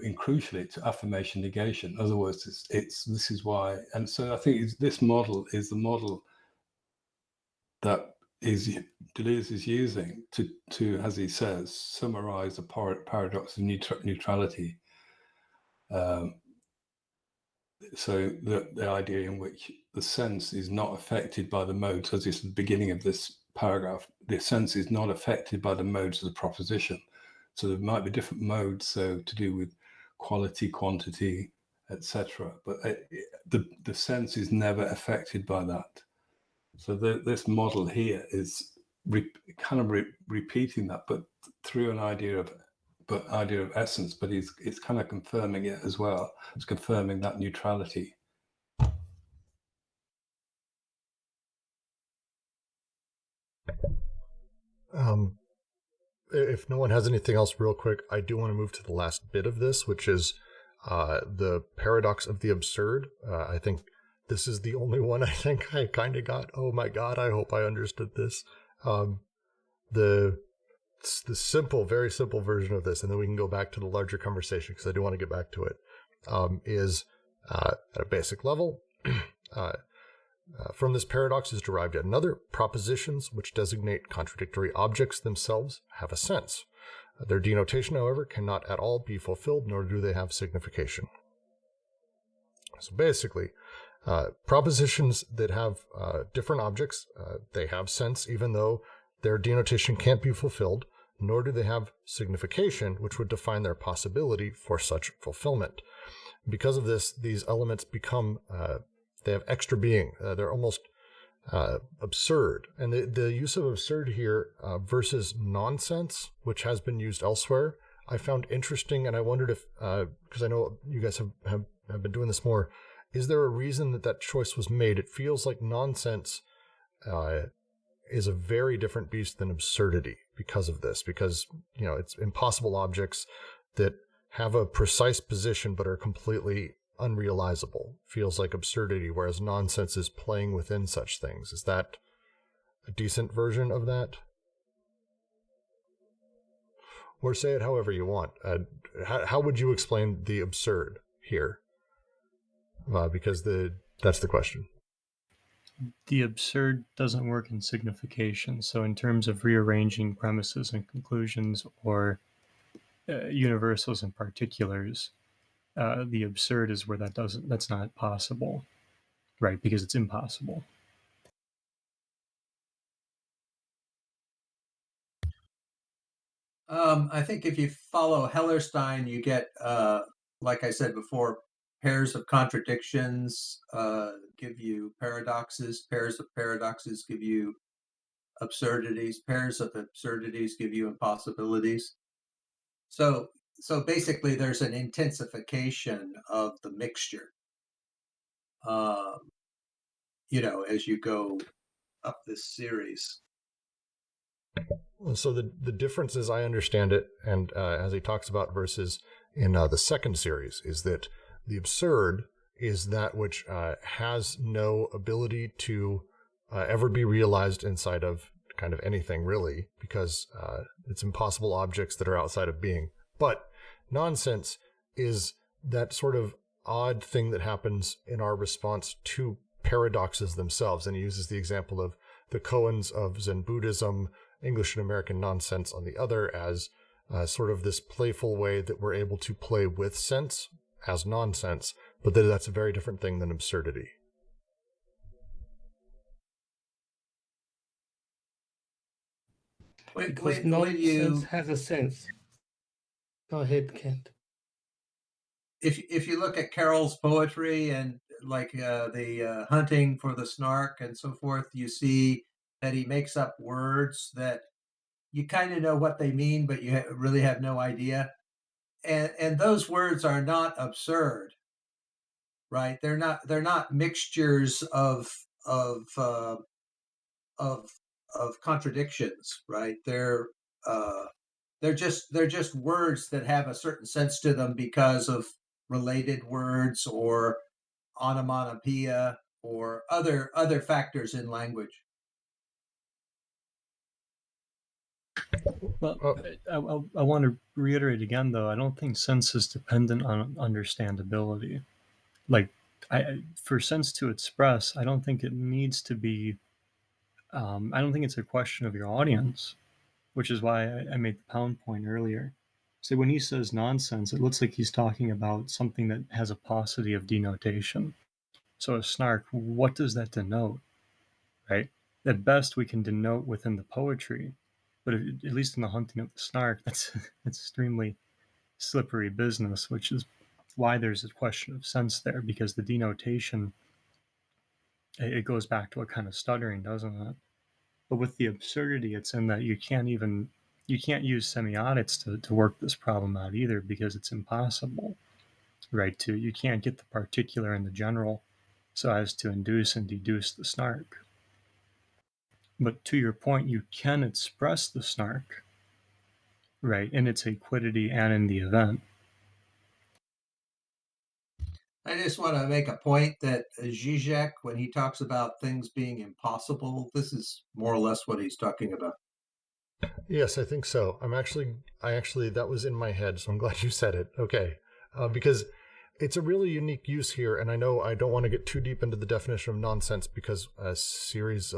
in crucially to affirmation negation. In other words, this is why, and so I think this model is the model that Deleuze is using to, as he says, summarize the paradox of neutrality. So the idea in which the sense is not affected by the modes, as is the beginning of this paragraph, the sense is not affected by the modes of the proposition. So there might be different modes, so to do with quality, quantity, etc. But the sense is never affected by that. So this model here is repeating that, but through an idea of essence. But it's kind of confirming it as well. It's confirming that neutrality. If no one has anything else real quick, I do want to move to the last bit of this, which is the paradox of the absurd. I think this is the only one I think I kind of got. Oh my God, I hope I understood this. The simple, very simple version of this, and then we can go back to the larger conversation because I do want to get back to it, is at a basic level, From this paradox is derived yet another: propositions which designate contradictory objects themselves have a sense. Their denotation, however, cannot at all be fulfilled, nor do they have signification. So basically, propositions that have different objects, they have sense even though their denotation can't be fulfilled, nor do they have signification, which would define their possibility for such fulfillment. Because of this, these elements become, they have extra being. They're almost absurd. And the use of absurd here versus nonsense, which has been used elsewhere, I found interesting, and I wondered if, because I know you guys have been doing this more, is there a reason that choice was made? It feels like nonsense is a very different beast than absurdity because of this, because, it's impossible objects that have a precise position but are completely unrealizable. Feels like absurdity, whereas nonsense is playing within such things. Is that a decent version of that? Or say it however you want. How would you explain the absurd here? Because that's the question. The absurd doesn't work in signification. So in terms of rearranging premises and conclusions, or universals and particulars, the absurd is where that's not possible, right? Because it's impossible. I think if you follow Hellerstein, you get, like I said before, pairs of contradictions give you paradoxes. Pairs of paradoxes give you absurdities. Pairs of absurdities give you impossibilities. So basically, there's an intensification of the mixture. As you go up this series. So the difference, as I understand it, and as he talks about verses in the second series, is that the absurd is that which has no ability to ever be realized inside of kind of anything, really, because it's impossible objects that are outside of being. But nonsense is that sort of odd thing that happens in our response to paradoxes themselves. And he uses the example of the koans of Zen Buddhism, English and American nonsense on the other, as sort of this playful way that we're able to play with sense as nonsense, but that's a very different thing than absurdity. Because nonsense has a sense. Go ahead, Kent. If you look at Carroll's poetry and like the hunting for the snark and so forth, you see that he makes up words that you kind of know what they mean, but you really have no idea. And those words are not absurd, right? They're not mixtures of contradictions, right? They're just words that have a certain sense to them because of related words or onomatopoeia or other factors in language. Well, I want to reiterate again, though, I don't think sense is dependent on understandability. Like, for sense to express, I don't think it needs to be, I don't think it's a question of your audience, which is why I made the pound point earlier. So when he says nonsense, it looks like he's talking about something that has a paucity of denotation. So a snark, what does that denote, right? At best, we can denote within the poetry, but at least in the hunting of the snark, that's extremely slippery business, which is why there's a question of sense there, because the denotation, it goes back to a kind of stuttering, doesn't it? But with the absurdity, it's in that you can't use semiotics to work this problem out either, because it's impossible, right? You can't get the particular and the general so as to induce and deduce the snark. But to your point, you can express the snark, right, in its equidity and in the event. I just want to make a point that Zizek, when he talks about things being impossible, this is more or less what he's talking about. Yes, I think so. I actually, that was in my head, so I'm glad you said it. Okay. Because it's a really unique use here, and I know I don't want to get too deep into the definition of nonsense because series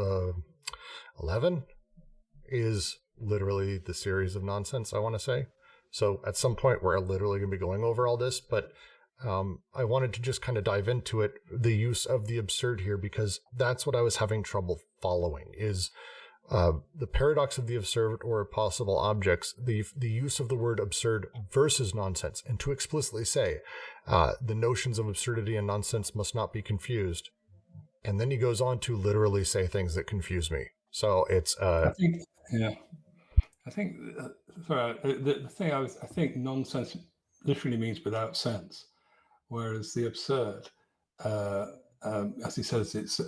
11 is literally the series of nonsense, I want to say. So at some point we're literally going to be going over all this, but I wanted to just kind of dive into it, the use of the absurd here, because that's what I was having trouble following, is the paradox of the absurd or possible objects, the use of the word absurd versus nonsense, and to explicitly say the notions of absurdity and nonsense must not be confused. And then he goes on to literally say things that confuse me. So it's I think, yeah, I think the thing I think nonsense literally means without sense, whereas the absurd, as he says, it's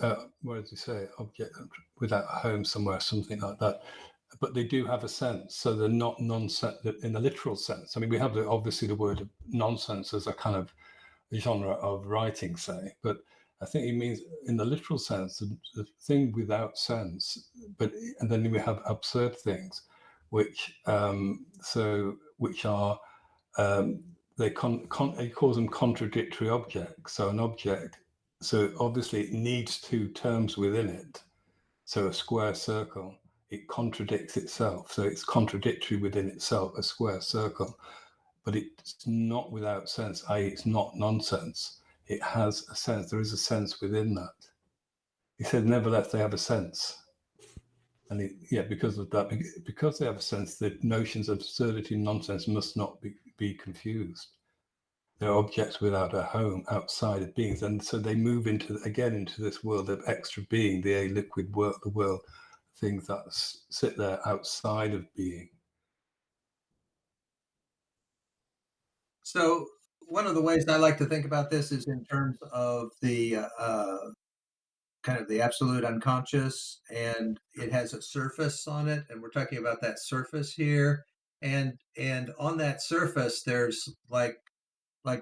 what does he say? Object without a home somewhere, something like that. But they do have a sense, so they're not nonsense in the literal sense. I mean, we have obviously the word nonsense as a kind of genre of writing, say, but I think it means in the literal sense the thing without sense. And then we have absurd things, which which are he calls them contradictory objects. So an object, so obviously it needs two terms within it. So a square circle, it contradicts itself. So it's contradictory within itself, a square circle. But it's not without sense, i.e. it's not nonsense. It has a sense. There is a sense within that. He said, nevertheless, they have a sense. And because of that, because they have a sense, the notions of absurdity and nonsense must not be confused. They're objects without a home outside of beings. And so they move into this world of extra being, the a-liquid world, the world, things that sit there outside of being. So one of the ways I like to think about this is in terms of the kind of the absolute unconscious, and it has a surface on it, and we're talking about that surface here, and on that surface there's like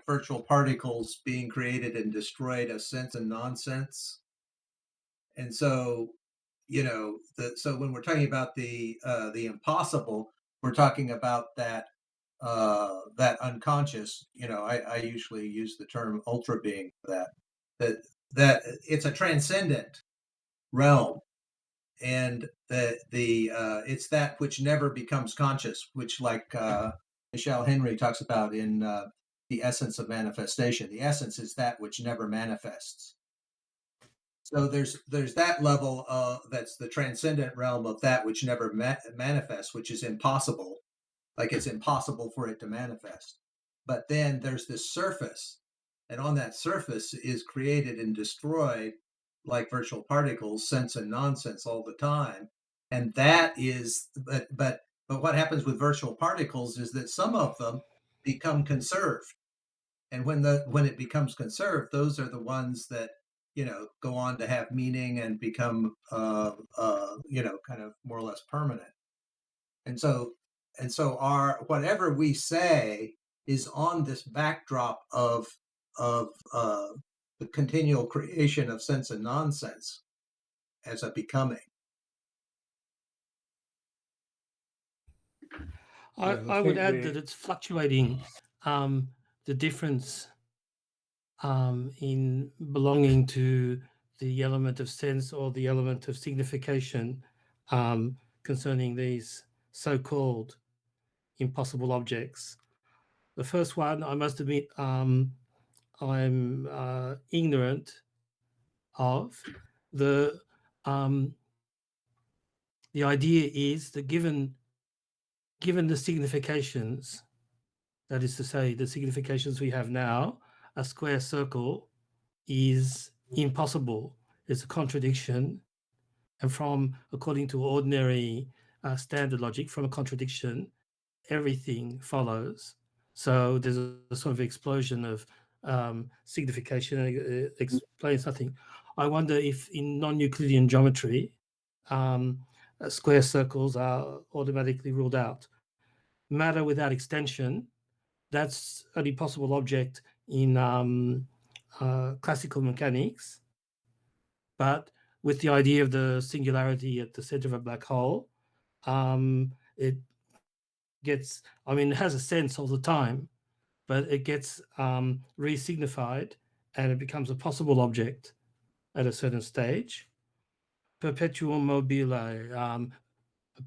virtual particles being created and destroyed, a sense and nonsense. And so so when we're talking about the impossible, we're talking about that unconscious. I usually use the term ultra being for that it's a transcendent realm, and it's that which never becomes conscious, which Michel Henry talks about in The Essence of Manifestation. The essence is that which never manifests. So there's that level that's the transcendent realm of that which never manifests, which is impossible. Like it's impossible for it to manifest. But then there's this surface, and on that surface is created and destroyed, like virtual particles, sense and nonsense all the time. And that is, but what happens with virtual particles is that some of them become conserved. And when it becomes conserved, those are the ones that go on to have meaning and become kind of more or less permanent. And so our whatever we say is on this backdrop of the continual creation of sense and nonsense as a becoming. I would add that it's fluctuating, the difference in belonging to the element of sense or the element of signification concerning these so-called impossible objects. The first one, I must admit, I'm ignorant of. The idea is that given the significations, that is to say, the significations we have now, a square circle is impossible. It's a contradiction. And according to ordinary standard logic, from a contradiction, everything follows. So there's a sort of explosion of signification, and it explains nothing. I wonder if in non-Euclidean geometry, square circles are automatically ruled out. Matter without extension, that's an impossible object in classical mechanics. But with the idea of the singularity at the center of a black hole, it has a sense all the time. but it gets re-signified and it becomes a possible object at a certain stage. Perpetual mobile,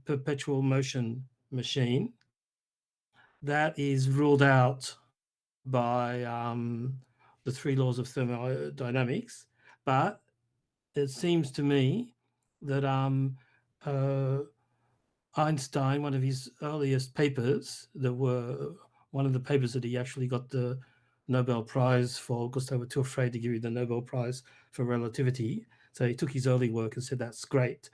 perpetual motion machine, that is ruled out by the three laws of thermodynamics, but it seems to me that Einstein, one of his earliest papers, one of the papers that he actually got the Nobel Prize for, because they were too afraid to give you the Nobel Prize for relativity. So he took his early work and said, that's great.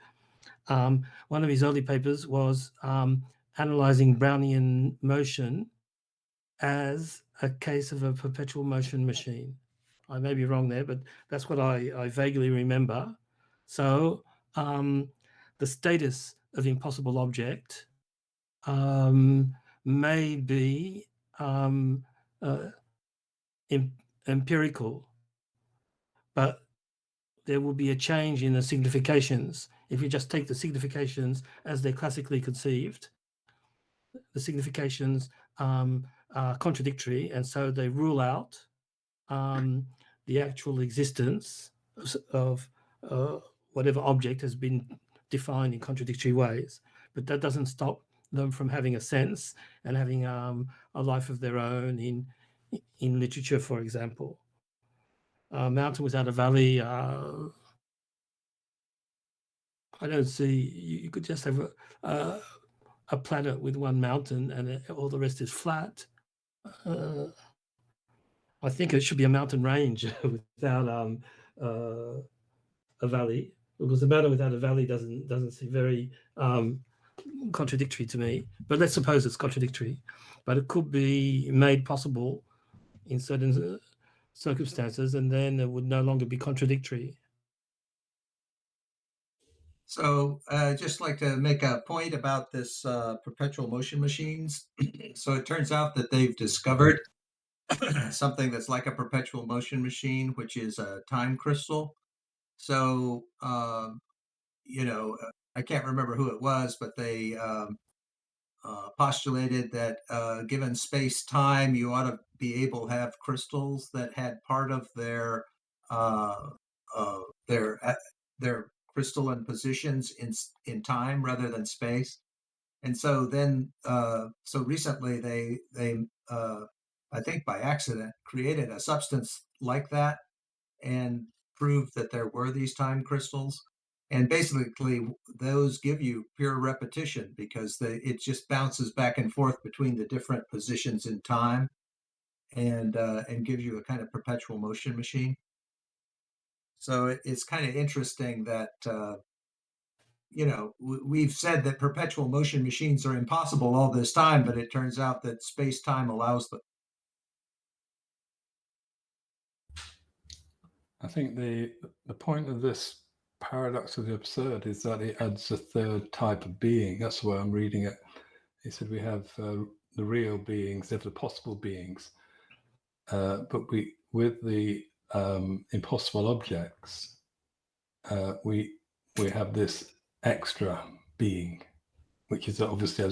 One of his early papers was analyzing Brownian motion as a case of a perpetual motion machine. I may be wrong there, but that's what I vaguely remember. So the status of impossible object may be empirical, but there will be a change in the significations. If you just take the significations as they're classically conceived, the significations are contradictory, and so they rule out the actual existence of whatever object has been defined in contradictory ways. But that doesn't stop them from having a sense and having a life of their own in literature, for example. Mountain without a valley, I don't see, you could just have a planet with one mountain and all the rest is flat. I think it should be a mountain range without a valley, because the mountain without a valley doesn't seem very contradictory to me. But let's suppose it's contradictory, but it could be made possible in certain circumstances, and then it would no longer be contradictory. So just like to make a point about this perpetual motion machines. So it turns out that they've discovered something that's like a perpetual motion machine, which is a time crystal. So, I can't remember who it was, but they postulated that given space time, you ought to be able to have crystals that had part of uh, uh, their their crystalline positions in time rather than space. And so then, so recently they I think by accident created a substance like that and proved that there were these time crystals. And basically, those give you pure repetition because it just bounces back and forth between the different positions in time, and gives you a kind of perpetual motion machine. So it's kind of interesting that we've said that perpetual motion machines are impossible all this time, but it turns out that space time allows them. I think the point of this paradox of the absurd is that it adds a third type of being. That's the way I'm reading it. He said we have the real beings, they have the possible beings, but with the impossible objects, we have this extra being, which is obviously,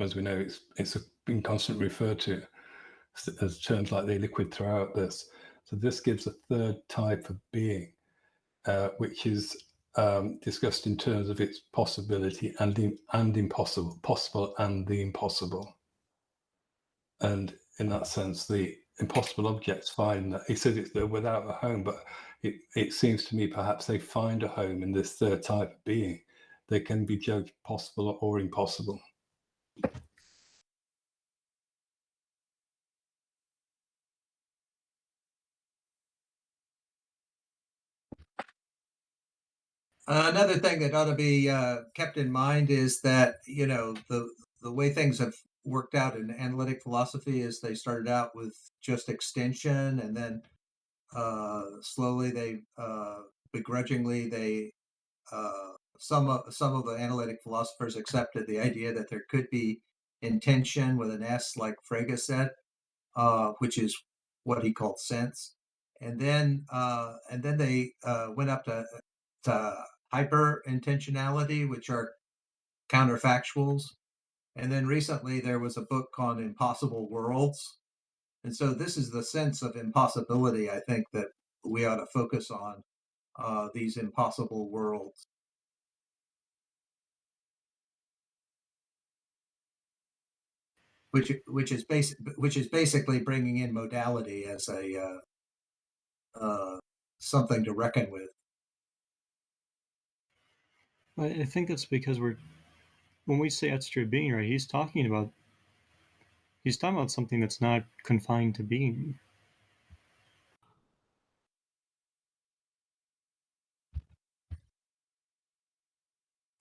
as we know, it's been constantly referred to as terms like the liquid throughout this. So this gives a third type of being, which is discussed in terms of its possibility and impossible, possible and the impossible. And in that sense, the impossible objects find that, he says they're without a home, but it seems to me perhaps they find a home in this third type of being. They can be judged possible or impossible. Another thing that ought to be kept in mind is that the way things have worked out in analytic philosophy is they started out with just extension, and then slowly they begrudgingly they some of the analytic philosophers accepted the idea that there could be intension with an S, like Frege said, which is what he called sense, and then they went up to hyper intentionality, which are counterfactuals. And then recently there was a book called Impossible Worlds, And so this is the sense of impossibility, I think, that we ought to focus on, these impossible worlds. Which is basically bringing in modality as a something to reckon with. I think that's because when we say extra being, right, he's talking about something that's not confined to being.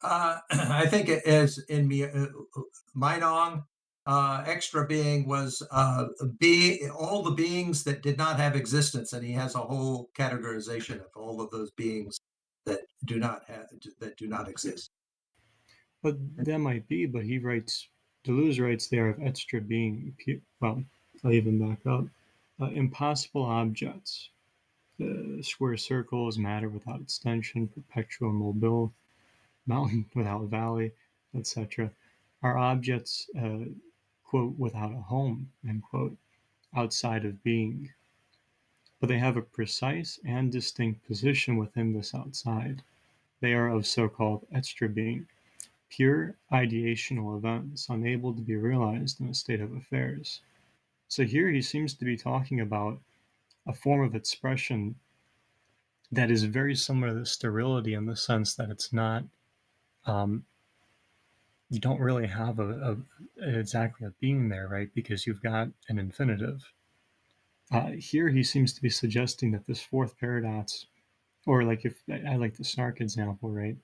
I think it is in Meinong. Extra being was all the beings that did not have existence, and he has a whole categorization of all of those beings that do not exist. But that might be, but Deleuze writes there of extra being, well, I'll even back up, impossible objects, square circles, matter without extension, perpetual mobile, mountain without valley, etc., are objects, quote, without a home, end quote, outside of being. But they have a precise and distinct position within this outside. They are of so-called extra being, pure ideational events unable to be realized in a state of affairs. So here he seems to be talking about a form of expression that is very similar to sterility in the sense that it's not, you don't really have exactly a being there, right? Because you've got an infinitive. Here he seems to be suggesting that this fourth paradox, or like if I like the snark example, right?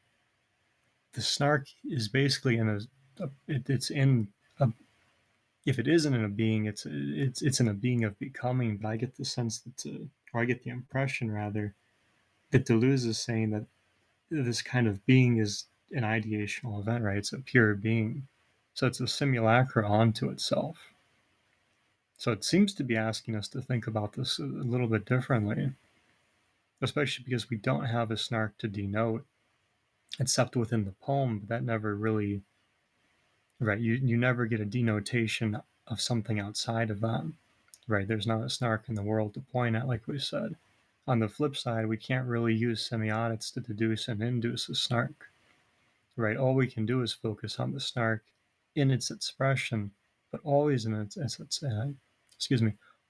The snark is basically it's in a, if it isn't in a being, it's in a being of becoming. But I get the sense that, or I get the impression rather, that Deleuze is saying that this kind of being is an ideational event, right? It's a pure being, so it's a simulacra onto itself. So it seems to be asking us to think about this a little bit differently, especially because we don't have a snark to denote, except within the poem. But that never really, right? You never get a denotation of something outside of that, right? There's not a snark in the world to point at, like we said. On the flip side, we can't really use semiotics to deduce and induce a snark, right? All we can do is focus on the snark in its expression, but always in its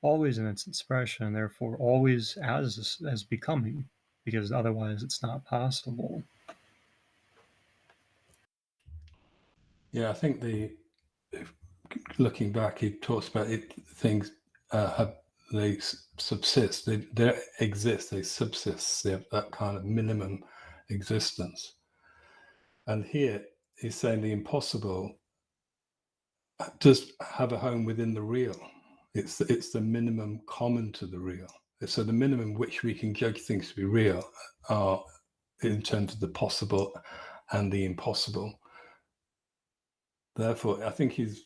always in its expression, and therefore always as becoming, because otherwise it's not possible. Yeah, I think looking back, he talks about it. Things they subsist, they exist, they subsist. They have that kind of minimum existence. And here he's saying the impossible does have a home within the real. It's the minimum common to the real. So the minimum which we can judge things to be real are in terms of the possible and the impossible. Therefore, I think he's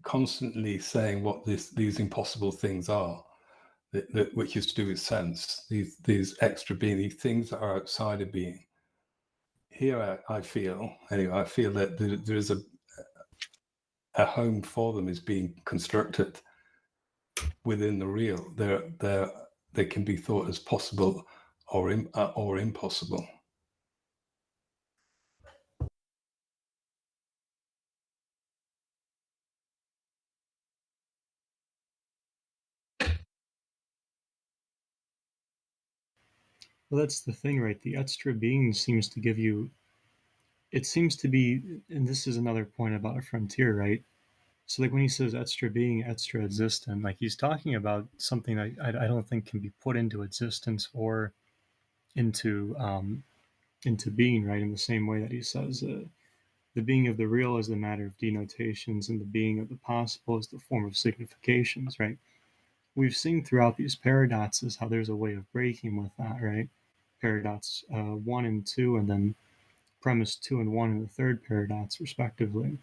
constantly saying what these impossible things are, which is to do with sense. These extra being, these things that are outside of being. Here, I feel that there is a home for them is being constructed within the real. They can be thought as possible or impossible. Well, that's the thing, right? The extra being seems to give you, it seems to be, and this is another point about a frontier, right? So like when he says extra being, extra existent, like he's talking about something that I don't think can be put into existence or into being, right? In the same way that he says the being of the real is the matter of denotations, and the being of the possible is the form of significations, right? We've seen throughout these paradoxes how there's a way of breaking with that, right? Paradox 1 and 2, and then premise 2 and 1 in the third paradox, respectively.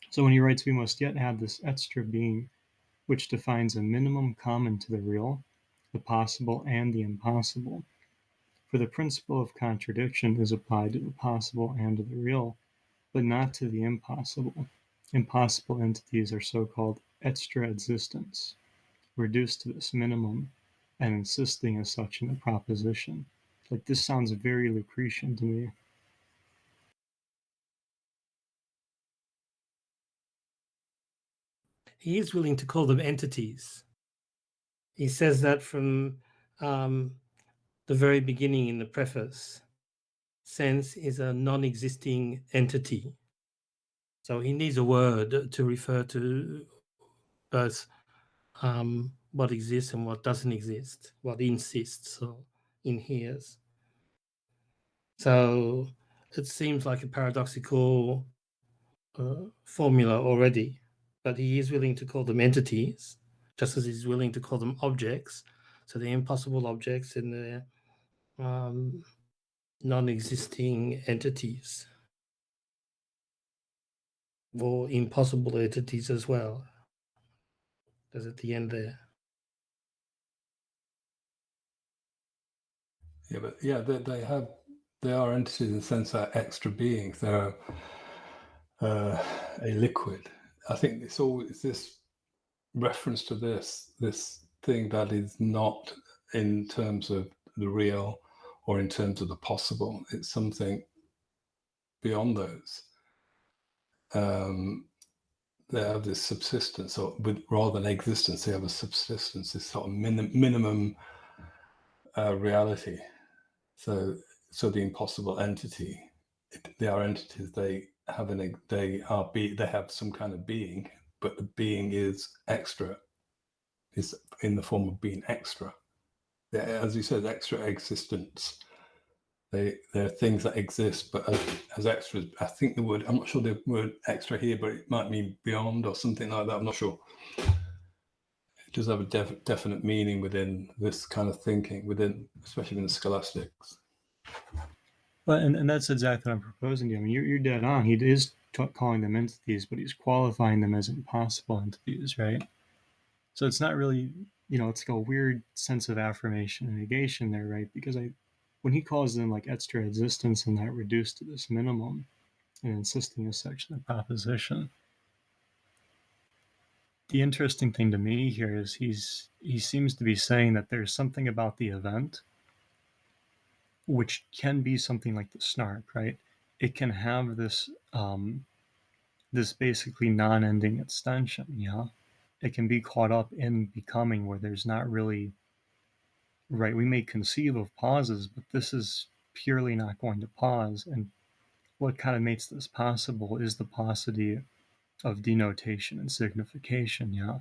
So when he writes, we must yet have this extra being, which defines a minimum common to the real, the possible, and the impossible. For the principle of contradiction is applied to the possible and to the real, but not to the impossible. Impossible entities are so-called extra existence, reduced to this minimum, and insisting as such in the proposition. Like, this sounds very Lucretian to me. He is willing to call them entities. He says that from the very beginning in the preface. Sense is a non-existing entity. So he needs a word to refer to both what exists and what doesn't exist, what insists or inheres. So it seems like a paradoxical formula already, but he is willing to call them entities, just as he's willing to call them objects. So the impossible objects and the non-existing entities, or impossible entities as well. There's at the end there. Yeah, but yeah, they are entities in the sense that extra beings. They're a liquid. I think it's always this reference to this thing that is not in terms of the real or in terms of the possible. It's something beyond those. They have this subsistence, or rather than existence, they have a subsistence, this sort of minimum reality. So the impossible entity, they are entities. They have some kind of being, but the being is extra. Is in the form of being extra. As you said, extra existence. They're things that exist, but as extras. I think I'm not sure the word extra here, but it might mean beyond or something like that. I'm not sure. It does have a definite meaning within this kind of thinking, especially in the scholastics. Well, and that's exactly what I'm proposing to you. I mean, you're dead on. He is calling them entities, but he's qualifying them as impossible entities, right? So it's not really, it's like a weird sense of affirmation and negation there, right? Because when he calls them like extra existence and that reduced to this minimum and insisting as such in the proposition, the interesting thing to me here is he seems to be saying that there's something about the event which can be something like the snark, right? It can have this this basically non-ending extension, yeah. It can be caught up in becoming where there's not really, right, we may conceive of pauses, but this is purely not going to pause. And what kind of makes this possible is the paucity of denotation and signification, yeah.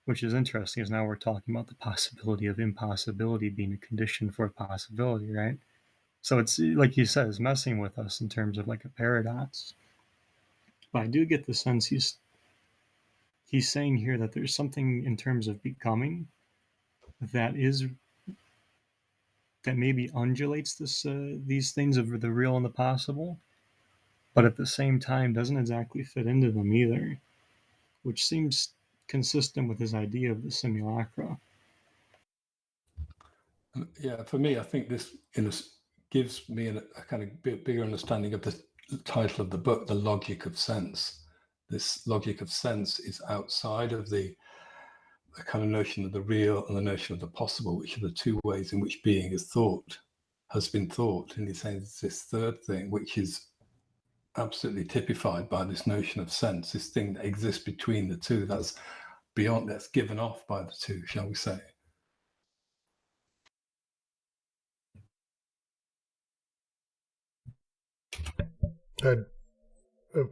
Which is interesting, as now we're talking about the possibility of impossibility being a condition for possibility, right? So it's, like you said, it's messing with us in terms of like a paradox. But I do get the sense he's saying here that there's something in terms of becoming that maybe undulates these things of the real and the possible, but at the same time doesn't exactly fit into them either, which seems consistent with his idea of the simulacra. Yeah, for me, I think this gives me a kind of bigger understanding of the title of the book, The Logic of Sense. This logic of sense is outside of the kind of notion of the real and the notion of the possible, which are the two ways in which being has been thought. And he's saying it's this third thing, which is absolutely typified by this notion of sense, this thing that exists between the two, that's beyond, that's given off by the two, shall we say.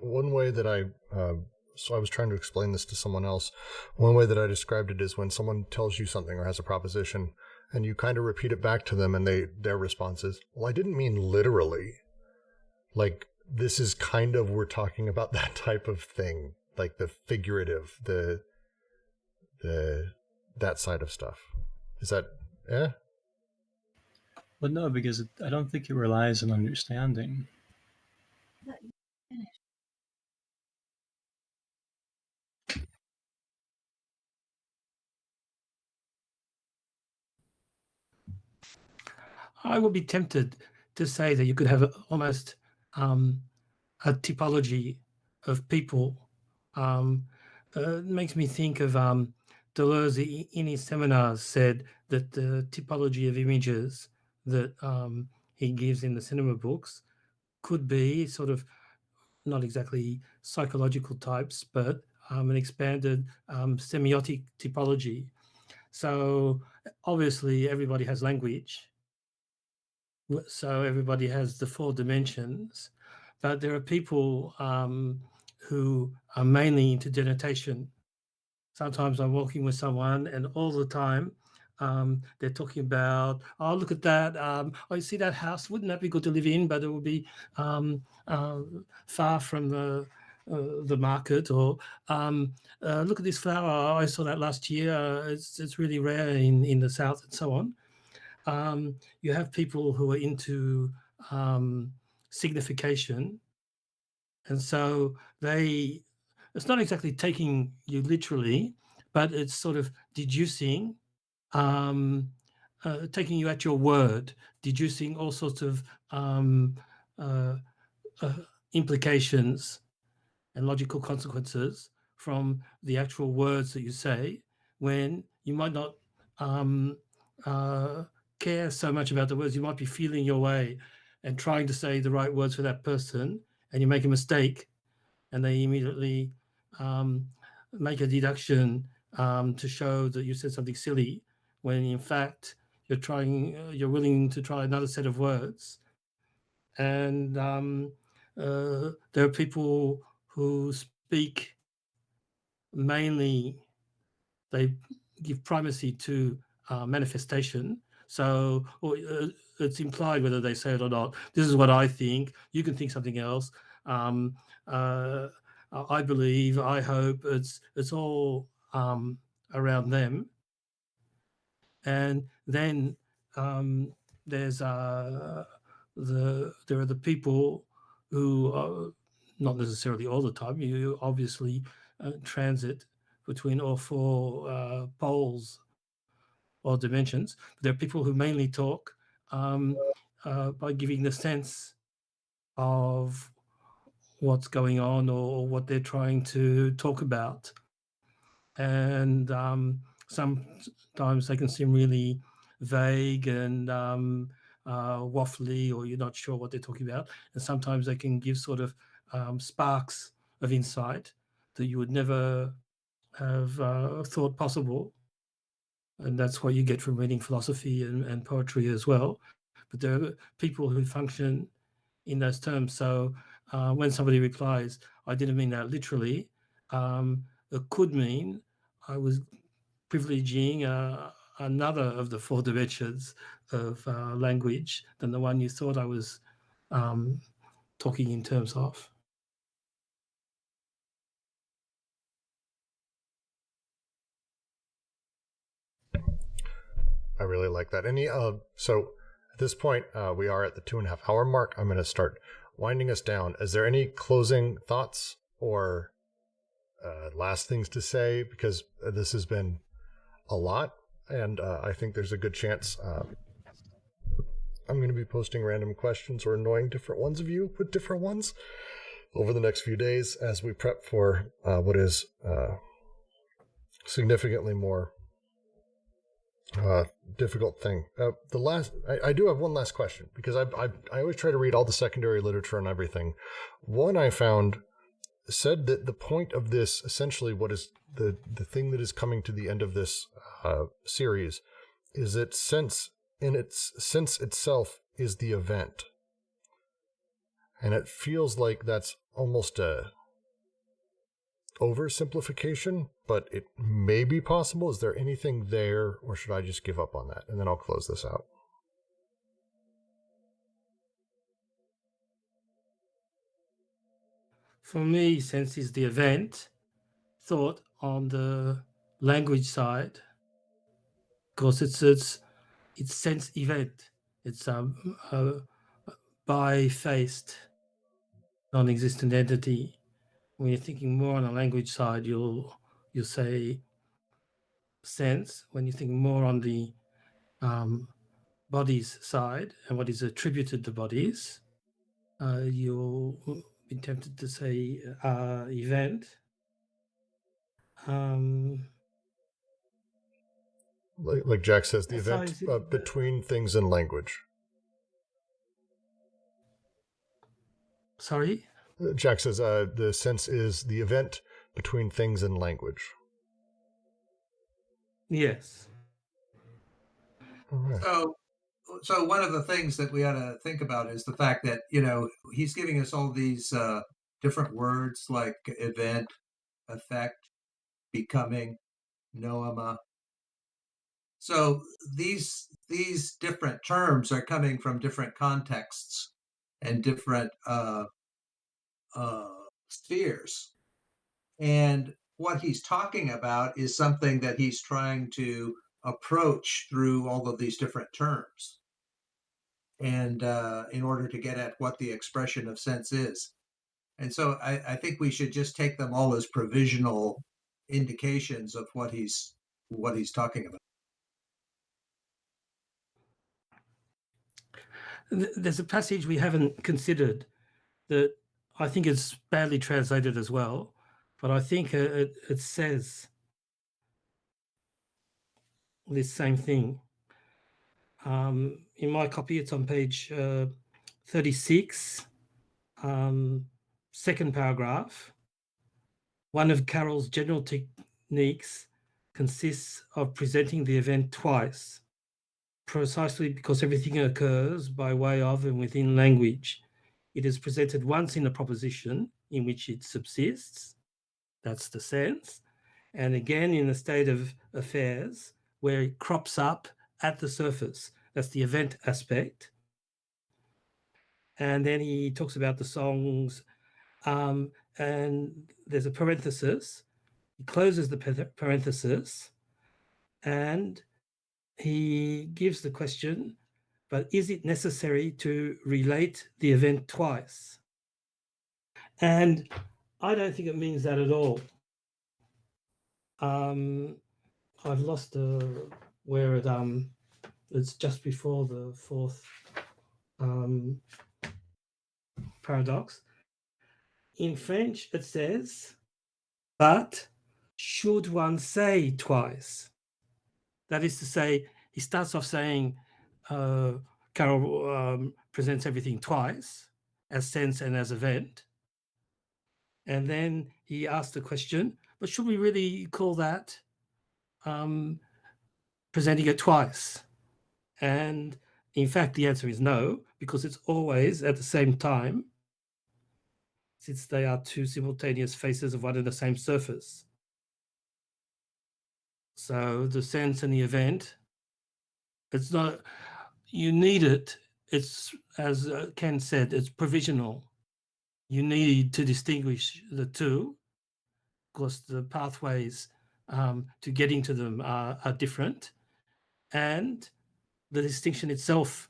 One way that so I was trying to explain this to someone else. One way that I described it is when someone tells you something or has a proposition and you kind of repeat it back to them and their response is, well, I didn't mean literally. Like, this is kind of, we're talking about that type of thing, like the figurative, that side of stuff. Is that, yeah? But no, because I don't think it relies on understanding. I would be tempted to say that you could have almost a typology of people It makes me think of Deleuze in his seminars said that the typology of images that he gives in the cinema books could be sort of not exactly psychological types, but an expanded semiotic typology. So obviously everybody has language. So everybody has the 4 dimensions, but there are people who are mainly into denotation. Sometimes I'm walking with someone and all the time they're talking about, oh, look at that. Oh, you see that house? Wouldn't that be good to live in? But it will be far from the market. Or look at this flower. I saw that last year. It's really rare in the south and so on. You have people who are into signification. And so it's not exactly taking you literally, but it's sort of deducing, taking you at your word, deducing all sorts of implications and logical consequences from the actual words that you say, when you might not care so much about the words. You might be feeling your way and trying to say the right words for that person, and you make a mistake, and they immediately make a deduction to show that you said something silly, when in fact you're willing to try another set of words. And there are people who speak mainly, they give primacy to manifestation. So it's implied whether they say it or not. This is what I think. You can think something else. I believe, I hope. It's all around them. And then there's there are the people who are not necessarily all the time. You obviously transit between all 4 poles or dimensions. But there are people who mainly talk by giving the sense of what's going on or what they're trying to talk about. And sometimes they can seem really vague and waffly, or you're not sure what they're talking about. And sometimes they can give sort of sparks of insight that you would never have thought possible. And that's what you get from reading philosophy and poetry as well. But there are people who function in those terms. So when somebody replies, I didn't mean that literally, it could mean I was privileging another of the 4 dimensions of language than the one you thought I was talking in terms of. I really like that. So at this point, we are at the 2.5 hour mark. I'm going to start winding us down. Is there any closing thoughts or last things to say? Because this has been a lot, and I think there's a good chance I'm going to be posting random questions or annoying different ones of you with different ones over the next few days as we prep for what is significantly more difficult thing. I do have one last question, because I always try to read all the secondary literature and everything. One I found said that the point of this, essentially what is the thing that is coming to the end of this series, is that sense itself is the event. And it feels like that's almost a oversimplification, but it may be possible. Is there anything there, or should I just give up on that? And then I'll close this out. For me, sense is the event. Thought on the language side, because it's sense event. It's bi-faced, non-existent entity. When you're thinking more on the language side, you'll say sense. When you're thinking more on the bodies side and what is attributed to bodies, you'll be tempted to say event. Um, Like Jack says, the Sorry, event between things and language. sorry. Jack says the sense is the event between things and language. Yes. All right. So one of the things that we ought to think about is the fact that, he's giving us all these different words like event, effect, becoming, noema. So these different terms are coming from different contexts and different spheres. And what he's talking about is something that he's trying to approach through all of these different terms. And in order to get at what the expression of sense is. And so I think we should just take them all as provisional indications of what he's talking about. There's a passage we haven't considered that I think is badly translated as well, but I think it says this same thing. In my copy, it's on page 36, second paragraph. One of Carroll's general techniques consists of presenting the event twice, precisely because everything occurs by way of and within language. It is presented once in a proposition in which it subsists, that's the sense, and again in a state of affairs where it crops up at the surface, that's the event aspect. And then he talks about the songs, and there's a parenthesis. He closes the parenthesis and he gives the question, but is it necessary to relate the event twice? And I don't think it means that at all. I've lost where it's just before the fourth paradox. In French, it says, but should one say twice? That is to say, he starts off saying, Carroll presents everything twice, as sense and as event. And then he asks the question, but should we really call that presenting it twice? And in fact, the answer is no, because it's always at the same time, since they are two simultaneous faces of one and the same surface. So the sense and the event, it's not, you need it. It's, as Ken said, it's provisional. You need to distinguish the two because the pathways to getting to them are different. And the distinction itself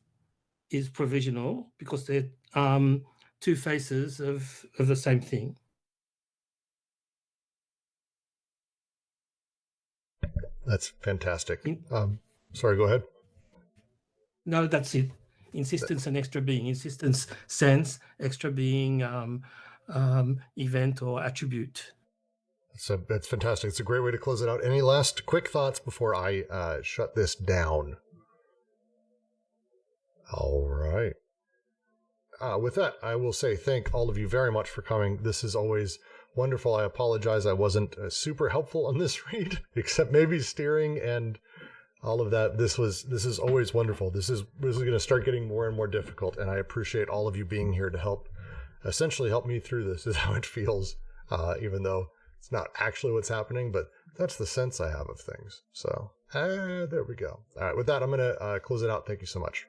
is provisional because they're two faces of the same thing. That's fantastic. Sorry, go ahead. No, that's it. Insistence and extra being. Insistence, sense, extra being, event or attribute. So that's fantastic. It's a great way to close it out. Any last quick thoughts before I shut this down? All right. With that, I will say thank all of you very much for coming. This is always wonderful. I apologize I wasn't super helpful on this read, except maybe steering and all of that. This is always wonderful. This is going to start getting more and more difficult, and I appreciate all of you being here to essentially help me through this, is how it feels, even though it's not actually what's happening, but that's the sense I have of things. So there we go. All right, with that, I'm going to close it out. Thank you so much.